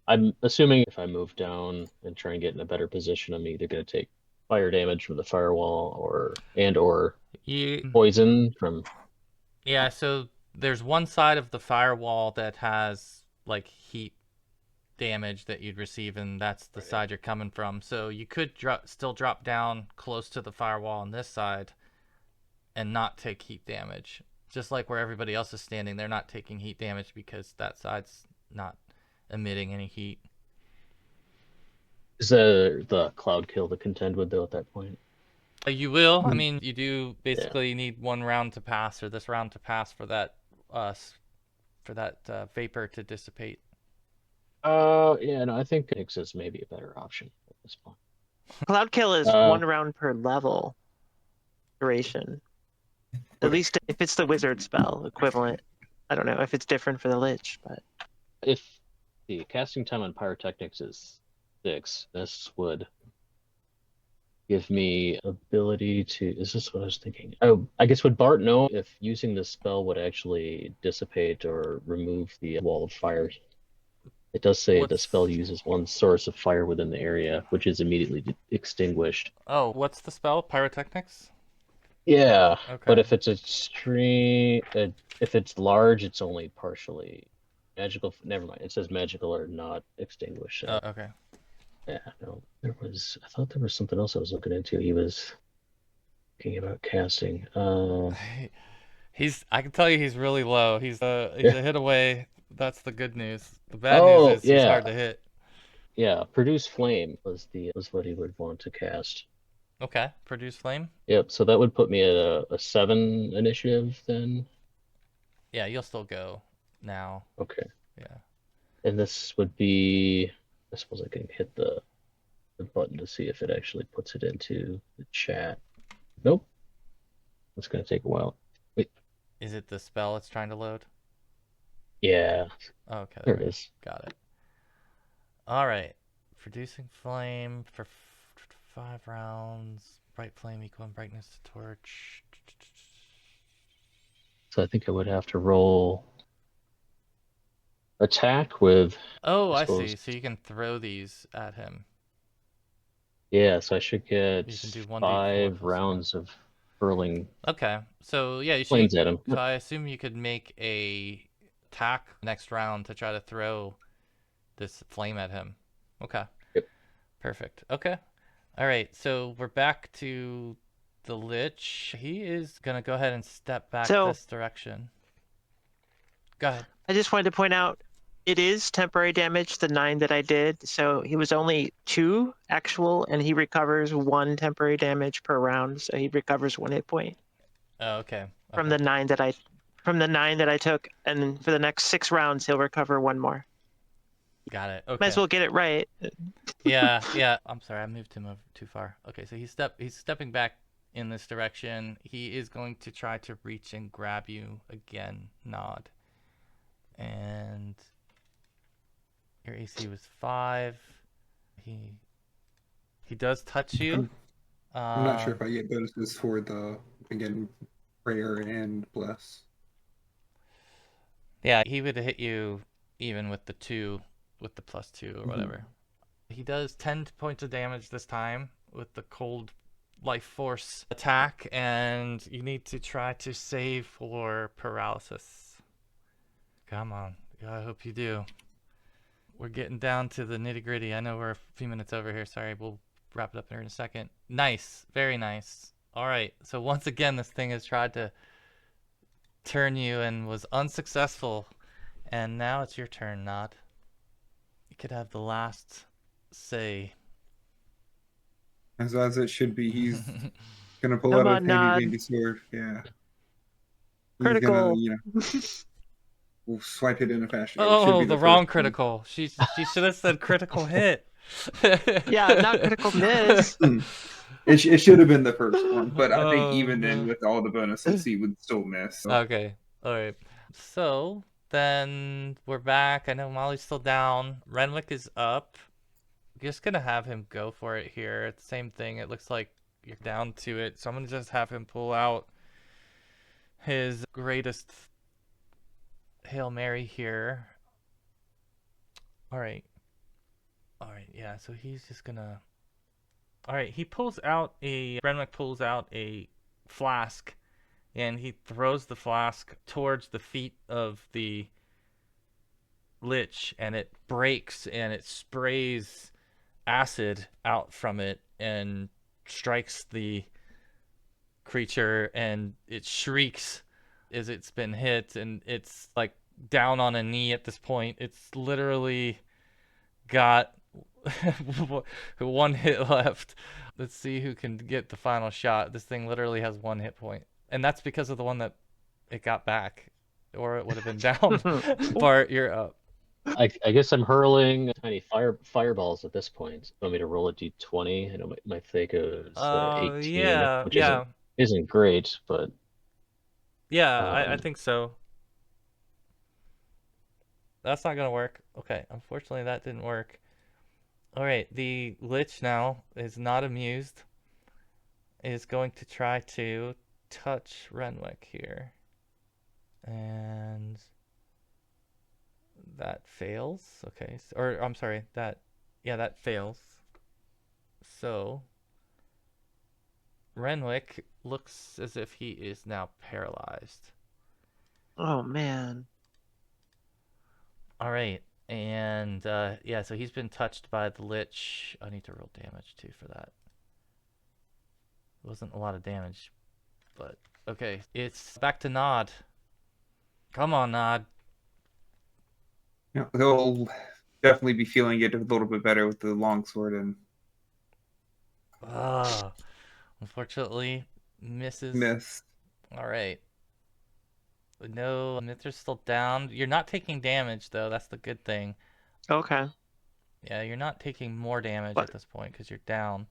I'm assuming if I move down and try and get in a better position, I'm either going to take fire damage from the firewall or poison from... Yeah, so there's one side of the firewall that has like heat damage that you'd receive, and that's the side you're coming from. So you could still drop down close to the firewall on this side and not take heat damage. Just like where everybody else is standing, they're not taking heat damage because that side's not emitting any heat. Is the cloud kill to contend with, though, at that point? You will. I mean, you do basically need one round to pass, or this round to pass, for that vapor to dissipate. Yeah, no, I think Phoenix is maybe a better option at this point. Cloud kill is 1 round per level duration. At least if it's the wizard spell equivalent. I don't know if it's different for the Lich, but If the casting time on pyrotechnics is 6, this would give me ability to... Is this what I was thinking? Oh, I guess would Bart know if using this spell would actually dissipate or remove the wall of fire? It does say the spell uses one source of fire within the area, which is immediately extinguished. Oh, what's the spell? Pyrotechnics? Yeah, Okay. but if it's extreme, if it's large, it's only partially magical. Never mind. It says magical or not extinguished. So. Okay. Yeah, no, I thought there was something else I was looking into. He was thinking about casting. I can tell you he's really low. He's a hit away. That's the good news. The bad news is he's hard to hit. Yeah, produce flame was what he would want to cast. Okay, produce flame. Yep, so that would put me at a 7 initiative then. Yeah, you'll still go now. Okay. Yeah. And this would be... I suppose I can hit the button to see if it actually puts it into the chat. Nope. It's going to take a while. Wait. Is it the spell it's trying to load? Yeah. Okay. There it is. Got it. All right. Producing flame for 5 rounds. bright flame equal in brightness to torch. So I think I would have to roll attack with, Oh, I I suppose. see. So you can throw these at him. Yeah, so I should get You can do 1d4 5 plus 1. rounds of hurling Okay. So yeah, you should. flames at him. So I assume you could make a attack next round to try to throw this flame at him. Okay. Yep. Perfect. Okay. All right. So we're back to the Lich. He is gonna go ahead and step back So- this direction. Go ahead. I just wanted to point out it is temporary damage, the 9 that I did. So he was only 2 actual, and he recovers 1 temporary damage per round. So he recovers 1 hit point Oh, okay. from Okay. the 9 that I took, and for the next 6 rounds he'll recover 1 more. Got it. Okay. Might as well get it right. Yeah. I'm sorry, I moved him over too far. Okay, so he's stepping back in this direction. He is going to try to reach and grab you again, Nod. And your AC was 5. He does touch you. I'm not sure if I get bonuses for the, again, prayer and bless. Yeah, he would hit you even with the +2 or whatever. He does 10 points of damage this time with the cold life force attack, and you need to try to save for paralysis. Come on. I hope you do. We're getting down to the nitty gritty. I know we're a few minutes over here. Sorry, we'll wrap it up here in a second. Nice. Very nice. All right. So once again, this thing has tried to turn you and was unsuccessful. And now it's your turn, Nod. You could have the last say. As it should be, he's gonna pull Come out a on, Nod. handy sword. Yeah. He's Critical. gonna, we'll swipe it in a fashion. It should Oh, be the first wrong one. critical. She should have said critical hit. Yeah, not critical miss. It should have been the first one, but I think Oh, even no. then, with all the bonuses, he would still miss. So. Okay. All right. So then we're back. I know Molly's still down. Renwick is up. Just gonna have him go for it here. It's the same thing. It looks like you're down to it. So I'm gonna just have him pull out his greatest Hail Mary here. All right. Yeah. So he's just gonna. All right. Renwick pulls out a flask, and he throws the flask towards the feet of the Lich, and it breaks and it sprays acid out from it and strikes the creature, and it shrieks as it's been hit, and it's like down on a knee at this point. It's literally got 1 hit left. Let's see who can get the final shot. This thing literally has 1 hit point, and that's because of the one that it got back, or it would have been down. Bart, you're up. I guess I'm hurling tiny fireballs at this point. You want me to roll a d20? I know my fake is 18, Yeah, which yeah. isn't great, but Yeah, I think so. That's not gonna work. Okay, unfortunately that didn't work. All right, the Lich now is not amused. Is going to try to touch Renwick here. And that fails. Okay, or I'm sorry, that fails. So Renwick looks as if he is now paralyzed. Oh man. All right, and yeah, so he's been touched by the Lich. I need to roll damage too for that. It wasn't a lot of damage, but okay. It's back to Nod. Come on, Nod. Yeah, he'll definitely be feeling it a little bit better with the longsword and Unfortunately, misses. miss. All right. No, Mithra's still down. You're not taking damage though. That's the good thing. Okay. Yeah, you're not taking more damage What? at this point because you're down.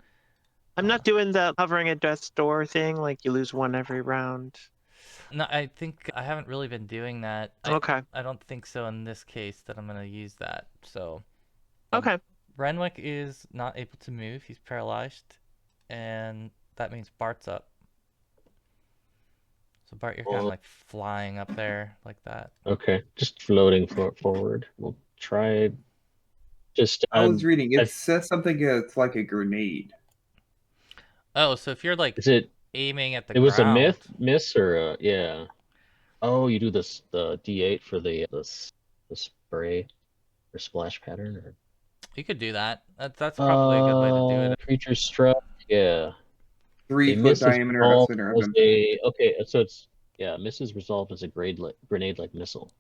I'm not doing the hovering at death's door thing, like you lose 1 every round. No, I think I haven't really been doing that. Okay. I don't think so in this case that I'm gonna use that. So. Okay. Renwick is not able to move. He's paralyzed, and that means Bart's up. So Bart, you're kind of Well, like flying up there like that. okay, just floating forward. We'll try. Just I was reading. I, It says something. It's like a grenade. Oh, so if you're like is it? aiming at the It was a ground, miss or yeah. Oh, you do this the D8 for the spray or splash pattern or you could do that. That's probably a good way to do it. creature struck. Yeah. A 3 foot miss is diameter at resolved center of as impact. a okay, so it's yeah, miss is resolved as a grenade like missile.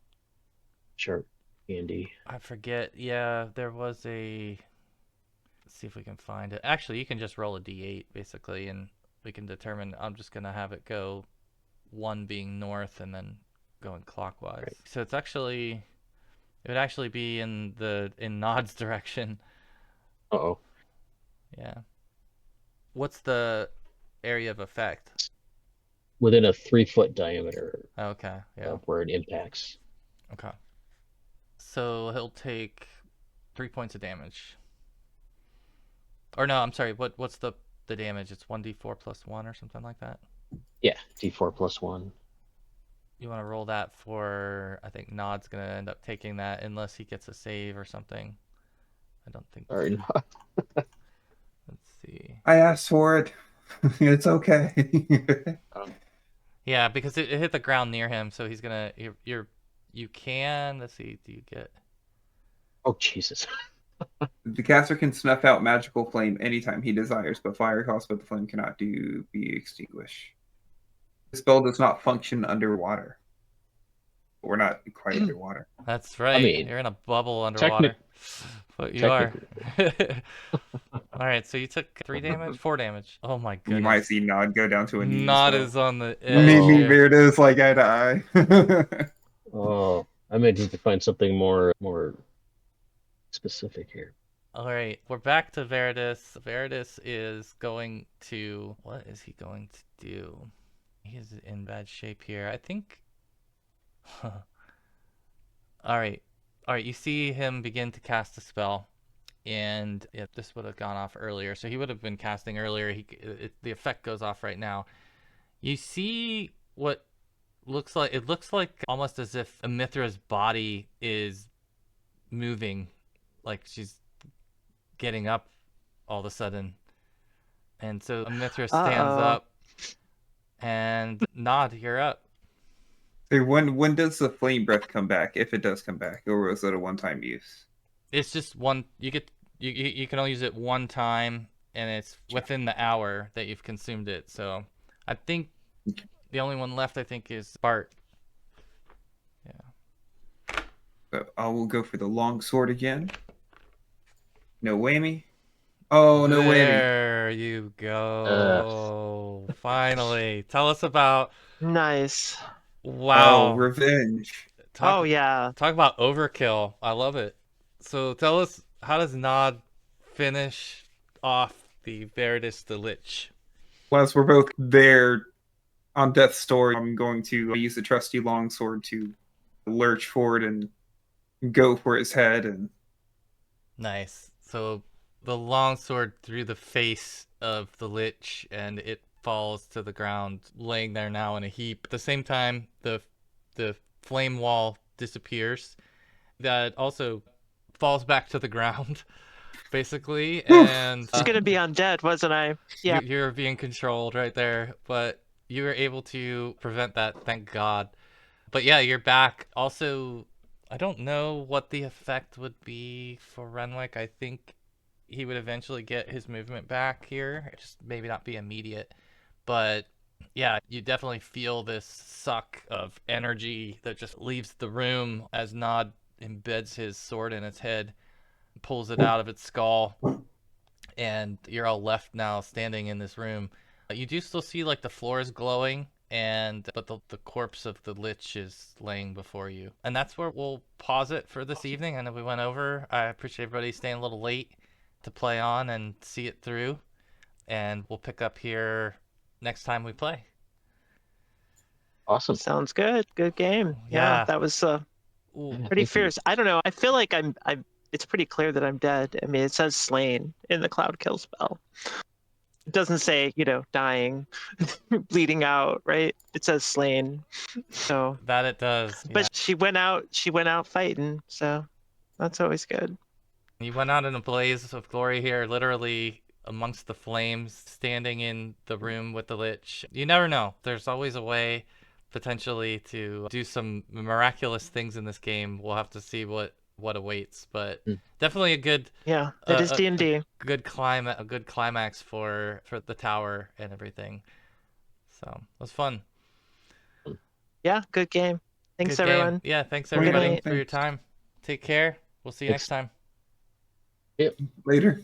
Sure. AD&D. I forget. Yeah, there was a. Let's see if we can find it. Actually, you can just roll a d8 basically, and we can determine. I'm just gonna have it go 1 being north and then going clockwise. Right. So it's actually. It would actually be in Nod's direction. Uh-oh. Yeah. What's the area of effect? Within a 3-foot diameter Okay. Yeah. of where it impacts. Okay. So he'll take 3 points of damage. Or no, I'm sorry. What's the damage? It's 1d4 plus 1 or something like that. Yeah, D4 plus 1. You want to roll that for? I think Nod's gonna end up taking that unless he gets a save or something. I don't think. Sorry. Let's see. I asked for it. It's okay. Yeah, because it hit the ground near him, so he's gonna. You can. Let's see. Do you get? Oh Jesus. The caster can snuff out magical flame anytime he desires, but fire caused by the flame cannot be extinguished. The spell does not function underwater. We're not quite underwater. That's right. mean, You're in a bubble underwater. But you are. All right, so you took 3 damage, 4 damage. Oh my goodness. You might see Nod go down to a knee. Nod so. is on the Me, edge. here. there it is, like eye to eye. Oh, I may need to find something more specific here. All right, we're back to Varodis. Varodis is going to. What is he going to do? He is in bad shape here. I think. All right. You see him begin to cast a spell, and yeah, this would have gone off earlier. So he would have been casting earlier. The effect goes off right now. You see what looks like almost as if Amithra's body is moving, like she's getting up all of a sudden. And so Amithra stands up, and Nod, you're up. Hey, when does the flame breath come back? If it does come back, or was it a one-time use? It's just one. You can only use it one time, and it's within the hour that you've consumed it. So I think the only one left, I think, is Bart. Yeah. So I will go for the long sword again. No whammy. Oh, no whammy. There you go. Finally, tell us about. Nice. Wow. Oh, revenge. Oh yeah. Talk about overkill. I love it. So tell us, how does Nod finish off the Varodis the Lich? Once we're both there on death's door, I'm going to use the trusty longsword to lurch forward and go for his head. And Nice. So the longsword through the face of the Lich, and it falls to the ground, laying there now in a heap. At the same time, the flame wall disappears. That also falls back to the ground, basically. And It's gonna be undead, wasn't I? Yeah. you're being controlled right there, but you were able to prevent that, thank God. But yeah, you're back. Also, I don't know what the effect would be for Renwick. I think he would eventually get his movement back here, just maybe not be immediate. But yeah, you definitely feel this suck of energy that just leaves the room as Nod embeds his sword in its head, pulls it out of its skull, and you're all left now standing in this room. You do still see like the floor is glowing, but the corpse of the Lich is laying before you. And that's where we'll pause it for this evening. I know we went over. I appreciate everybody staying a little late to play on and see it through. And we'll pick up here next time we play. Awesome. Sounds good. Good game. Yeah. Yeah, that was Ooh. pretty Thank you. fierce. I don't know. I feel like I'm. It's pretty clear that I'm dead. I mean, it says slain in the cloud kill spell. It doesn't say, dying, bleeding out, right? It says slain. So, That it does. Yeah. but she went out fighting, so that's always good. You went out in a blaze of glory here, literally amongst the flames, standing in the room with the Lich. You never know. There's always a way, potentially, to do some miraculous things in this game. We'll have to see what awaits, but definitely a good Yeah, it is D&D. a good climax for the tower and everything. So it was fun. Yeah, good game. Thanks, Good game. everyone. Yeah, thanks Good everybody night. for your time. Take care. We'll see you next time. Yep. Later.